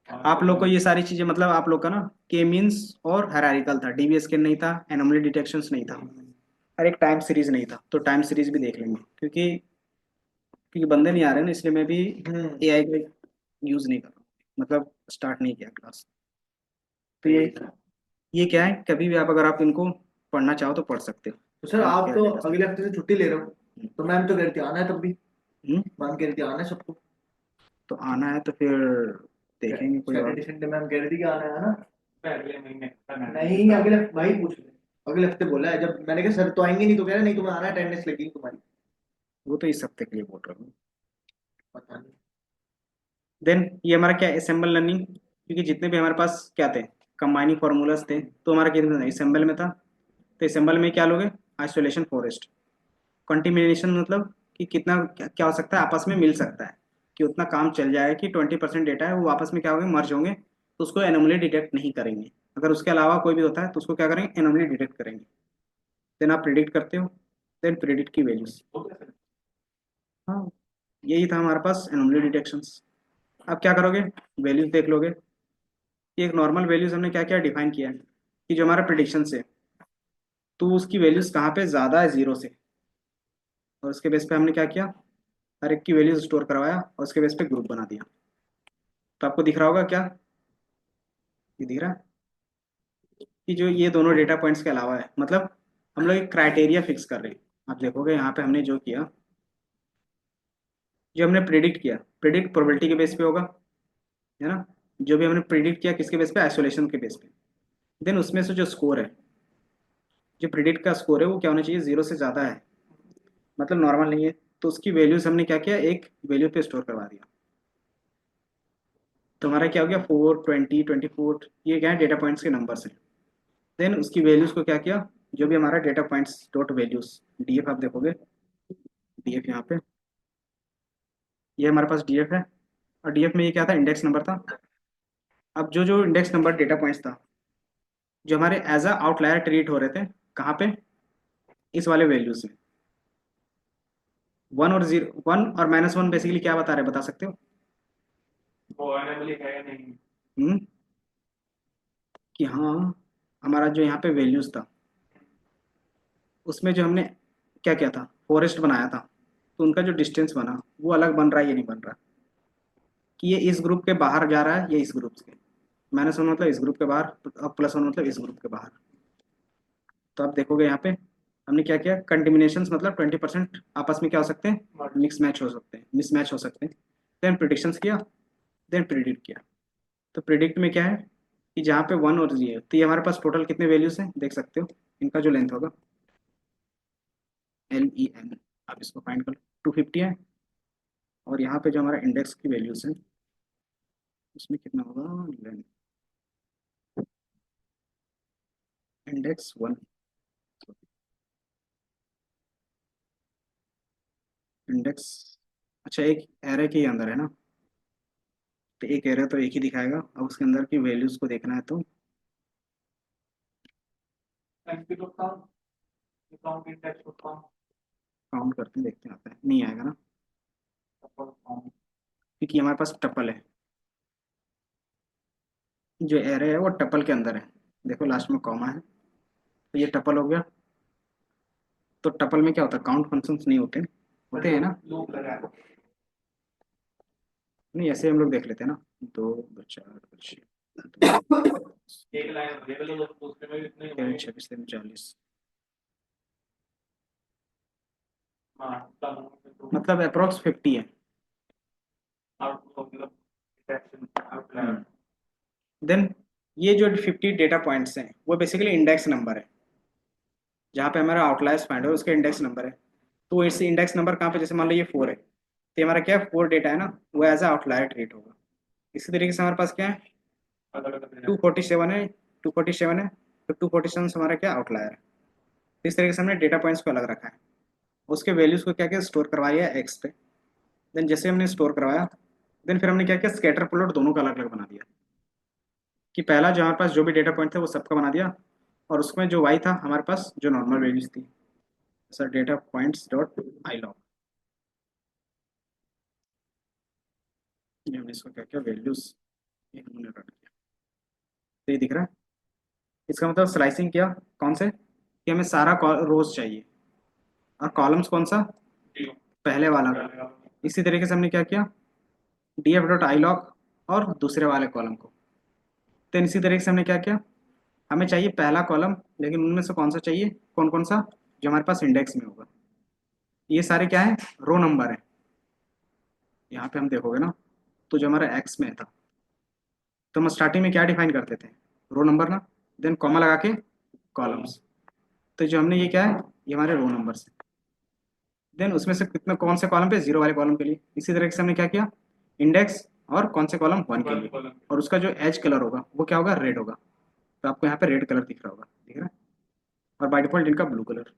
आप लोग को ये सारी चीजें मतलब आप लोग का ना के मीन्स और हैरारिकल था, डीबीएस के नहीं था, एनोमली डिटेक्शंस नहीं था, और एक टाइम सीरीज नहीं था। तो टाइम सीरीज भी देख लेंगे, क्योंकि बंदे नहीं आ रहे ना, इसलिए मैं भी एआई का यूज नहीं कर रहा हूँ, मतलब स्टार्ट नहीं किया क्लास। तो ये क्या है, कभी भी आप अगर आप इनको पढ़ना चाहो तो पढ़ सकते हो। तो सर हेल्थ आप केयर तो डेटा अगले हफ्ते से छुट्टी ले रहे हो, तो मैम तो कह रही थी आना है तब भी। सेट, मैम कह रही थी आना है सबको। तो आना है तो फिर देखेंगे कोई और। सैटरडे संडे मैम कह रही थी कि आना है ना। अगले महीने नहीं, अगले भाई पूछ रहे, अगले हफ्ते बोला है। जब मैंने कहा सर तो आएंगे नहीं, तो कह रहे नहीं तुम्हें आना है, अटेंडेंस लगेगी तुम्हारी। वो तो इस हफ्ते के लिए बोल रहा हूँ। पता नहीं। देन ये हमारा क्या असेंबल लर्निंग, क्योंकि जितने भी हमारे पास क्या थे कंबाइनिंग फार्मूलाज थे, तो हमारा कितना असेंबल में था। तो असेंबल में क्या लोगे, आइसोलेशन फॉरेस्ट, कंटिमिनेशन मतलब कि कितना क्या हो सकता है आपस में मिल सकता है, कि उतना काम चल जाए कि 20% डेटा है वो आपस में क्या होंगे, मर्ज होंगे, तो उसको एनोमली डिटेक्ट नहीं करेंगे। अगर उसके अलावा कोई भी होता है तो उसको क्या करेंगे, एनोमली डिटेक्ट करेंगे। देन आप प्रिडिक्ट करते हो, देन प्रिडिक्ट की वैल्यूज। हाँ, यही था हमारे पास एनोमली डिटेक्शंस। अब क्या करोगे, वैल्यूज देख लोगे कि एक नॉर्मल वैल्यूज हमने क्या क्या डिफाइन किया है कि जो हमारा प्रिडिक्शन से, तो उसकी वैल्यूज कहाँ पे ज़्यादा है जीरो से, और उसके बेस पे हमने क्या किया, हर एक की वैल्यूज स्टोर करवाया और उसके बेस पे ग्रुप बना दिया। तो आपको दिख रहा होगा क्या, ये दिख रहा है कि जो ये दोनों डेटा पॉइंट्स के अलावा है, मतलब हम लोग एक क्राइटेरिया फिक्स कर रहे हैं। आप देखोगे यहाँ पे हमने जो किया, जो हमने प्रिडिक्ट किया, प्रिडिक्ट प्रोबेबिलिटी के बेस पे होगा, है ना। जो भी हमने प्रिडिक्ट किया किसके बेस पे, आइसोलेशन के बेस पे। देन उसमें से जो स्कोर है, जो प्रिडिक्ट का स्कोर है वो क्या होना चाहिए, जीरो से ज़्यादा है, मतलब नॉर्मल नहीं है। तो उसकी वैल्यूज हमने क्या किया, एक वैल्यू पे स्टोर करवा दिया। तो हमारा क्या हो गया, 4, 20, 24, ये क्या है, डेटा पॉइंट्स के नंबर्स हैं। देन उसकी वैल्यूज को क्या किया, जो भी हमारा data points dot values, DF आप देखोगे, डीएफ यहाँ पे, ये हमारे पास डीएफ है। और डीएफ में ये क्या था, इंडेक्स नंबर था। अब जो जो इंडेक्स नंबर डेटा पॉइंट्स था, जो हमारे एज अ आउटलायर ट्रीट हो रहे थे, कहाँ पे, इस वाले वैल्यूज में। 1 और 0, 1 और -1 बेसिकली क्या बता रहे, बता सकते हो। वो एनेबल है या नहीं? हम्म, कि हाँ, हमारा जो यहाँ पे वैल्यूज था, उसमें जो हमने क्या किया था, फॉरेस्ट बनाया था, तो उनका जो डिस्टेंस बना वो अलग बन रहा है, ये नहीं बन रहा, कि ये इस ग्रुप के बाहर जा रहा है, ये इस ग्रुप के, -1 मतलब इस ग्रुप के बाहर, और +1 मतलब इस ग्रुप के बाहर। तो आप देखोगे यहाँ पे हमने क्या किया, कंटिमिनेशन मतलब 20% आपस में क्या हो सकते हैं, मिक्स मैच हो सकते हैं, मिसमैच हो सकते हैं। देन प्रिडिक्शंस किया, देन प्रिडिक्ट किया। तो प्रिडिक्ट में क्या है कि जहाँ पे 1 और 0, तो ये हमारे पास टोटल कितने वैल्यूज हैं देख सकते हो, इनका जो लेंथ होगा, LEN, आप इसको फाइंड कर लो, 250 है। और यहाँ पे जो हमारा इंडेक्स की वैल्यूज है, उसमें कितना होगा, लेंथ, इंडेक्स 1, इंडेक्स, अच्छा एक एरे के अंदर है ना, तो एक एरे तो एक ही दिखाएगा, अब उसके अंदर की वैल्यूज को देखना है तो काउंट करते हैं, देखते हैं आता है, नहीं आएगा ना, क्योंकि हमारे पास टपल है, जो एरे है वो टपल के अंदर है। देखो लास्ट में कॉमा है, तो ये टपल हो गया। तो टपल में क्या होता है, काउंट फंक्शंस नहीं होते, होते हैं ना, नहीं ऐसे हम लोग देख लेते हैं ना, 2, 4, 6, एक लाइन अवेलेबल हो तो उसमें भी इतने 13, 26, 39, हाँ मतलब अप्रोक्स 50 है। आउटलायर। देन ये जो 50 डेटा पॉइंट्स हैं वो बेसिकली इंडेक्स नंबर है, जहाँ पे हमारा आउटलायर्स फाइंड हो उसके इंडेक्स नंबर है। तो इस इंडेक्स नंबर कहाँ पे, जैसे मान लो ये 4 है, तो ये हमारा क्या है, 4 डेटा है ना, वो एज अ आउटलायर ट्रीट होगा। इसी तरीके से हमारे पास क्या है, 247 है, 247 है, तो 247 हमारा क्या आउटलायर है। इस तरीके से हमने डेटा पॉइंट्स को अलग रखा है, उसके वैल्यूज को क्या क्या स्टोर करवाया है एक्स पे। देन जैसे हमने स्टोर करवाया, देन फिर हमने क्या किया, स्कैटर प्लॉट दोनों का अलग अलग बना दिया, कि पहला जो हमारे पास जो भी डेटा पॉइंट था वो सबका बना दिया, और उसमें जो वाई था हमारे पास जो नॉर्मल वैल्यूज थी, sir data points dot I log, हमने इसको क्या किया, वैल्यूज ये हमने रख दिया। तो ये दिख रहा है, इसका मतलब स्लाइसिंग किया, कौन से, कि हमें सारा रोज चाहिए, और कॉलम्स कौन सा, पहले वाला का। इसी तरीके से हमने क्या किया, df डॉट आई लॉग और दूसरे वाले कॉलम को। देन इसी तरीके से हमने क्या किया, हमें चाहिए पहला कॉलम, लेकिन उनमें से कौन सा चाहिए, कौन कौन सा, जो हमारे पास इंडेक्स में होगा। ये सारे क्या है, रो नंबर है। यहाँ पे हम देखोगे ना, तो जो हमारा एक्स में था, तो हम स्टार्टिंग में क्या डिफाइन करते थे, रो नंबर ना, देन कॉमा लगा के कॉलम्स। तो जो हमने ये क्या है, ये हमारे रो नंबर्स है। देन उसमें से कितने, कौन से कॉलम पे, जीरो वाले कॉलम के लिए। इसी तरीके से हमने क्या किया, इंडेक्स और कौन से कॉलम, 1 के लिए, और उसका जो एज कलर होगा वो क्या होगा, रेड होगा। तो आपको यहाँ पे रेड कलर दिख रहा होगा, दिख रहा है, और बाय डिफॉल्ट इनका ब्लू कलर।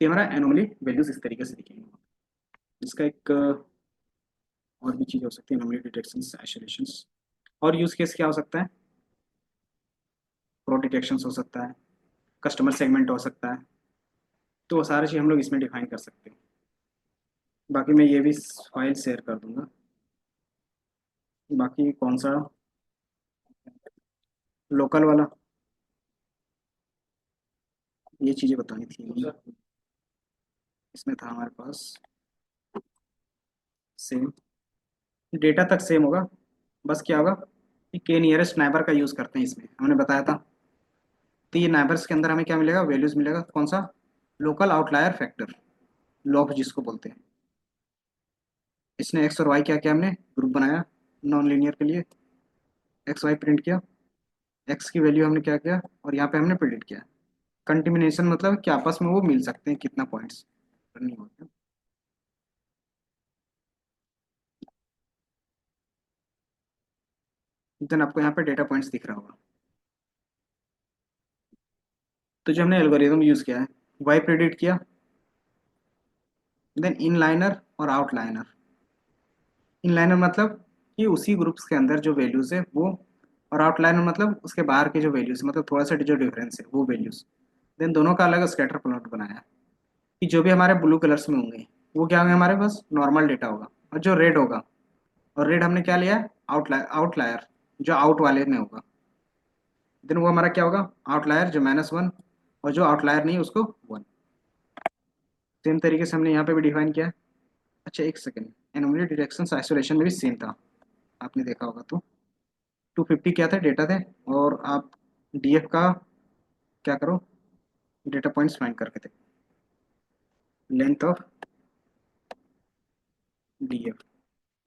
ये हमारा एनोमली वैल्यूज इस तरीके से दिखेंगे। इसका एक और भी चीज़ हो सकती है, एनोमली डिटेक्शन, आइसोलेशन। और यूज केस क्या हो सकता है, फ्रॉड डिटेक्शन हो सकता है, कस्टमर सेगमेंट हो सकता है। तो वो सारी चीज़ हम लोग इसमें डिफाइन कर सकते हैं। बाकी मैं ये भी फाइल शेयर कर दूंगा। बाकी कौन सा, लोकल वाला, ये चीज़ें बतानी थी। इसमें था हमारे पास सेम, डेटा तक सेम होगा। बस क्या होगा कि के नियरेस्ट नाइबर का यूज़ करते हैं इसमें, हमने बताया था। तो ये नाइबर्स के अंदर हमें क्या मिलेगा, वैल्यूज मिलेगा। कौन सा, लोकल आउटलायर फैक्टर, लॉग जिसको बोलते हैं। इसने एक्स और वाई क्या किया, हमने ग्रुप बनाया नॉन लीनियर के लिए, एक्स वाई प्रिंट किया, एक्स की वैल्यू हमने क्या किया और यहाँ पे हमने प्रिडिक्ट किया। कंटिमिनेशन मतलब कि आपस में वो मिल सकते हैं कितना पॉइंट्स नहीं होते। देन आपको यहाँ पे डेटा पॉइंट्स दिख रहा होगा। तो जो हमने एल्गोरिदम यूज़ किया है, वाई प्रिडिक्ट किया, देन इनलाइनर और आउटलाइनर। इनलाइनर मतलब कि उसी ग्रुप्स के अंदर जो वैल्यूज है वो, और आउटलाइनर मतलब उसके बाहर के जो वैल्यूज, मतलब थोड़ा सा जो डिफरेंस है वो वैल्यूज। देन दोनों का अलग स्कैटर प्लॉट बनाया कि जो भी हमारे ब्लू कलर्स में होंगे वो क्या होंगे, हमारे पास नॉर्मल डेटा होगा। और जो रेड होगा, और रेड हमने क्या लिया, आउटलायर, आउटलायर जो आउट वाले में होगा, देन वो हमारा क्या होगा, आउटलायर जो -1, और जो आउटलायर नहीं उसको 1। सेम तरीके से हमने यहाँ पे भी डिफाइन किया। अच्छा एक सेकेंड, एनोमली डिटेक्शन आइसोलेशन में भी सेम था, आपने देखा होगा। तो 250 क्या थे, डेटा थे, और आप डीएफ का क्या करो, डेटा पॉइंट्स फाइंड करके थे, लेंथ ऑफ डीएफ,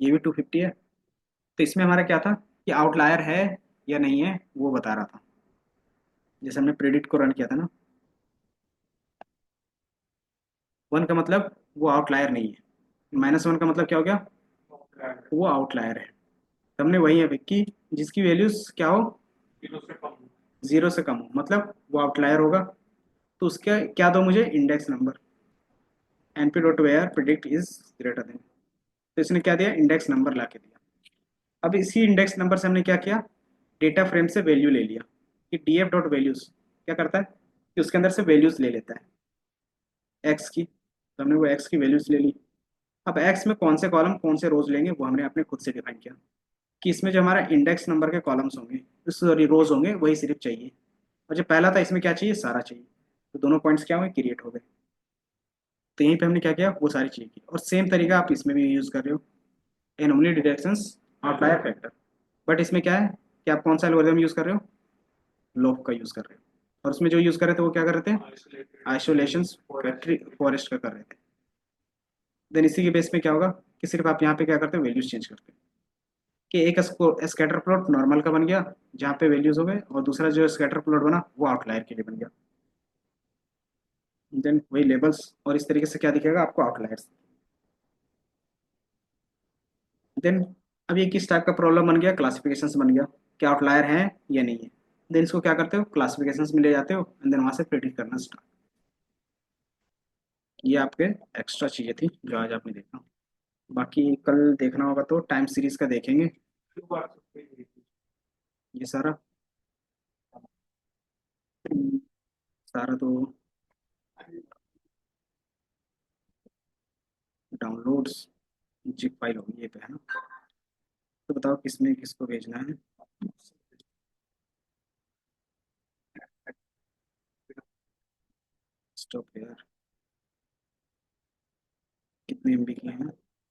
ये भी 250 है। तो इसमें हमारा क्या था कि आउटलायर है या नहीं है वो बता रहा था, जैसे हमने प्रेडिक्ट को रन किया था ना। 1 का मतलब वो आउटलायर नहीं है, -1 का मतलब क्या हो गया, वो आउटलायर है। तो हमने वही है कि जिसकी वैल्यूज क्या हो, 0 से कम हो, मतलब वो आउटलायर होगा। तो उसका क्या दो मुझे, index number, np dot where predict is greater than. तो इसने क्या दिया, इंडेक्स नंबर ला के दिया। अब इसी इंडेक्स नंबर से हमने क्या किया, डेटा फ्रेम से वैल्यू ले लिया कि डीएफ डॉट वैल्यूज क्या करता है कि उसके अंदर से वैल्यूज ले लेता है एक्स की। तो हमने वो एक्स की वैल्यूज ले ली। अब एक्स में कौन से कॉलम कौन से रोज लेंगे वो हमने अपने खुद से डिफाइन किया कि इसमें जो हमारा इंडेक्स नंबर के कॉलम्स होंगे, सॉरी रोज होंगे, वही सिर्फ चाहिए। और जो पहला था इसमें क्या चाहिए, सारा चाहिए। तो दोनों पॉइंट्स क्या हुए, क्रिएट हो गए। तो यहीं पे हमने क्या किया, वो सारी चीज़ें की। और सेम तरीका आप इसमें भी यूज़ कर रहे हो, anomaly detections outlier factor. But इसमें क्या है कि आप कौन सा एल्गोरिथम यूज़ कर रहे हो, लोफ का यूज़ कर रहे हो। और उसमें जो यूज़ कर रहे थे वो क्या कर रहे थे, आइसोलेशन फैक्ट्री फॉरेस्ट का कर रहे थे। देन इसी के बेस पे क्या होगा कि सिर्फ आप यहाँ पे क्या करते हो, वैल्यूज चेंज करते हो। कि एक स्कैटर प्लॉट नॉर्मल का बन गया जहाँ पे वैल्यूज हो गए, और दूसरा जो स्कैटर प्लॉट बना वो आउटलायर के लिए बन गया। देन वही लेबल्स, और इस तरीके से क्या दिखेगा आपको, आउटलायर्स। देन अब ये किस टाइप का प्रॉब्लम बन गया, क्लासिफिकेशन बन गया कि आउटलायर है या नहीं है। देन इसको क्या करते हो, क्लासिफिकेशन में ले जाते हो, एंड देन वहां से प्रेडिक्ट करना स्टार्ट। ये आपके एक्स्ट्रा चीजें थी जो आज आपने देखा। बाकी कल देखना होगा तो टाइम सीरीज का देखेंगे। ये सारा, सारा तो डाउनलोड्स जिप फाइल होगी ये पे है ना। तो बताओ किसमें किसको भेजना है। स्टॉप यार, कितने एमबी की है।